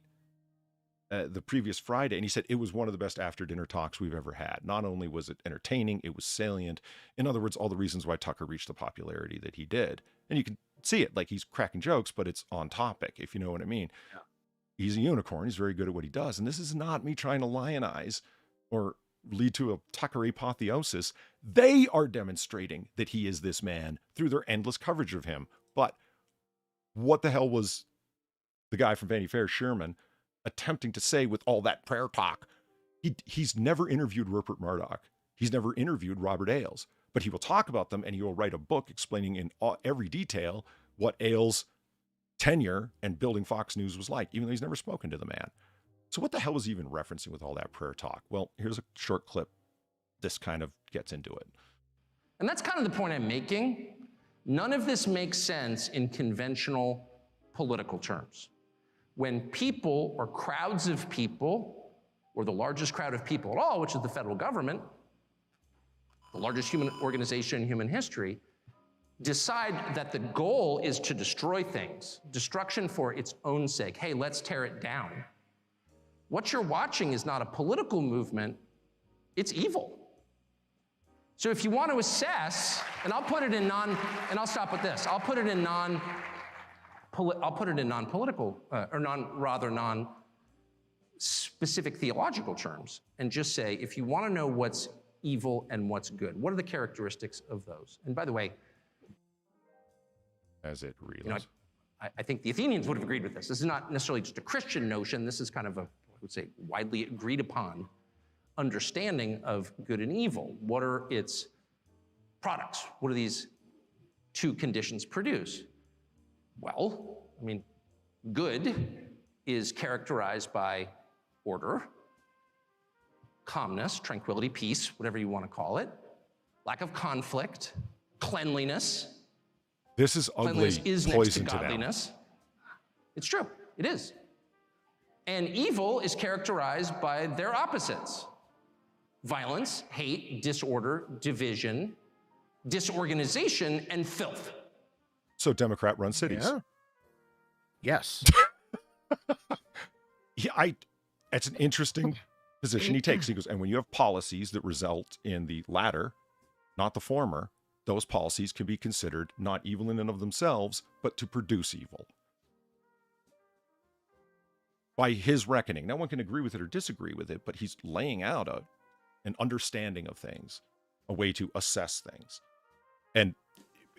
the previous Friday, and he said it was one of the best after-dinner talks we've ever had. Not only was it entertaining, it was salient. In other words, all the reasons why Tucker reached the popularity that he did. And you can see it, like he's cracking jokes, but it's on topic, if you know what I mean. Yeah. He's a unicorn. He's very good at what he does. And this is not me trying to lionize or lead to a Tucker apotheosis. They are demonstrating that he is this man through their endless coverage of him. But what the hell was the guy from Vanity Fair, Sherman, attempting to say with all that prayer talk? He's never interviewed Rupert Murdoch. He's never interviewed Robert Ailes, but he will talk about them, and he will write a book explaining in every detail what Ailes' tenure and building Fox News was like, even though he's never spoken to the man. So what the hell was he even referencing with all that prayer talk? Well, here's a short clip. This kind of gets into it. And that's kind of the point I'm making. None of this makes sense in conventional political terms. When people or crowds of people, or the largest crowd of people at all, which is the federal government, the largest human organization in human history, decide that the goal is to destroy things, destruction for its own sake. Hey, let's tear it down. What you're watching is not a political movement, it's evil. So if you want to assess, and I'll put it in and I'll stop with this. I'll put it in non-political, or non-specific theological terms, and just say, if you want to know what's evil and what's good, what are the characteristics of those? And by the way, as it really, I think the Athenians would have agreed with this. This is not necessarily just a Christian notion. This is kind of a, I would say, widely agreed upon understanding of good and evil. What are its products? What do these two conditions produce? Well, I mean, good is characterized by order, calmness, tranquility, peace, whatever you want to call it, lack of conflict, cleanliness. This is ugly. Cleanliness is next to godliness. It's true, it is. And evil is characterized by their opposites: violence, hate, disorder, division, disorganization, and filth. So Democrat-run cities. Yeah. Yes. Yeah, it's an interesting position he takes. He goes, and when you have policies that result in the latter, not the former, those policies can be considered not evil in and of themselves, but to produce evil. By his reckoning. Now, one can agree with it or disagree with it, but he's laying out an understanding of things, a way to assess things. And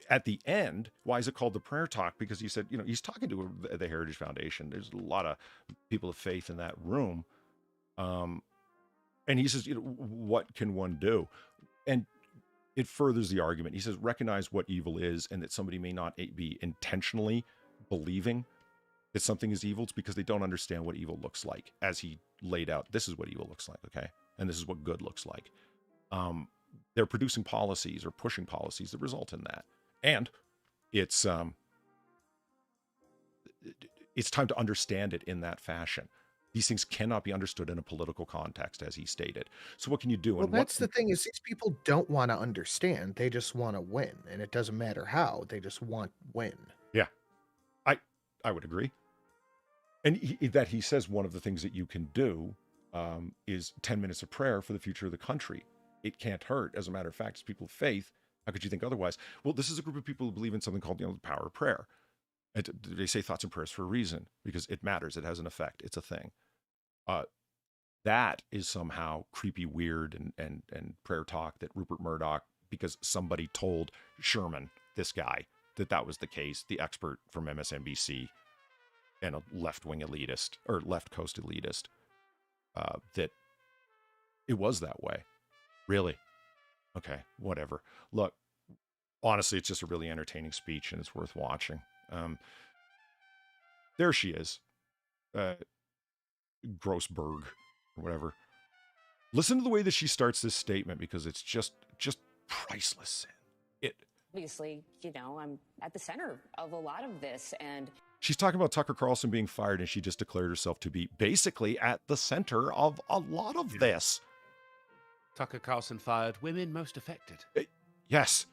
at the end, why is it called the prayer talk? Because he said, he's talking to the Heritage Foundation. There's a lot of people of faith in that room. And he says, what can one do? And it furthers the argument. He says, recognize what evil is, and that somebody may not be intentionally believing that something is evil. It's because they don't understand what evil looks like. As he laid out, this is what evil looks like, okay? And this is what good looks like. They're producing policies or pushing policies that result in that. And it's time to understand it in that fashion. These things cannot be understood in a political context, as he stated. So what can you do? Well, that's the thing, is these people don't want to understand. They just want to win. And it doesn't matter how. They just want win. Yeah, I would agree. And he says one of the things that you can do is 10 minutes of prayer for the future of the country. It can't hurt. As a matter of fact, as people of faith, how could you think otherwise? Well, this is a group of people who believe in something called the power of prayer. And they say thoughts and prayers for a reason, because it matters. It has an effect. It's a thing. That is somehow creepy, weird, and prayer talk that Rupert Murdoch, because somebody told Sherman, this guy, that was the case. The expert from MSNBC and a left-wing elitist, or left coast elitist, that it was that way. Really? Okay, whatever. Look, honestly, it's just a really entertaining speech and it's worth watching. There she is. Grossberg, or whatever. Listen to the way that she starts this statement, because it's just priceless. Obviously, I'm at the center of a lot of this, and she's talking about Tucker Carlson being fired, and she just declared herself to be basically at the center of a lot of this. Tucker Carlson fired, women most affected. Yes.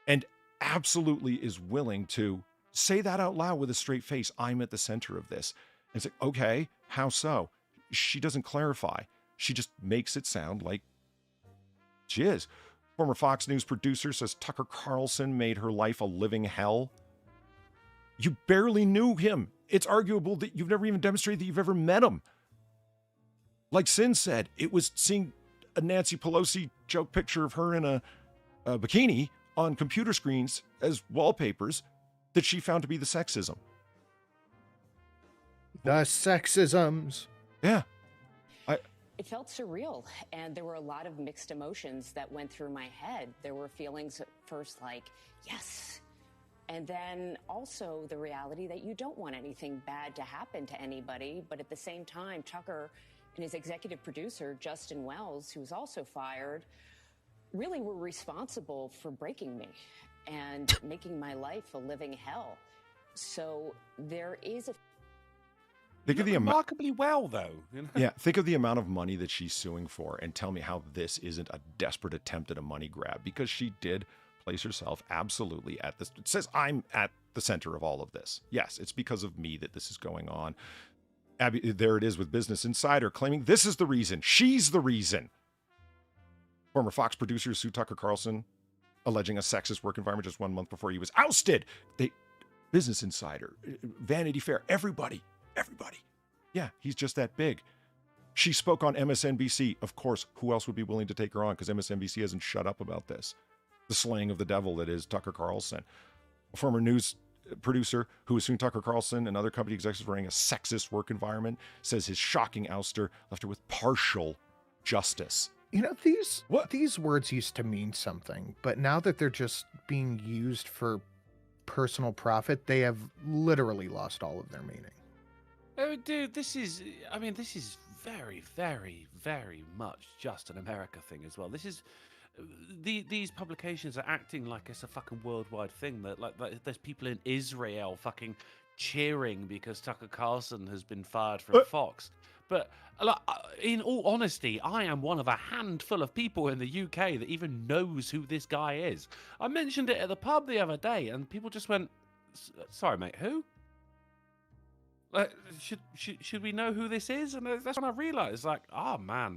And absolutely is willing to say that out loud with a straight face. I'm at the center of this. And it's like, okay, how so? She doesn't clarify. She just makes it sound like she is. Former Fox News producer says Tucker Carlson made her life a living hell. You barely knew him. It's arguable that you've never even demonstrated that you've ever met him. Like Sin said, it was seeing a Nancy Pelosi joke picture of her in a bikini on computer screens as wallpapers that she found to be the sexism. The sexisms. Yeah. it felt surreal, and there were a lot of mixed emotions that went through my head. There were feelings at first like, yes, and then also the reality that you don't want anything bad to happen to anybody, but at the same time, Tucker and his executive producer, Justin Wells, who was also fired, really were responsible for breaking me and making my life a living hell. So there is a... Think of the remarkably well, though. You know? Yeah, think of the amount of money that she's suing for, and tell me how this isn't a desperate attempt at a money grab, because she did place herself absolutely at this. It says, I'm at the center of all of this. Yes, it's because of me that this is going on. Abby, there it is with Business Insider claiming this is the reason. She's the reason. Former Fox producer sued Tucker Carlson, alleging a sexist work environment just 1 month before he was ousted. Business Insider, Vanity Fair, everybody. Yeah, he's just that big. She spoke on MSNBC. Of course, who else would be willing to take her on? Because MSNBC hasn't shut up about this. The slaying of the devil that is Tucker Carlson. A former news producer who was suing Tucker Carlson and other company executives for running a sexist work environment says his shocking ouster left her with partial justice. You know, these words used to mean something, but now that they're just being used for personal profit, they have literally lost all of their meaning. Oh, dude, this is very, very, very much just an America thing as well. This is, these publications are acting like it's a fucking worldwide thing. That like there's people in Israel fucking cheering because Tucker Carlson has been fired from Fox. But in all honesty, I am one of a handful of people in the UK that even knows who this guy is. I mentioned it at the pub the other day, and people just went, "Sorry, mate, who?" Should we know who this is? And that's when I realised, like, oh man,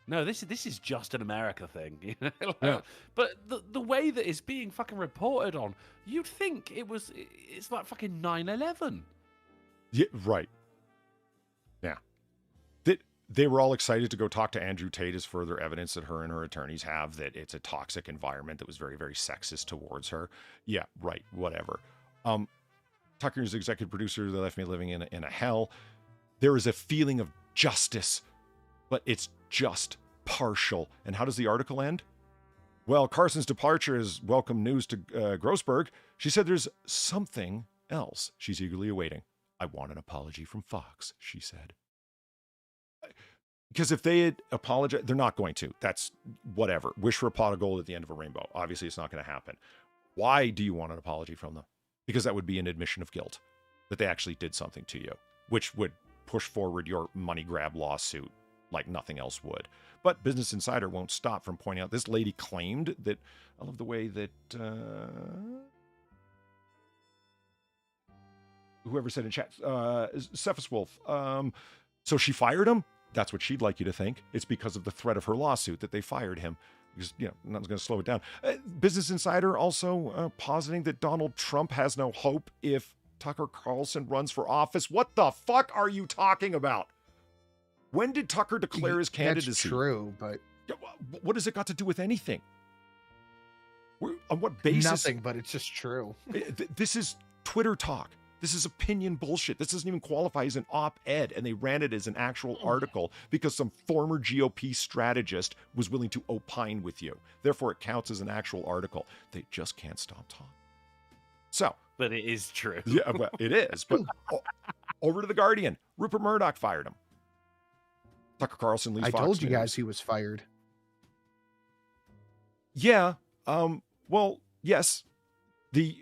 no, this is just an America thing. You know? Yeah. But the way that it's being fucking reported on, you'd think it's like fucking 9/11. Yeah, right. Yeah. They were all excited to go talk to Andrew Tate as further evidence that her and her attorneys have that it's a toxic environment that was very, very sexist towards her. Yeah, right. Whatever. Tucker's executive producer, they left me living in a hell. There is a feeling of justice, but it's just partial. And how does the article end? Well, Carson's departure is welcome news to Grossberg. She said there's something else she's eagerly awaiting. I want an apology from Fox, she said. Because if they had apologized, they're not going to. That's whatever. Wish for a pot of gold at the end of a rainbow. Obviously, it's not going to happen. Why do you want an apology from them? Because that would be an admission of guilt, that they actually did something to you, which would push forward your money grab lawsuit like nothing else would. But Business Insider won't stop from pointing out this lady claimed that, I love the way that whoever said in chat, Cephas Wolf, so she fired him? That's what she'd like you to think. It's because of the threat of her lawsuit that they fired him. Because, nothing's going to slow it down. Business Insider also positing that Donald Trump has no hope if Tucker Carlson runs for office. What the fuck are you talking about? When did Tucker declare his candidacy? That's true, but... What has it got to do with anything? On what basis? Nothing, but it's just true. This is Twitter talk. This is opinion bullshit. This doesn't even qualify as an op-ed, and they ran it as an actual article because some former GOP strategist was willing to opine with you. Therefore, it counts as an actual article. They just can't stop talking. So, but it is true. Yeah, well, it is. But over to the Guardian. Rupert Murdoch fired him. Tucker Carlson leaves I Fox told you News. guys he was fired. Yeah. Well, yes. The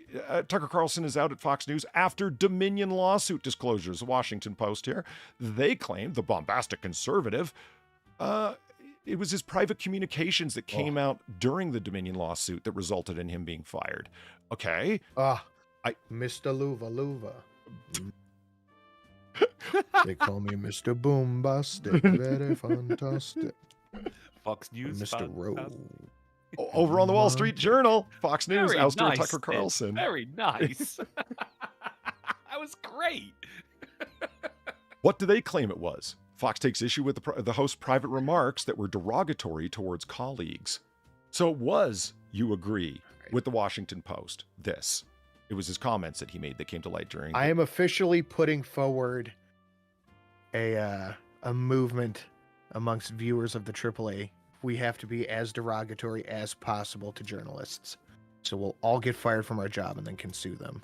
Tucker Carlson is out at Fox News after Dominion lawsuit disclosures. The Washington Post here. They claimed, the bombastic conservative, it was his private communications that came out during the Dominion lawsuit that resulted in him being fired. Okay. Mr. Luva. They call me Mr. Boombastic. Very fantastic. Fox News. Mr. Rowe. Over on the Wall Street Journal, Fox News, Very ousted nice, Tucker Sid. Carlson. Very nice. That was great. What do they claim it was? Fox takes issue with the host's private remarks that were derogatory towards colleagues. So it was, you agree, with the Washington Post, this. It was his comments that he made that came to light during... I am officially putting forward a movement amongst viewers of the AAA. We have to be as derogatory as possible to journalists. So we'll all get fired from our job and then can sue them.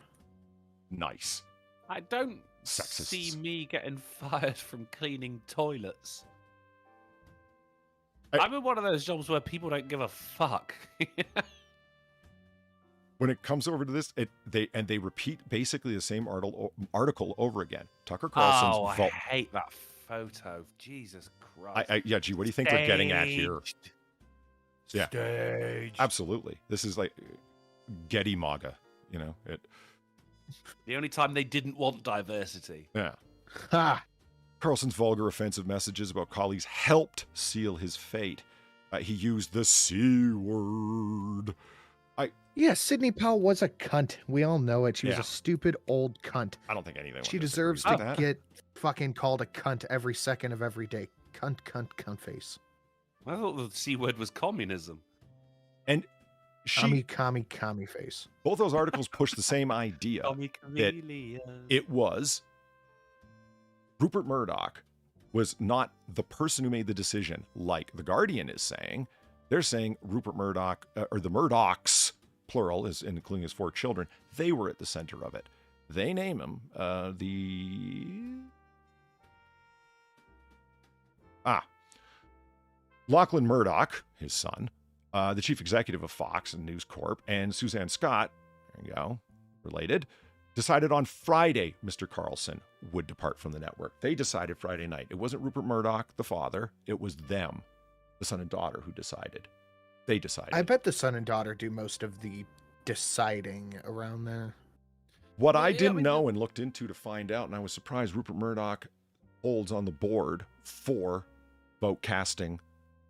Nice. I don't Sexists. see me getting fired from cleaning toilets. I'm in one of those jobs where people don't give a fuck. When it comes over to this, they repeat basically the same article over again. Tucker Carlson's I hate that photo. Jesus Christ. yeah, gee, what do you think they're getting at here? Yeah, Staged. absolutely. This is like Getty MAGA, you know. The only time they didn't want diversity. Yeah. Ha! Carlson's vulgar, offensive messages about colleagues helped seal his fate. He used the C word. Yeah, Sidney Powell was a cunt. We all know it. She was Yeah. a stupid old cunt. I don't think anything. She deserves to get fucking called a cunt every second of every day. Cunt, cunt, cunt face. I thought the C word was communism. And Commie face. both those articles push the same idea that it was Rupert Murdoch was not the person who made the decision, like The Guardian is saying. They're saying Rupert Murdoch, or the Murdochs, plural, is including his 4 children, they were at the center of it. They name him Lachlan Murdoch, his son, the chief executive of Fox and News Corp, and Suzanne Scott, there you go, related, decided on Friday Mr. Carlson would depart from the network. They decided Friday night. It wasn't Rupert Murdoch, the father. It was them, the son and daughter, who decided. They decided. I bet the son and daughter do most of the deciding around there. What I didn't know and looked into to find out, and I was surprised, Rupert Murdoch holds on the board 4 vote casting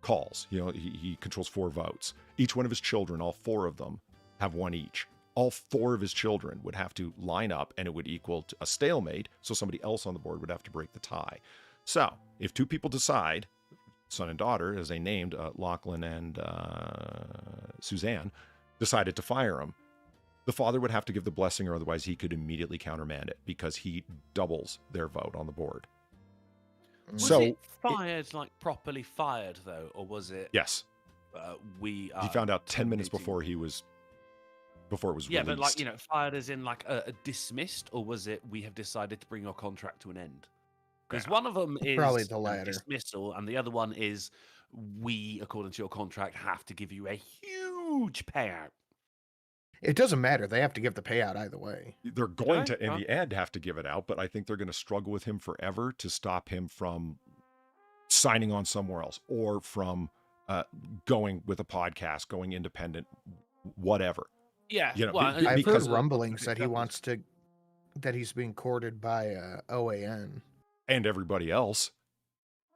calls. You know, he controls 4 votes. Each one of his children, all 4 of them, have 1 each. All 4 of his children would have to line up, and it would equal to a stalemate, so somebody else on the board would have to break the tie. So, if 2 people decide, son and daughter, as they named Lachlan and Suzanne, decided to fire him, the father would have to give the blessing, or otherwise he could immediately countermand it because he doubles their vote on the board. Was it fired, like properly fired, though, or was it? Yes. He found out 10 minutes before it was released. Yeah, but like, you know, fired as in like a dismissed, or was it we have decided to bring your contract to an end? Because one of them is probably the latter. Dismissal, and the other one is we, according to your contract, have to give you a huge payout. It doesn't matter. They have to give the payout either way. They're going to, in the end, have to give it out, but I think they're going to struggle with him forever to stop him from signing on somewhere else or from going with a podcast, going independent, whatever. Yeah, you know, I've because heard rumblings that that he's being courted by OAN. And everybody else.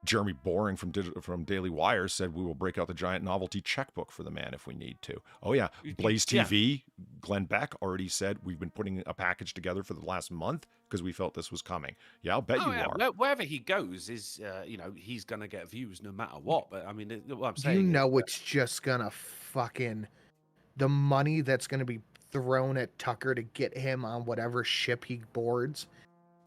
Jeremy Boring from Daily Wire said we will break out the giant novelty checkbook for the man if we need to. Oh yeah, Blaze TV, Glenn Beck already said we've been putting a package together for the last month because we felt this was coming. Yeah, I'll bet you are. Wherever he goes is, you know, he's gonna get views no matter what. But I mean, what I'm saying, you know, it's just gonna fucking the money that's going to be thrown at Tucker to get him on whatever ship he boards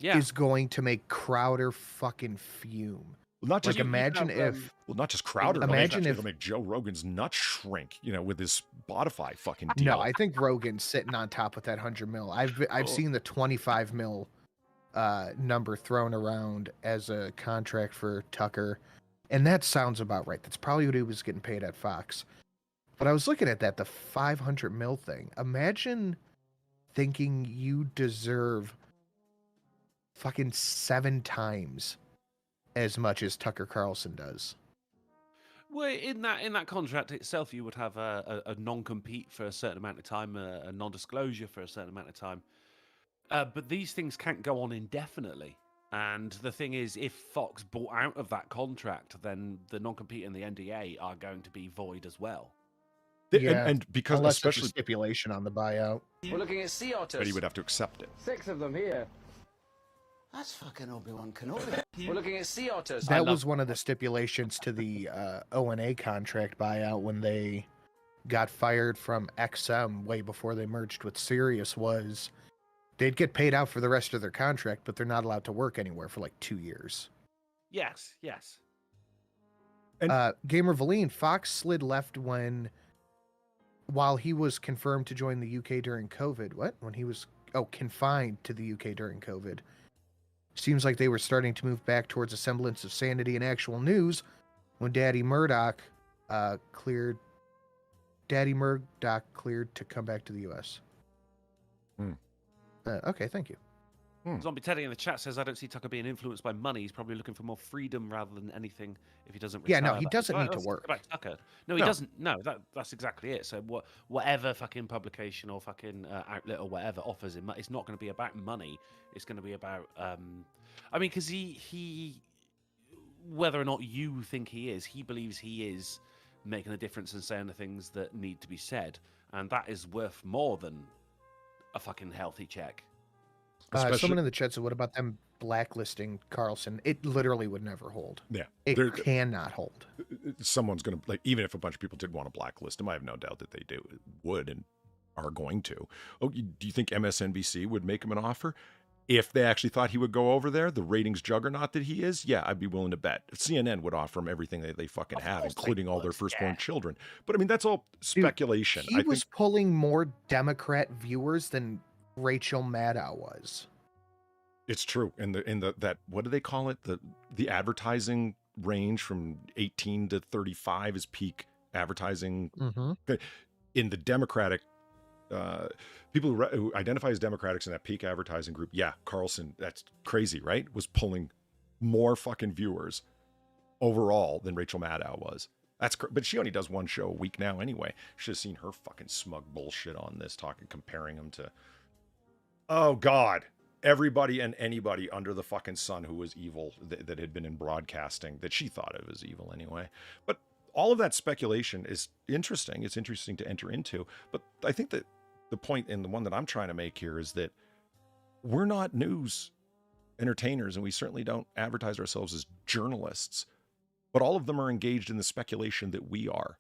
is going to make Crowder fucking fume. Well, not just like imagine if not just Crowder. Imagine if it'll make Joe Rogan's nuts shrink. With his Spotify fucking deal. No, I think Rogan's sitting on top with that 100 mil. I've seen the 25 mil number thrown around as a contract for Tucker, and that sounds about right. That's probably what he was getting paid at Fox. But I was looking at that, the 500 mil thing. Imagine thinking you deserve fucking 7 times as much as Tucker Carlson does. Well, in that contract itself, you would have a non-compete for a certain amount of time, a non-disclosure for a certain amount of time. But these things can't go on indefinitely. And the thing is, if Fox bought out of that contract, then the non-compete and the NDA are going to be void as well. Yeah, and because unless especially there's a stipulation on the buyout. We're looking at sea otters. but he would have to accept it. 6 of them here. That's fucking Obi-Wan Kenobi. We're looking at sea otters. That was one of the stipulations to the O&A contract buyout when they got fired from XM way before they merged with Sirius. Was they'd get paid out for the rest of their contract, but they're not allowed to work anywhere for like 2 years. Yes. And Gamer Valine, Fox slid left while he was confirmed to join the UK during COVID. What? When he was confined to the UK during COVID. Seems like they were starting to move back towards a semblance of sanity and actual news when Daddy Murdoch cleared to come back to the US. Okay, thank you. Zombie Teddy in the chat says, I don't see Tucker being influenced by money. He's probably looking for more freedom rather than anything if he doesn't retire. Yeah, no, he doesn't need to work. About Tucker. No, he doesn't. No, that's exactly it. So whatever fucking publication or fucking outlet or whatever offers him, it's not going to be about money. It's going to be about, because he, whether or not you think he believes he is making a difference and saying the things that need to be said. And that is worth more than a fucking healthy check. Someone in the chat said, what about them blacklisting Carlson? It literally would never hold. Yeah. It cannot hold. Someone's going to, even if a bunch of people did want to blacklist him, I have no doubt that they would and are going to. Do you think MSNBC would make him an offer? If they actually thought he would go over there, the ratings juggernaut that he is, yeah, I'd be willing to bet. CNN would offer him everything that they fucking have, including all their firstborn children. But that's all speculation. Dude, he was pulling more Democrat viewers than Rachel Maddow was. It's true. And that what do they call it? The advertising range from 18 to 35 is peak advertising. In the Democratic people who identify as Democrats in that peak advertising group, yeah, Carlson, that's crazy, right? Was pulling more fucking viewers overall than Rachel Maddow was. But she only does one show a week now anyway. Should have seen her fucking smug bullshit on this, comparing them to, oh God, everybody and anybody under the fucking sun who was evil that had been in broadcasting that she thought of as evil anyway. But all of that speculation is interesting. It's interesting to enter into. But I think that the point, and the one that I'm trying to make here, is that we're not news entertainers, and we certainly don't advertise ourselves as journalists. But all of them are engaged in the speculation that we are.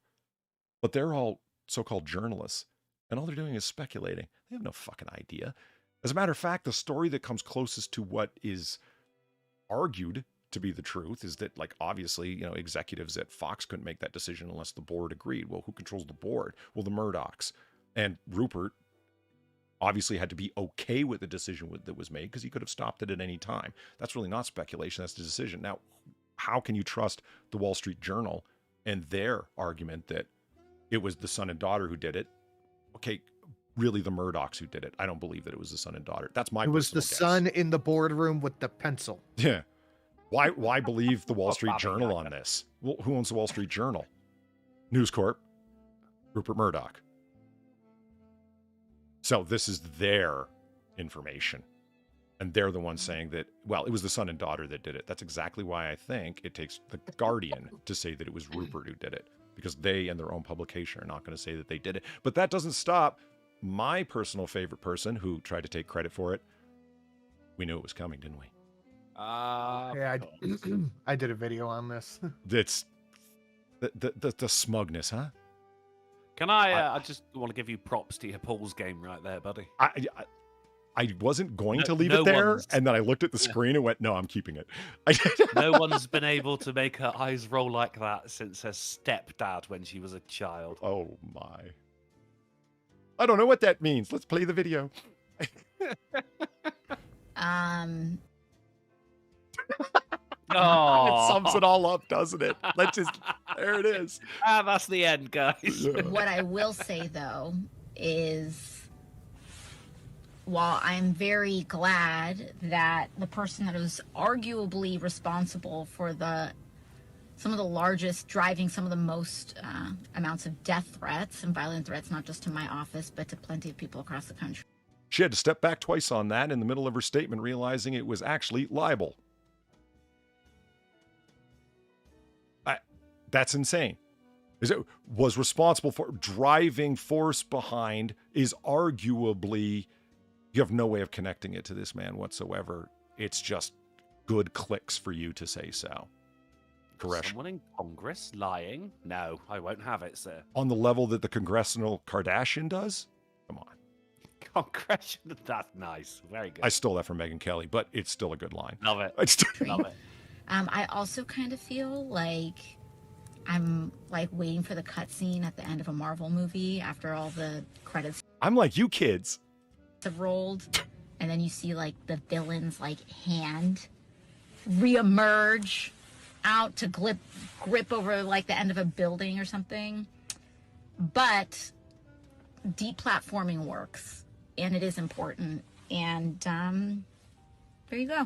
But they're all so-called journalists, and all they're doing is speculating. They have no fucking idea. As a matter of fact, the story that comes closest to what is argued to be the truth is that, obviously, executives at Fox couldn't make that decision unless the board agreed. Well, who controls the board? Well, the Murdochs. And Rupert obviously had to be okay with the decision that was made because he could have stopped it at any time. That's really not speculation. That's the decision. Now, how can you trust the Wall Street Journal and their argument that it was the son and daughter who did it? Okay, really the Murdochs who did it. I don't believe that it was the son and daughter. That's my personal guess. It was the son in the boardroom with the pencil. Yeah. Why believe the Wall Street Journal on this? Well, who owns the Wall Street Journal? News Corp. Rupert Murdoch. So this is their information. And they're the ones saying that, well, it was the son and daughter that did it. That's exactly why I think it takes the Guardian to say that it was Rupert who did it. Because they and their own publication are not going to say that they did it. But that doesn't stop my personal favorite person who tried to take credit for it. We knew it was coming, didn't we? Yeah, I did a video on this. It's the smugness, huh? Can I just want to give you props to your Paul's game right there, buddy. I wasn't going to leave it there, and then I looked at the screen and went, no, I'm keeping it. No one's been able to make her eyes roll like that since her stepdad when she was a child. Oh, my. I don't know what that means. Let's play the video. Oh, it sums it all up, doesn't it? There it is. That's the end, guys. Yeah. What I will say, though, is while I'm very glad that the person that was arguably responsible for some of the largest, driving some of the most amounts of death threats and violent threats, not just to my office, but to plenty of people across the country. She had to step back twice on that in the middle of her statement, realizing it was actually libel. That's insane. Was responsible for driving force behind is arguably, you have no way of connecting it to this man whatsoever. It's just good clicks for you to say so. Correct. Someone in Congress lying? No, I won't have it, sir. On the level that the Congressional Kardashian does? Come on. Congressional, that's nice. Very good. I stole that from Megyn Kelly, but it's still a good line. Love it. Love it. I also kind of feel like I'm like waiting for the cutscene at the end of a Marvel movie after all the credits I'm like you kids have rolled, and then you see like the villain's like hand reemerge out to grip over like the end of a building or something. But deplatforming works, and it is important. And there you go.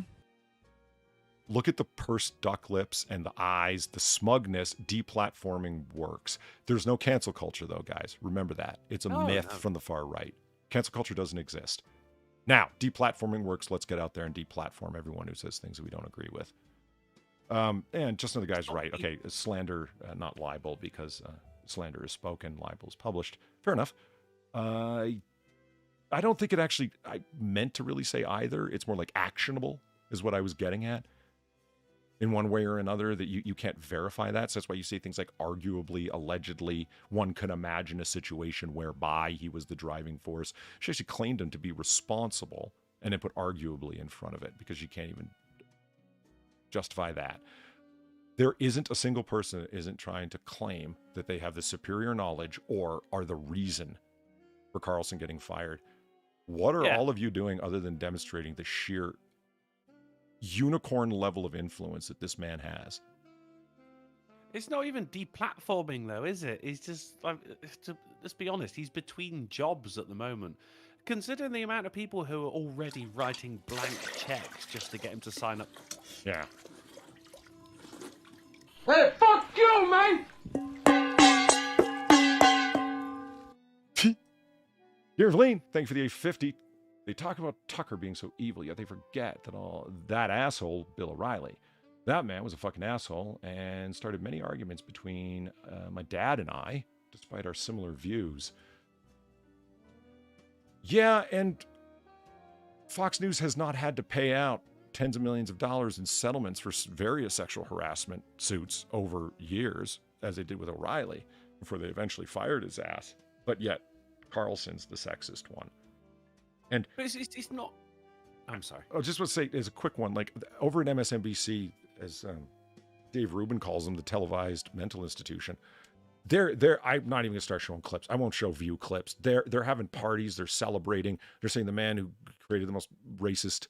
Look at the pursed duck lips and the eyes, the smugness. Deplatforming works. There's no cancel culture, though, guys. Remember that. It's a myth from the far right. Cancel culture doesn't exist. Now, deplatforming works. Let's get out there and deplatform everyone who says things that we don't agree with. And just another guy's right. Okay, slander, not libel, because slander is spoken, libel is published. Fair enough. I don't think it actually, I meant to really say either. It's more like actionable is what I was getting at. In one way or another, that you can't verify that. So that's why you say things like arguably, allegedly. One can imagine a situation whereby he was the driving force. She actually claimed him to be responsible and then put arguably in front of it because you can't even justify that. There isn't a single person that isn't trying to claim that they have the superior knowledge or are the reason for Carlson getting fired. What are all of you doing other than demonstrating the sheer unicorn level of influence that this man has? It's not even deplatforming, though, is it? He's just, let's be honest, he's between jobs at the moment. Considering the amount of people who are already writing blank checks just to get him to sign up. Yeah. Hey, fuck you, man! Dear Eveline, thank you for the 850. They talk about Tucker being so evil, yet they forget that asshole, Bill O'Reilly. That man was a fucking asshole and started many arguments between my dad and I, despite our similar views. Yeah, and Fox News has not had to pay out tens of millions of dollars in settlements for various sexual harassment suits over years, as they did with O'Reilly, before they eventually fired his ass. But yet, Carlson's the sexist one. And but it's not. I'm sorry. I just want to say, as a quick one, like over at MSNBC, as Dave Rubin calls them, the televised mental institution. I'm not even gonna start showing clips. I won't show view clips. They're having parties. They're celebrating. They're saying the man who created the most racist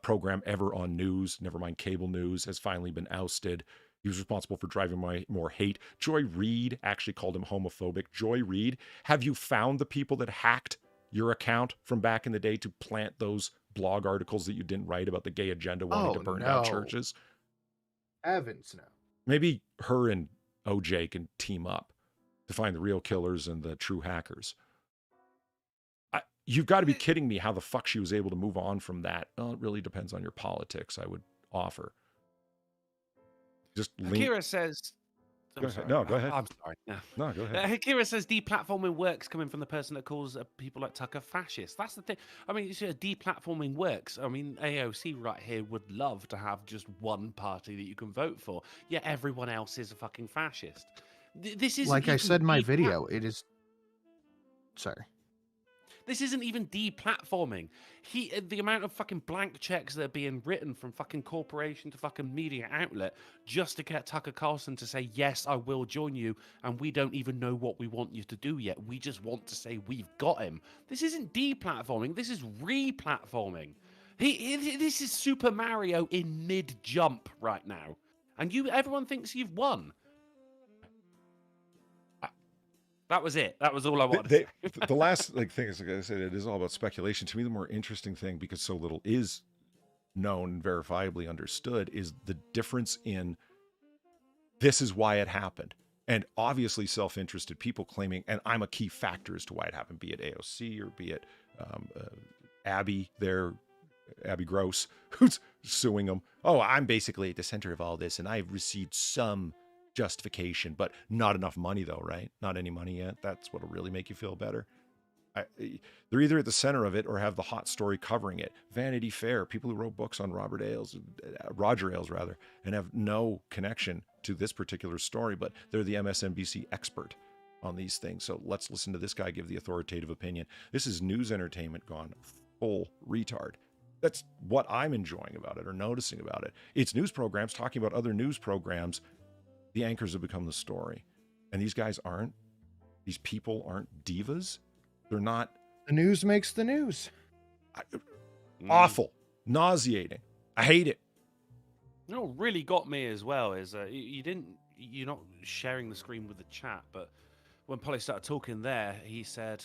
program ever on news, never mind cable news, has finally been ousted. He was responsible for driving more hate. Joy Reid actually called him homophobic. Joy Reid, have you found the people that hacked your account from back in the day to plant those blog articles that you didn't write about the gay agenda wanting to burn down churches? Heavens no. Maybe her and OJ can team up to find the real killers and the true hackers. You've got to be kidding me how the fuck she was able to move on from that. Well, it really depends on your politics, I would offer. Just Akira says... Go ahead. No, go ahead. I'm sorry. No, go ahead. Akira says deplatforming works coming from the person that calls people like Tucker fascist. That's the thing. I mean, deplatforming works. I mean, AOC right here would love to have just one party that you can vote for. Yet everyone else is a fucking fascist. This is like I said in my video. It is Sorry. This isn't even deplatforming. The amount of fucking blank checks that are being written from fucking corporation to fucking media outlet just to get Tucker Carlson to say, yes, I will join you, and we don't even know what we want you to do yet. We just want to say we've got him. This isn't deplatforming. This is replatforming. This is Super Mario in mid-jump right now. And everyone thinks you've won. That was it. That was all I wanted to say. The last thing is, like I said, it is all about speculation. To me, the more interesting thing, because so little is known and verifiably understood, is the difference in this is why it happened. And obviously self-interested people claiming, and I'm a key factor as to why it happened, be it AOC or be it Abby Gross, who's suing them. Oh, I'm basically at the center of all this, and I've received some justification, but not enough money though, right? Not any money yet. That's what'll really make you feel better. They're either at the center of it or have the hot story covering it. Vanity Fair, people who wrote books on Roger Ailes, and have no connection to this particular story, but they're the MSNBC expert on these things. So let's listen to this guy give the authoritative opinion. This is news entertainment gone full retard. That's what I'm enjoying about it or noticing about it. It's news programs talking about other news programs. The anchors have become the story. And these guys aren't. These people aren't divas. They're not. The news makes the news. Awful. Nauseating. I hate it. You know what really got me as well is you're not sharing the screen with the chat, but when Polly started talking there, he said,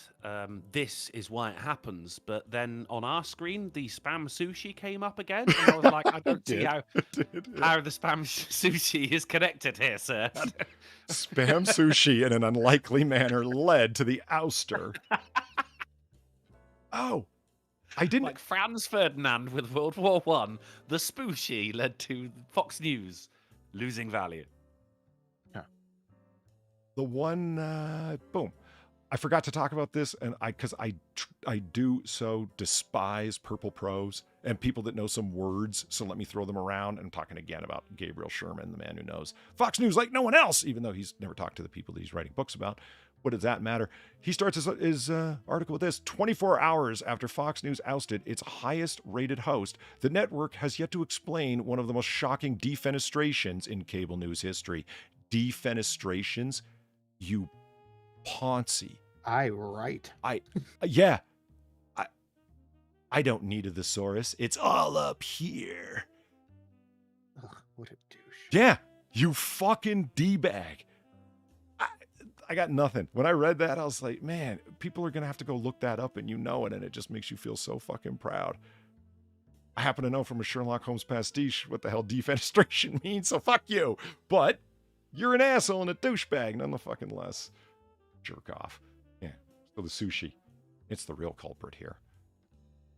this is why it happens. But then on our screen, the spam sushi came up again. And I was like, I don't see how the spam sushi is connected here, sir. Spam sushi in an unlikely manner led to the ouster. Oh, I didn't. Like Franz Ferdinand with World War I, the spooshie led to Fox News losing value. The one, boom. I forgot to talk about this, and because I do so despise purple prose and people that know some words, so let me throw them around. And I'm talking again about Gabriel Sherman, the man who knows Fox News like no one else, even though he's never talked to the people that he's writing books about. What does that matter? He starts his article with this: 24 hours after Fox News ousted its highest-rated host, the network has yet to explain one of the most shocking defenestrations in cable news history. Defenestrations? You Ponzi. Yeah. I don't need a thesaurus. It's all up here. Ugh, what a douche. Yeah, you fucking D-bag. I got nothing. When I read that, I was like, man, people are going to have to go look that up, and you know it, and it just makes you feel so fucking proud. I happen to know from a Sherlock Holmes pastiche what the hell defenestration means, so fuck you. But you're an asshole and a douchebag, none the fucking less. Jerk off. Yeah. So the sushi. It's the real culprit here.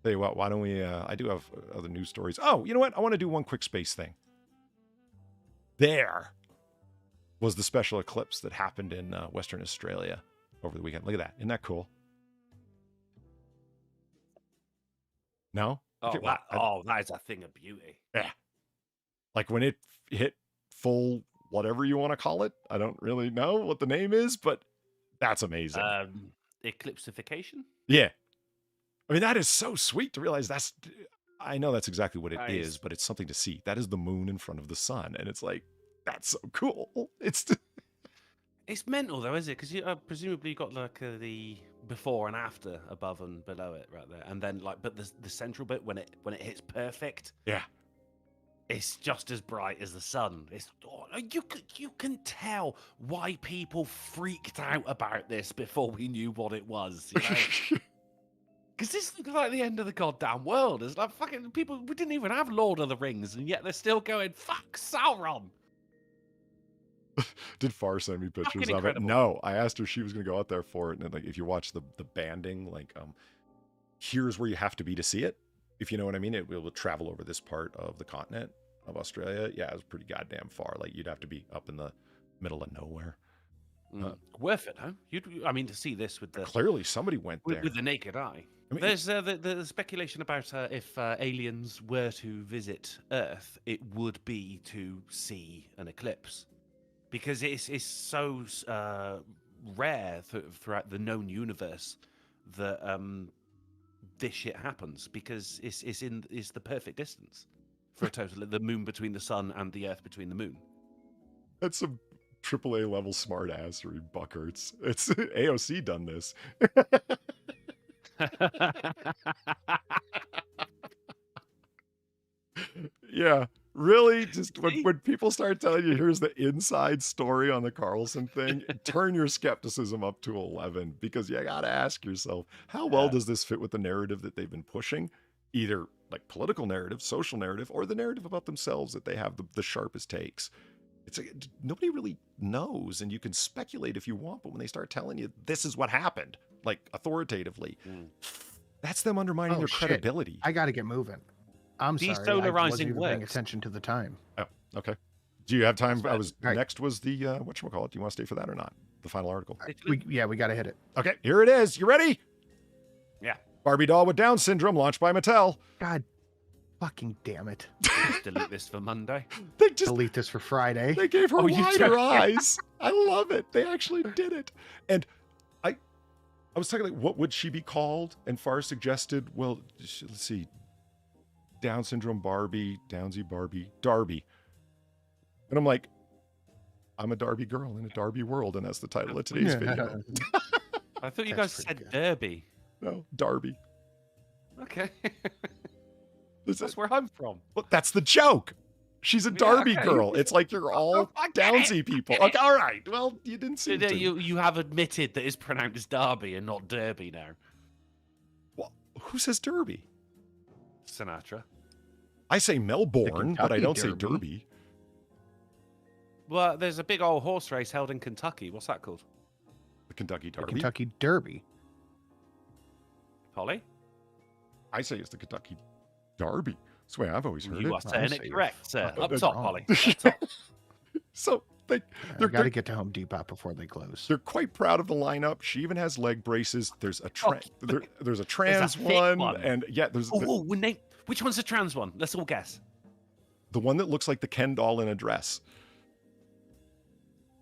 Tell you what, why don't we, I do have other news stories. Oh, you know what? I want to do one quick space thing. There was the special eclipse that happened in Western Australia over the weekend. Look at that. Isn't that cool? No? Oh, Okay, that is a thing of beauty. Yeah. Like when it hit full whatever you want to call it. I don't really know what the name is, but that's amazing. Eclipsification? Yeah. I mean, that is so sweet to realize I know that's exactly what it is, but it's something to see. That is the moon in front of the sun. And it's like, that's so cool. It's mental though, is it? Because presumably you got like the before and after above and below it right there. And then but the central bit when it hits perfect. Yeah. It's just as bright as the sun. You can tell why people freaked out about this before we knew what it was. You know? Because this looks like the end of the goddamn world. It's like fucking people. We didn't even have Lord of the Rings, and yet they're still going fuck Sauron. Did Far send me pictures of it? No, I asked her if she was going to go out there for it, and like if you watch the banding, here's where you have to be to see it. If you know what I mean, it will travel over this part of the continent of Australia. Yeah, it was pretty goddamn far. Like you'd have to be up in the middle of nowhere. Worth it, huh? To see this with the clearly somebody went there with the naked eye. I mean, there's the speculation about if aliens were to visit Earth, it would be to see an eclipse, because it's so rare throughout the known universe that this shit happens, because it's the perfect distance for a total, the moon between the sun and the earth between the moon. That's some AAA level smartassery, Buckarts. It's AOC done this. Yeah, really? Just when people start telling you, here's the inside story on the Carlson thing, turn your skepticism up to 11, because you got to ask yourself, how well does this fit with the narrative that they've been pushing? Either like political narrative, social narrative, or the narrative about themselves that they have the sharpest takes. It's like, nobody really knows, and you can speculate if you want, but when they start telling you this is what happened, like authoritatively, that's them undermining their credibility. I got to get moving. I'm sorry. I wasn't even paying attention to the time. Oh, okay. Do you have time? Next was the whatchamacallit. Do you want to stay for that or not? The final article. We got to hit it. Okay, here it is. You ready? Yeah. Barbie doll with Down syndrome launched by Mattel. God fucking damn it. Just delete this for Monday. They just delete this for Friday. They gave her wider eyes. I love it. They actually did it. And I was talking like, what would she be called? And Farr suggested, well, let's see, Down syndrome Barbie, Downsy Barbie, Darby. And I'm like, I'm a Darby girl in a Darby world, and that's the title of today's video. I thought you guys said Derby. No, Darby. Okay. That's where I'm from. Well, that's the joke. She's a Darby girl. It's like you're all Downsy people. Okay, all right. Well, you didn't seem to. You have admitted that it's pronounced Darby and not Derby now. Well, who says Derby? Sinatra. I say Melbourne, but I don't say Derby. Well, there's a big old horse race held in Kentucky. What's that called? The Kentucky Derby. The Kentucky Derby. Polly? I say it's the Kentucky Derby. That's the way I've always heard it. You are saying it correct, sir. Up That's top, wrong. Polly. Up top. So they got to get to Home Depot before they close. They're quite proud of the lineup. She even has leg braces. There's a there's a trans one, and yeah, there's which one's the trans one? Let's all guess. The one that looks like the Ken doll in a dress.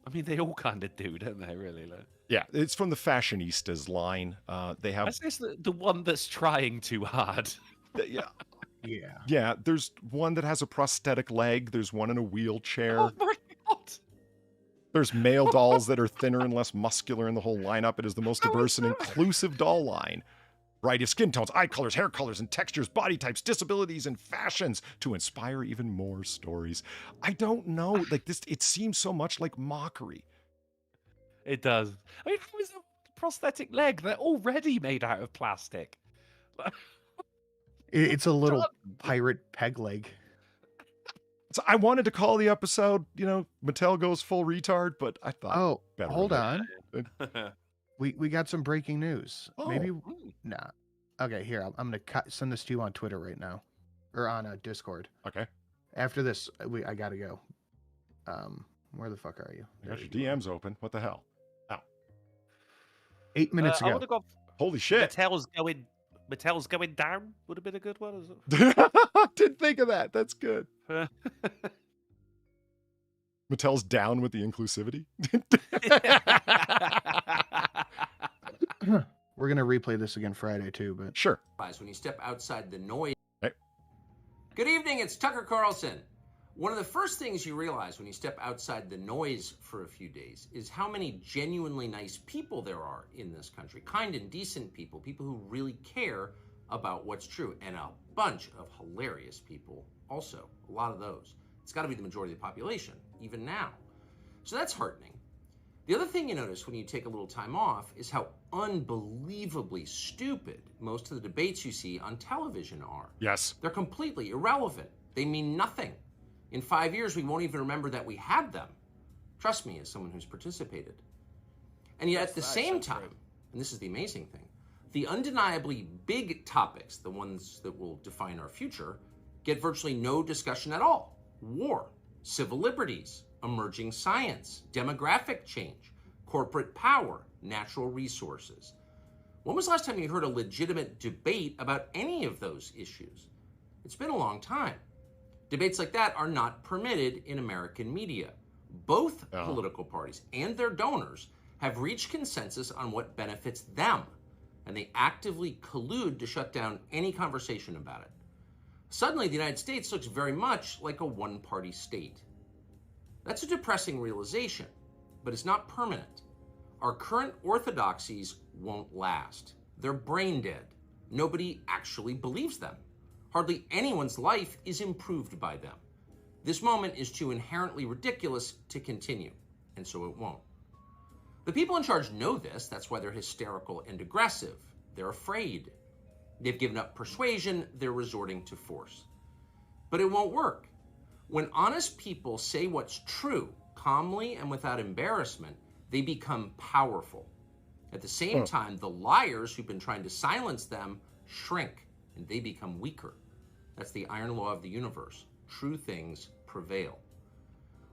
I mean, they all kind of do, don't they? Really? Like... Yeah, it's from the Fashionistas line. They have. I guess the one that's trying too hard. Yeah. Yeah, there's one that has a prosthetic leg. There's one in a wheelchair. Oh my God. There's male dolls that are thinner and less muscular in the whole lineup. It is the most diverse and inclusive doll line. Variety of skin tones, eye colors, hair colors, and textures, body types, disabilities, and fashions to inspire even more stories. I don't know. Like this, it seems so much like mockery. It does. I mean, how is a prosthetic leg? They're already made out of plastic. It's a little pirate peg leg. So I wanted to call the episode, Mattel goes full retard, but I thought. Oh, better hold on. We got some breaking news. Maybe nah. Okay, here I'm gonna send this to you on Twitter right now, or on Discord. Okay. After this, I gotta go. Where the fuck are you? I got your DMs open. What the hell? Ow. 8 minutes I ago. would have gone. Holy shit! Mattel's going down would have been a good one. Is it? Didn't think of that. That's good. Mattel's down with the inclusivity. We're gonna replay this again Friday too, but sure. When you step outside the noise. Hey. Good evening, it's Tucker Carlson. One of the first things you realize when you step outside the noise for a few days is how many genuinely nice people there are in this country. Kind and decent people, people who really care about what's true, and a bunch of hilarious people also, a lot of those. It's got to be the majority of the population, even now. So that's heartening. The other thing you notice when you take a little time off is how unbelievably stupid most of the debates you see on television are. Yes. They're completely irrelevant. They mean nothing. In 5 years, we won't even remember that we had them. Trust me, as someone who's participated. And yet at the same time, and this is the amazing thing, the undeniably big topics, the ones that will define our future, get virtually no discussion at all. War, civil liberties, emerging science, demographic change, corporate power, natural resources. When was the last time you heard a legitimate debate about any of those issues? It's been a long time. Debates like that are not permitted in American media. Both political parties and their donors have have reached consensus on what benefits them, and they actively collude to shut down any conversation about it. Suddenly, the United States looks very much like a one-party state. That's a depressing realization, but it's not permanent. Our current orthodoxies won't last. They're brain dead. Nobody actually believes them. Hardly anyone's life is improved by them. This moment is too inherently ridiculous to continue, and so it won't. The people in charge know this. That's why they're hysterical and aggressive. They're afraid. They've given up persuasion. They're resorting to force. But it won't work. When honest people say what's true, calmly and without embarrassment, they become powerful. At the same time, the liars who've been trying to silence them shrink, and they become weaker. That's the iron law of the universe. True things prevail.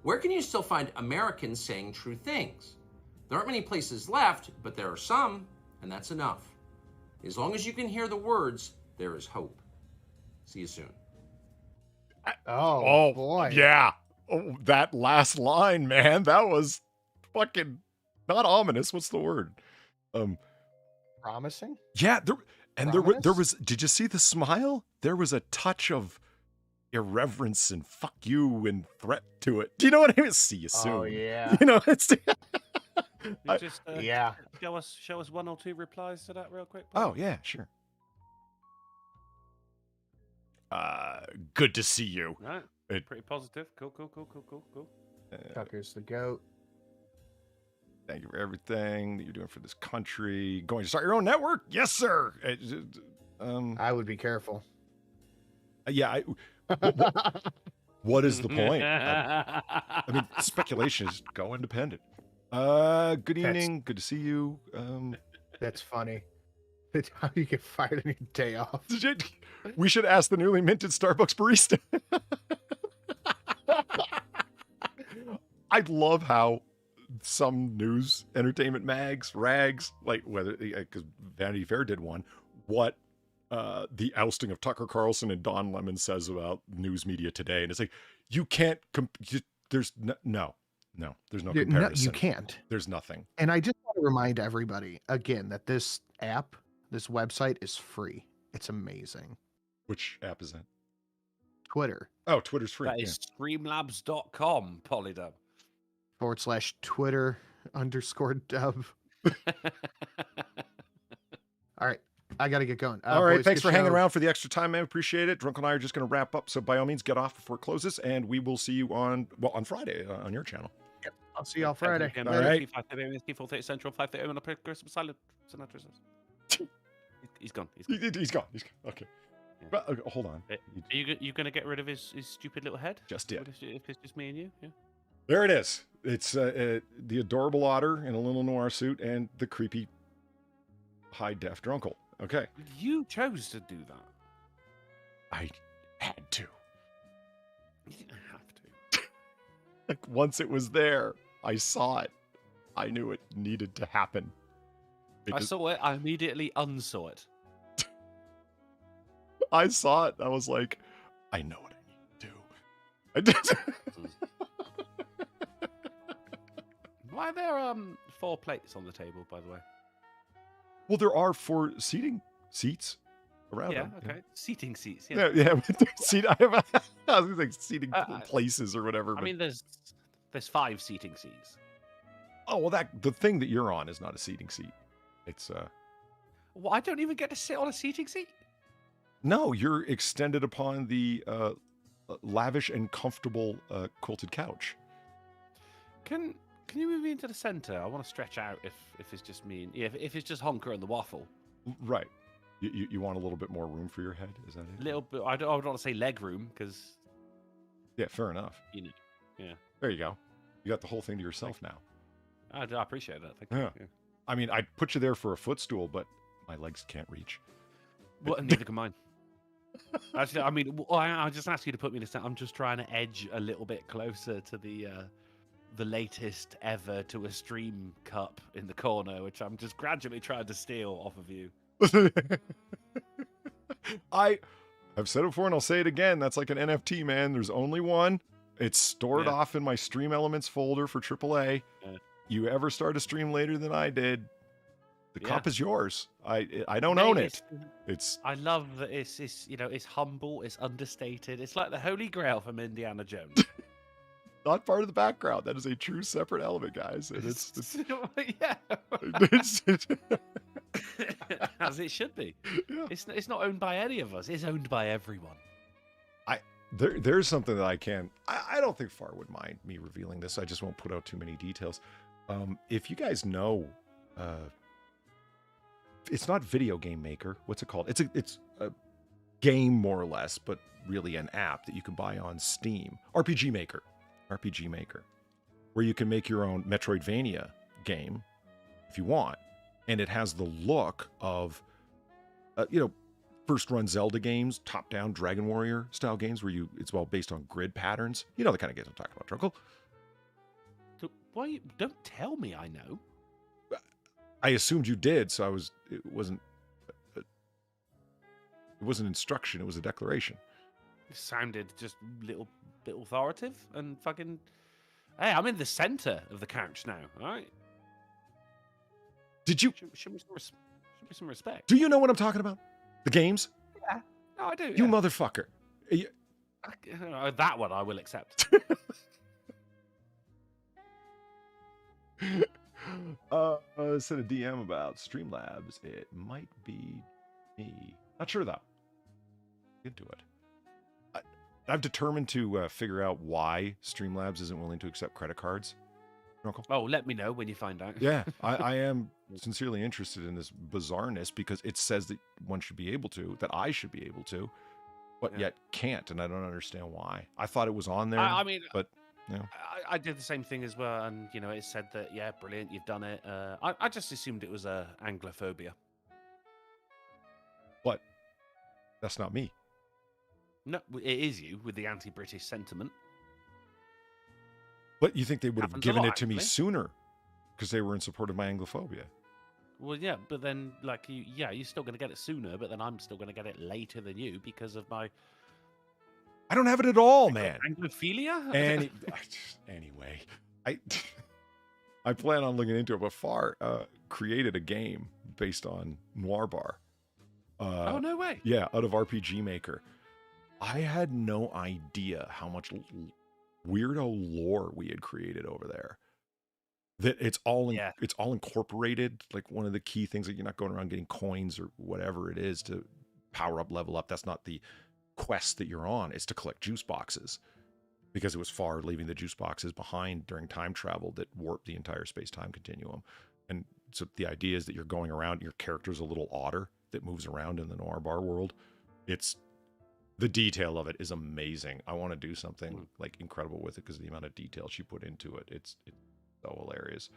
Where can you still find Americans saying true things? There aren't many places left, but there are some, and that's enough. As long as you can hear the words, there is hope. See you soon. Oh boy. Yeah. Oh, that last line, man, that was fucking not ominous. What's the word? Promising? Yeah, there was did you see the smile? There was a touch of irreverence and fuck you and threat to it. Do you know what I mean? See you soon. Oh yeah. You know, it's Just, yeah. Show us one or two replies to that real quick. Oh yeah, sure. Good to see you. Right. Pretty positive. Cool. Tucker's the goat. Thank you for everything that you're doing for this country. Going to start your own network? Yes, sir. I would be careful. Yeah. What is the point? I mean, speculation is go independent. Good evening. Good to see you. That's funny. That's how you get fired on your day off. We should ask the newly minted Starbucks barista. I love how some news, entertainment mags, rags, like whether because Vanity Fair did one, what the ousting of Tucker Carlson and Don Lemon says about news media today, and it's like you can't. There's no, there's no comparison. No, you can't. There's nothing. And I just want to remind everybody again that this app, this website is free. It's amazing. Which app is that? Twitter. Oh, Twitter's free. That is streamlabs.com, Polydub. /Twitter_dub. All right. I got to get going. All right. Boys, Thanks good for hanging show. around for the extra time, man. Appreciate it. Drunk and I are just going to wrap up. So by all means, get off before it closes. And we will see you on Friday on your channel. Yep. I'll see y'all Friday. All right. 4:30 Central, 5:30 on a progressive silent. He's gone. He's gone. Okay. Yeah. But, hold on. Are you going to get rid of his stupid little head? Just did. If it's just me and you? Yeah. There it is. It's the adorable Otter in a little noir suit and the creepy high-def drunkle. Okay. You chose to do that. I had to. You didn't have to. Like, once it was there, I saw it. I knew it needed to happen. I saw it. I immediately unsaw it. I saw it. I was like, I know what I need to do. Why are there 4 plates on the table, by the way? Well, there are 4 seats around. Yeah, them. okay. Seating seats. Yeah. Seat. I was going to say seating places or whatever. I mean, there's 5 seating seats. Oh well, the thing that you're on is not a seating seat. It's Well, I don't even get to sit on a seating seat. No, you're extended upon the lavish and comfortable quilted couch. Can you move me into the center? I want to stretch out if it's just me. If it's just Honker and the waffle. Right. You want a little bit more room for your head? Is that it? A little bit. I don't want to say leg room because. Yeah, fair enough. You know. Yeah. There you go. You got the whole thing to yourself now. I appreciate that. Thank you. Yeah. I mean, I'd put you there for a footstool, but my legs can't reach. Well, neither can mine. Actually, I mean, I just asked you to put me in a stand. I'm just trying to edge a little bit closer to the latest ever to a stream cup in the corner, which I'm just gradually trying to steal off of you. I've said it before and I'll say it again. That's like an NFT, man. There's only one. It's stored off in my Stream Elements folder for AAA. you ever start a stream later than I did, the Yeah. cup is yours. I don't Mate, own it. I love that it's you know, it's humble, it's understated. It's like the Holy Grail from Indiana Jones. Not part of the background. That is a true separate element, guys. And it's yeah. it's- As it should be. Yeah. It's not owned by any of us. It's owned by everyone. there's something that I don't think Far would mind me revealing this. I just won't put out too many details. If you guys know, it's not Video Game Maker. What's it called? It's a game more or less, but really an app that you can buy on Steam. RPG Maker, where you can make your own Metroidvania game if you want, and it has the look of, first run Zelda games, top down Dragon Warrior style games where it's all based on grid patterns. You know the kind of games I'm talking about, Drunkle. So why don't tell me I know? I assumed you did, so it wasn't instruction, it was a declaration. It sounded just a little bit authoritative and fucking. Hey, I'm in the center of the couch now, all right? Did you? Show me some respect. Do you know what I'm talking about? The games? Yeah. No, I do. You yeah. motherfucker. That one I will accept. Sent a DM about Streamlabs. It might be me. Not sure though. Into it. I've determined to figure out why Streamlabs isn't willing to accept credit cards. Uncle? Oh, let me know when you find out. Yeah, I am sincerely interested in this bizarreness because it says that one should be able to, that I should be able to, but yet can't, and I don't understand why. I thought it was on there. I mean, but you know. I did the same thing as well, and it said that brilliant, you've done it. I just assumed it was Anglophobia. But that's not me. No, it is you with the anti-British sentiment. But you think they would have Happens given a it lot, to me actually. sooner because they were in support of my Anglophobia. Well, yeah, but then, you're still going to get it sooner, but then I'm still going to get it later than you because of my... I don't have it at all, man. Anglophilia? Anyway, I plan on looking into it, but Far created a game based on Noir Bar. Oh, no way. Yeah, out of RPG Maker. I had no idea how much weirdo lore we had created over there. That it's all incorporated. Like one of the key things that you're not going around getting coins or whatever it is to power up, level up. That's not the quest that you're on. It's to collect juice boxes, because it was Far leaving the juice boxes behind during time travel that warped the entire space-time continuum. And so the idea is that you're going around, your character's a little otter that moves around in the Noir Bar world. The detail of it is amazing. I want to do something like incredible with it because of the amount of detail she put into it. It's so hilarious.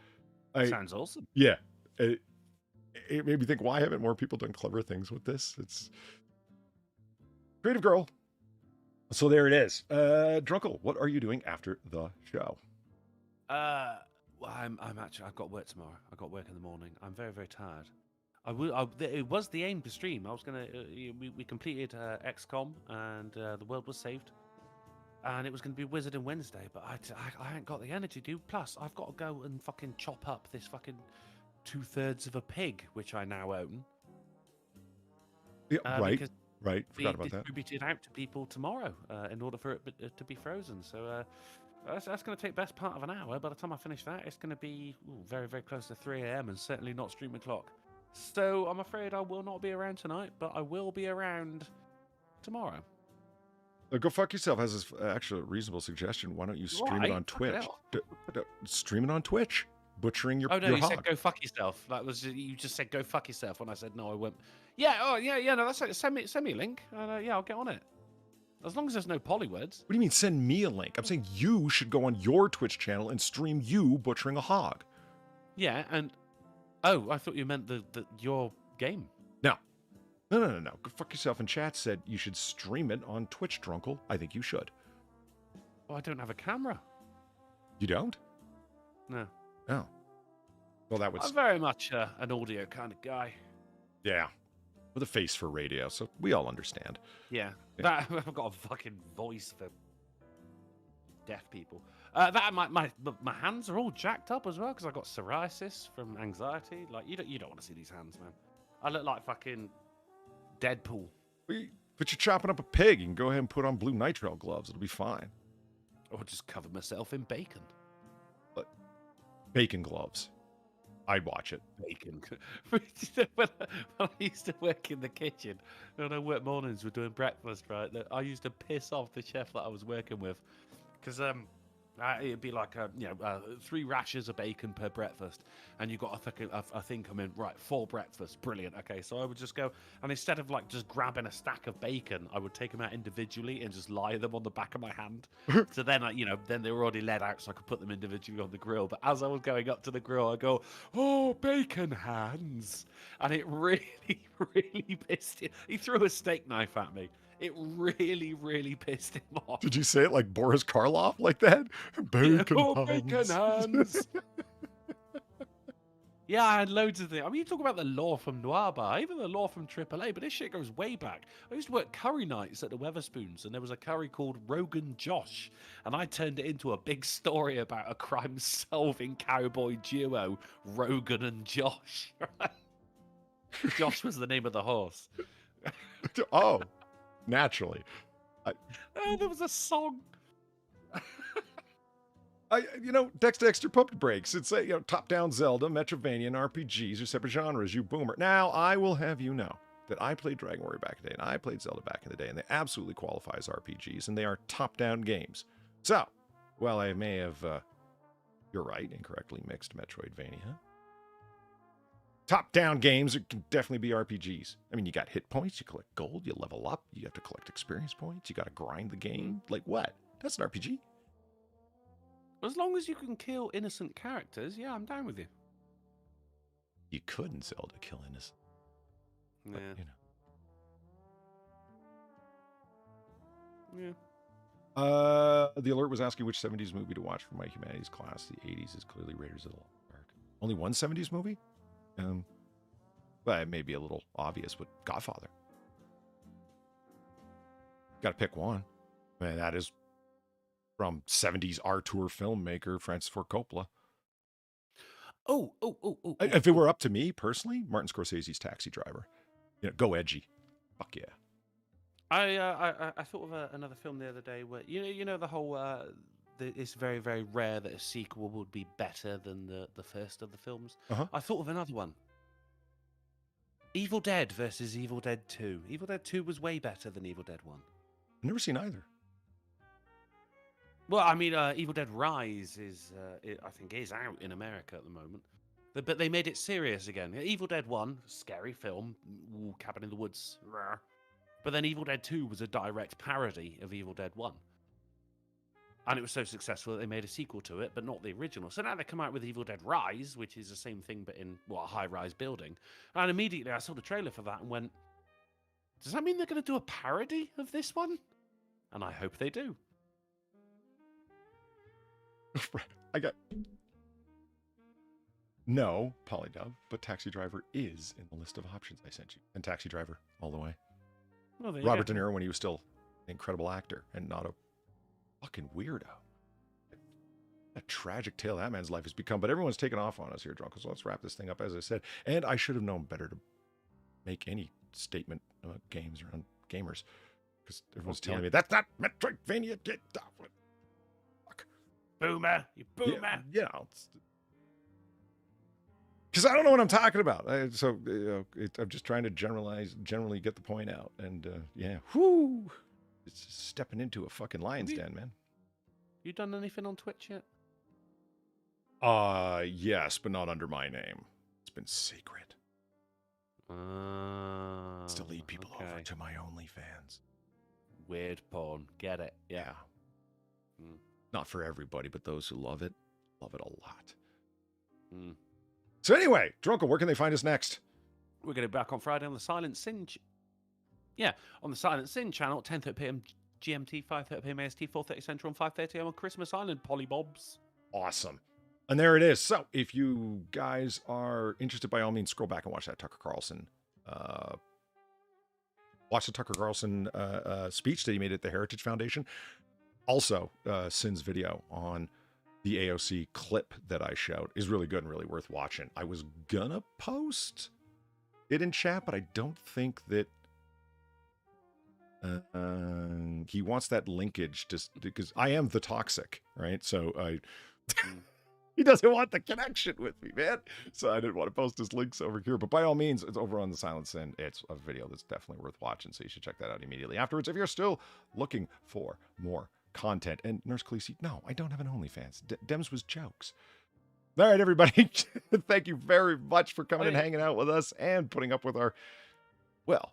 Sounds awesome. Yeah. It made me think, why haven't more people done clever things with this? It's creative girl. So there it is. Drunkle, what are you doing after the show? Well, I'm actually, I've got work tomorrow. I've got work in the morning. I'm very, very tired. It was the aim to stream. I was gonna. We completed XCOM and the world was saved, and it was gonna be Wizarding Wednesday. But I ain't got the energy, dude. Plus, I've got to go and fucking chop up this fucking 2/3 of a pig, which I now own. Yeah, right. Forgot about that. Distributed out to people tomorrow in order for it to be frozen. So that's going to take best part of an hour. By the time I finish that, it's going to be very, very close to 3 a.m. and certainly not stream o'clock. So I'm afraid I will not be around tonight, but I will be around tomorrow. Go fuck yourself has this actually reasonable suggestion. Why don't you stream it on Twitch? Stream it on Twitch. Butchering your Oh no, your you hog. said go fuck yourself. You just said go fuck yourself when I said no, I won't. Yeah, no, that's it. Send me a link. I'll get on it. As long as there's no poly words. What do you mean send me a link? I'm saying you should go on your Twitch channel and stream you butchering a hog. Yeah, and I thought you meant your game. No. Go fuck yourself. And chat said you should stream it on Twitch, Drunkle. I think you should. Oh, I don't have a camera. You don't? No. Oh. Well, that was... I'm very much an audio kind of guy. Yeah. With a face for radio, so we all understand. Yeah. I've got a fucking voice for deaf people. That my hands are all jacked up as well because I got psoriasis from anxiety. Like you don't want to see these hands, man. I look like fucking Deadpool. But you're chopping up a pig. You can go ahead and put on blue nitrile gloves. It'll be fine. Or just cover myself in bacon. Bacon gloves. I'd watch it. Bacon. when I used to work in the kitchen, when I worked mornings, we're doing breakfast, right? I used to piss off the chef that I was working with, because it'd be like 3 rashers of bacon per breakfast, and you got a thing come in, right, 4 breakfasts, brilliant. Okay, so I would just go, and instead of like just grabbing a stack of bacon, I would take them out individually and just lie them on the back of my hand. So then then they were already let out, so I could put them individually on the grill. But as I was going up to the grill, I go, oh, bacon hands, and it really, really pissed him. He threw a steak knife at me. It really, really pissed him off. Did you say it like Boris Karloff, like that? Bacon hands. Bacon hands. Yeah, I had loads of things. I mean, you talk about the lore from Noir Bar, even the lore from AAA, but this shit goes way back. I used to work curry nights at the Weatherspoons, and there was a curry called Rogan Josh, and I turned it into a big story about a crime-solving cowboy duo, Rogan and Josh. Josh was the name of the horse. Oh. Naturally. There was a song. Dexter Puppet Breaks. It's top-down Zelda, Metroidvania, and RPGs are separate genres, you boomer. Now, I will have you know that I played Dragon Warrior back in the day, and I played Zelda back in the day, and they absolutely qualify as RPGs, and they are top-down games. So, while I may have, you're right, incorrectly mixed Metroidvania, top-down games can definitely be RPGs. I mean, you got hit points, you collect gold, you level up, you have to collect experience points, you got to grind the game. Like what? That's an RPG. As long as you can kill innocent characters, yeah, I'm down with you. You could in Zelda kill innocent. But, Yeah. The alert was asking which 70s movie to watch for my humanities class. The 80s is clearly Raiders of the Lost Ark. Only one 70s movie? Well, it may be a little obvious, but Godfather. Got to pick one. Man, that is from 70s Artur filmmaker Francis Ford Coppola. Oh. If it were up to me personally, Martin Scorsese's Taxi Driver. Go edgy. Fuck yeah. I thought of another film the other day where the whole it's very, very rare that a sequel would be better than the first of the films. I thought of another one. Evil Dead versus Evil Dead 2. Evil Dead 2 was way better than Evil Dead 1. I've never seen either. Well, I mean, Evil Dead Rise I think is out in America at the moment. But they made it serious again. Evil Dead 1, scary film, cabin in the woods. Rah. But then Evil Dead 2 was a direct parody of Evil Dead 1. And it was so successful that they made a sequel to it, but not the original. So now they come out with Evil Dead Rise, which is the same thing, but in a high-rise building. And immediately I saw the trailer for that and went, does that mean they're going to do a parody of this one? And I hope they do. No, Polydub, but Taxi Driver is in the list of options I sent you. And Taxi Driver, all the way. Well, Robert De Niro when he was still an incredible actor and not a fucking weirdo. A tragic tale that man's life has become, but everyone's taken off on us here, Drunk. So let's wrap this thing up, as I said. And I should have known better to make any statement about games around gamers, because everyone's telling me that's not Metroidvania. Get off it. Fuck. Boomer, you boomer. Yeah. Because I don't know what I'm talking about. I'm just trying to generally get the point out. And whoo, it's stepping into a fucking lion's den, man. You done anything on Twitch yet? Yes, but not under my name. It's been secret. It's to lead people over to my OnlyFans. Weird porn. Get it? Yeah. Not for everybody, but those who love it a lot. So anyway, Drunkle, where can they find us next? We're going to be back on Friday on the Silent Sin. On the Silent Sin channel, 10:30 p.m. GMT, 5:30 p.m. AST, 4:30 Central, and 5:30 a.m. on Christmas Island, Polybobs. Awesome. And there it is. So if you guys are interested, by all means, scroll back and watch that Tucker Carlson. Watch the Tucker Carlson speech that he made at the Heritage Foundation. Also, Sin's video on the AOC clip that I showed is really good and really worth watching. I was gonna post it in chat, but I don't think that he wants that linkage just because I am the toxic, right? So he doesn't want the connection with me, man. So I didn't want to post his links over here. But by all means, it's over on the Silent Sin. It's a video that's definitely worth watching. So you should check that out immediately afterwards. If you're still looking for more content. And Nurse Khaleesi, no, I don't have an OnlyFans. Dems was jokes. All right, everybody. Thank you very much for coming and hanging out with us and putting up with our, well,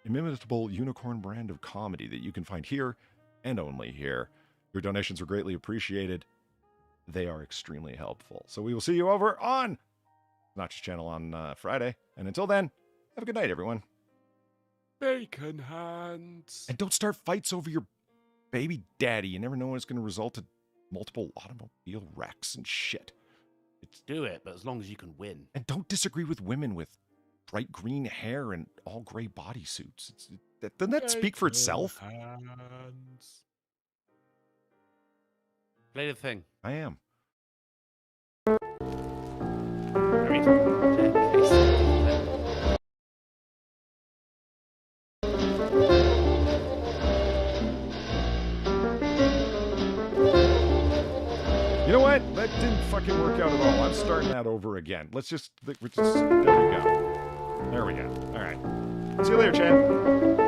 inimitable unicorn brand of comedy that you can find here and only here. Your donations are greatly appreciated. They are extremely helpful. So we will see you over on Notch's channel on Friday. And until then, have a good night, everyone. Bacon hands. And don't start fights over your baby daddy. You never know when it's going to result in multiple automobile wrecks and shit. Do it, but as long as you can win. And don't disagree with women with bright green hair and all gray bodysuits. Doesn't that speak for itself? Hands. Play the thing. I am. You know what? That didn't fucking work out at all. I'm starting that over again. Let's just, there we go. There we go. All right. See you later, Chad.